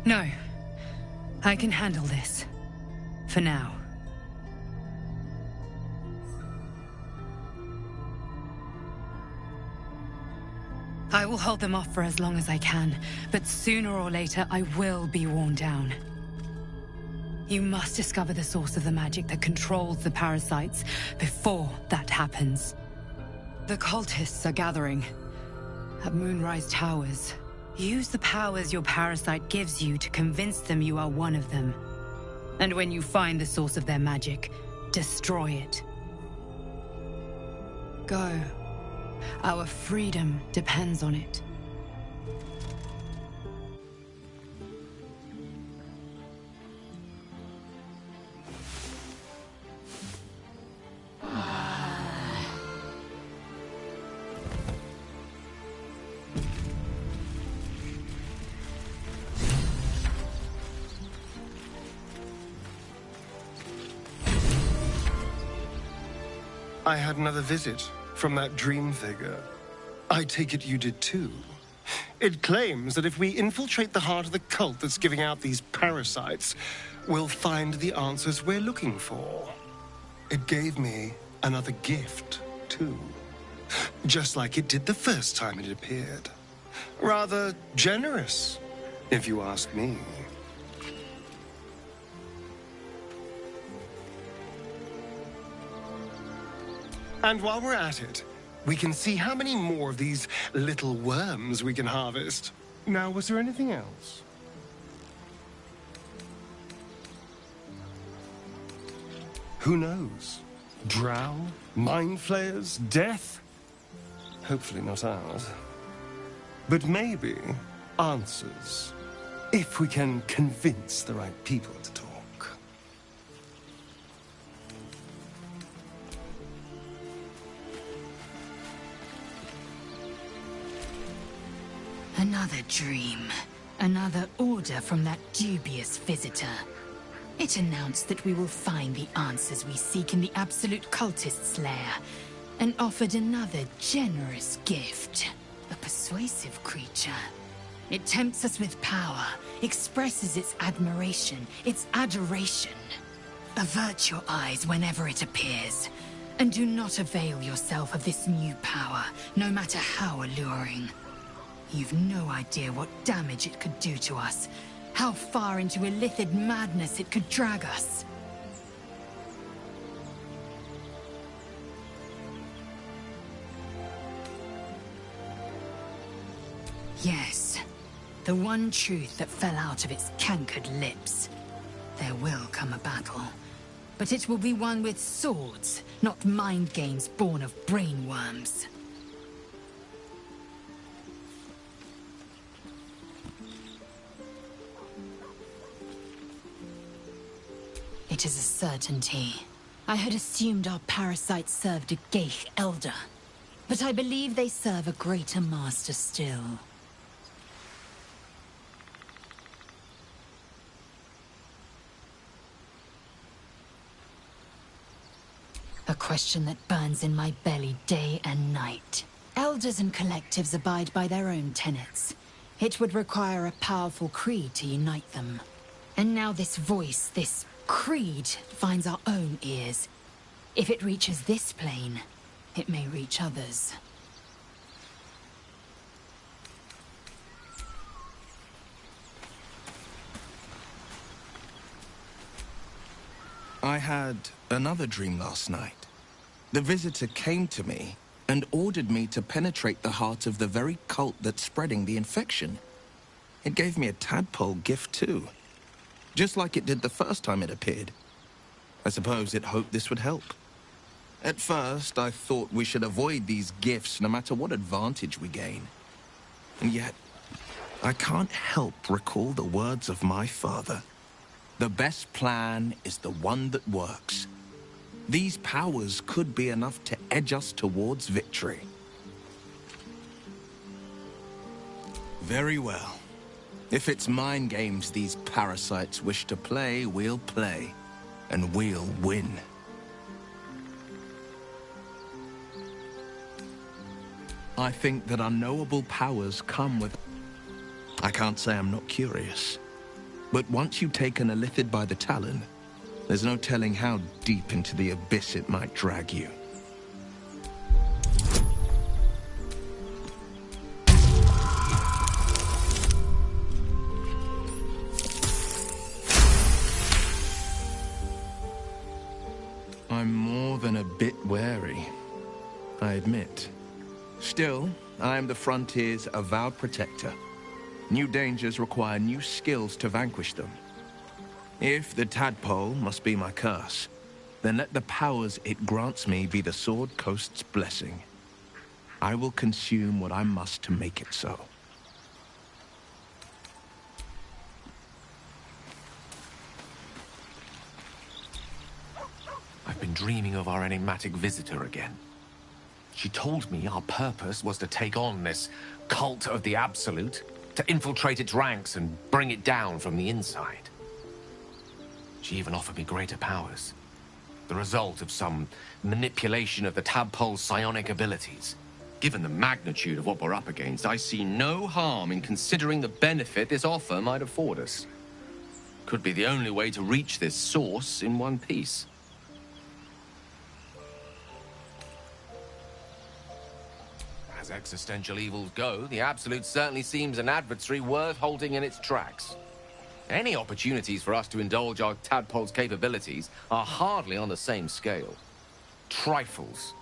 No. I can handle this. For now. I will hold them off for as long as I can, but sooner or later I will be worn down. You must discover the source of the magic that controls the parasites before that happens. The cultists are gathering at Moonrise Towers. Use the powers your parasite gives you to convince them you are one of them. And when you find the source of their magic, destroy it. Go. Our freedom depends on it. I had another visit from that dream figure. I take it you did too. It claims that if we infiltrate the heart of the cult that's giving out these parasites, we'll find the answers we're looking for. It gave me another gift, too. Just like it did the first time it appeared. Rather generous, if you ask me. And while we're at it, we can see how many more of these little worms we can harvest. Now, was there anything else? Who knows? Drow? Mind flayers? Death? Hopefully not ours. But maybe answers. If we can convince the right people to talk. Another dream. Another order from that dubious visitor. It announced that we will find the answers we seek in the Absolute Cultist's lair, and offered another generous gift. A persuasive creature. It tempts us with power, expresses its admiration, its adoration. Avert your eyes whenever it appears, and do not avail yourself of this new power, no matter how alluring. You've no idea what damage it could do to us, how far into illithid madness it could drag us. Yes, the one truth that fell out of its cankered lips. There will come a battle, but it will be one with swords, not mind games born of brainworms. It is a certainty. I had assumed our parasites served a Geich elder, but I believe they serve a greater master still. A question that burns in my belly day and night. Elders and collectives abide by their own tenets. It would require a powerful creed to unite them. And now this voice, this creed, finds our own ears. If it reaches this plane, it may reach others. I had another dream last night. The visitor came to me and ordered me to penetrate the heart of the very cult that's spreading the infection. It gave me a tadpole gift too, just like it did the first time it appeared. I suppose it hoped this would help. At first, I thought we should avoid these gifts no matter what advantage we gain. And yet, I can't help recall the words of my father. The best plan is the one that works. These powers could be enough to edge us towards victory. Very well. If it's mind games these parasites wish to play, we'll play. And we'll win. I think that unknowable powers come with... I can't say I'm not curious. But once you've taken a Lithid by the talon, there's no telling how deep into the abyss it might drag you. I'm more than a bit wary, I admit. Still, I am the Frontier's avowed protector. New dangers require new skills to vanquish them. If the tadpole must be my curse, then let the powers it grants me be the Sword Coast's blessing. I will consume what I must to make it so. I've been dreaming of our enigmatic visitor again. She told me our purpose was to take on this cult of the Absolute, to infiltrate its ranks and bring it down from the inside. She even offered me greater powers, the result of some manipulation of the tadpole's psionic abilities. Given the magnitude of what we're up against, I see no harm in considering the benefit this offer might afford us. Could be the only way to reach this source in one piece. As existential evils go, the Absolute certainly seems an adversary worth halting in its tracks. Any opportunities for us to indulge our tadpole's capabilities are hardly on the same scale. Trifles,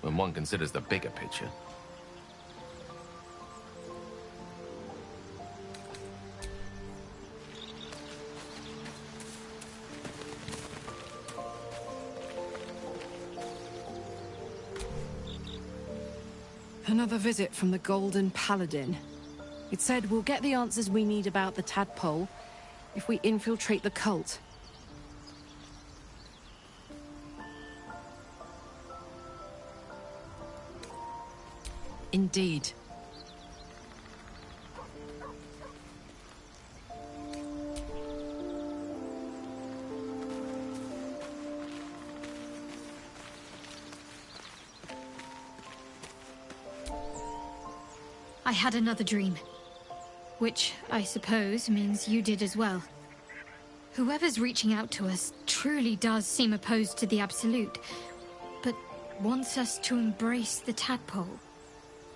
when one considers the bigger picture. Another visit from the Golden Paladin. It said we'll get the answers we need about the tadpole if we infiltrate the cult. Indeed. I had another dream. Which, I suppose, means you did as well. Whoever's reaching out to us truly does seem opposed to the Absolute, but wants us to embrace the tadpole.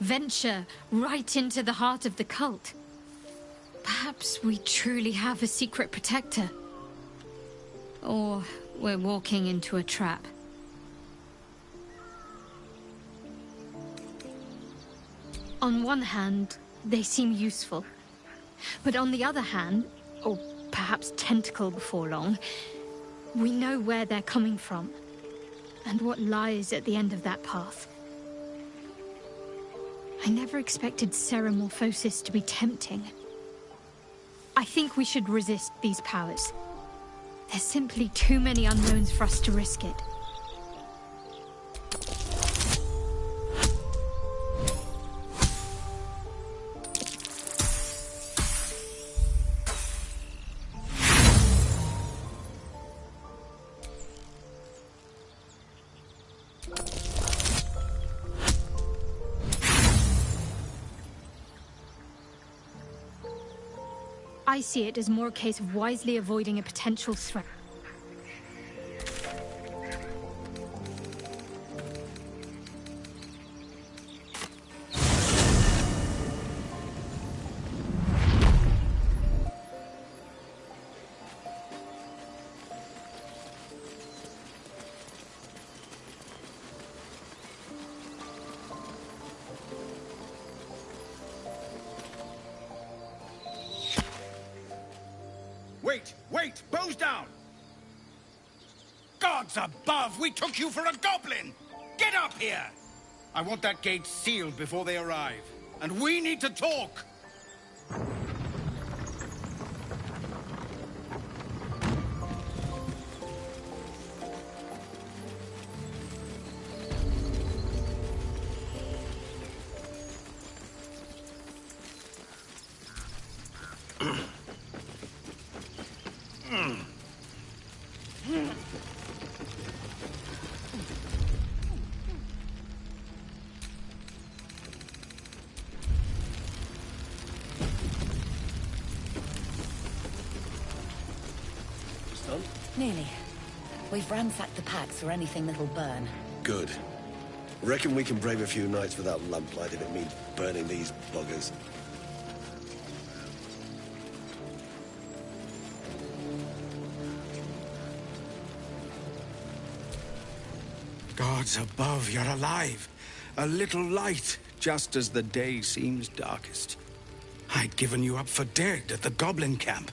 Venture right into the heart of the cult. Perhaps we truly have a secret protector. Or we're walking into a trap. On one hand, they seem useful. But on the other hand, or perhaps tentacle before long, we know where they're coming from, and what lies at the end of that path. I never expected Ceramorphosis to be tempting. I think we should resist these powers. There's simply too many unknowns for us to risk it. I see it as more a case of wisely avoiding a potential threat. Wait! Bows down! Gods above! We took you for a goblin! Get up here! I want that gate sealed before they arrive. And we need to talk! Nearly. We've ransacked the packs for anything that'll burn. Good. Reckon we can brave a few nights without lamplight if it means burning these buggers. Gods above, you're alive. A little light, just as the day seems darkest. I'd given you up for dead at the goblin camp.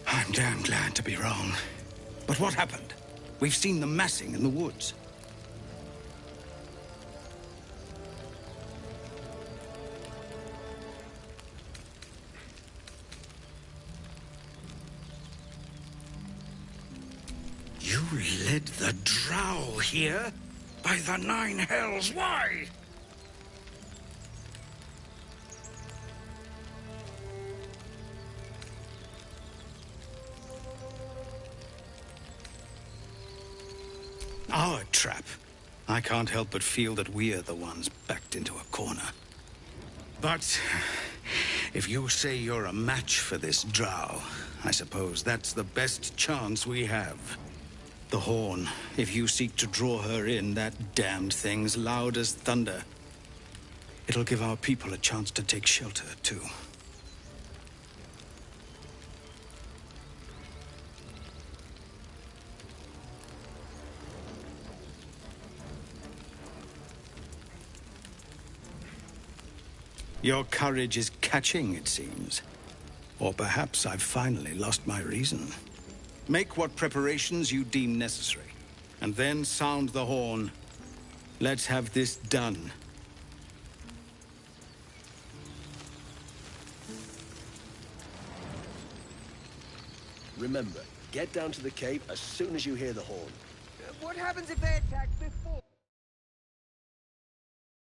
I'm damn glad to be wrong. But what happened? We've seen them massing in the woods. You led the drow here? By the nine hells, why? Our trap. I can't help but feel that we're the ones backed into a corner. But if you say you're a match for this drow, I suppose that's the best chance we have. The horn. If you seek to draw her in, that damned thing's loud as thunder. It'll give our people a chance to take shelter, too. Your courage is catching, it seems. Or perhaps I've finally lost my reason. Make what preparations you deem necessary, and then sound the horn. Let's have this done. Remember, get down to the cave as soon as you hear the horn. What happens if they attack before?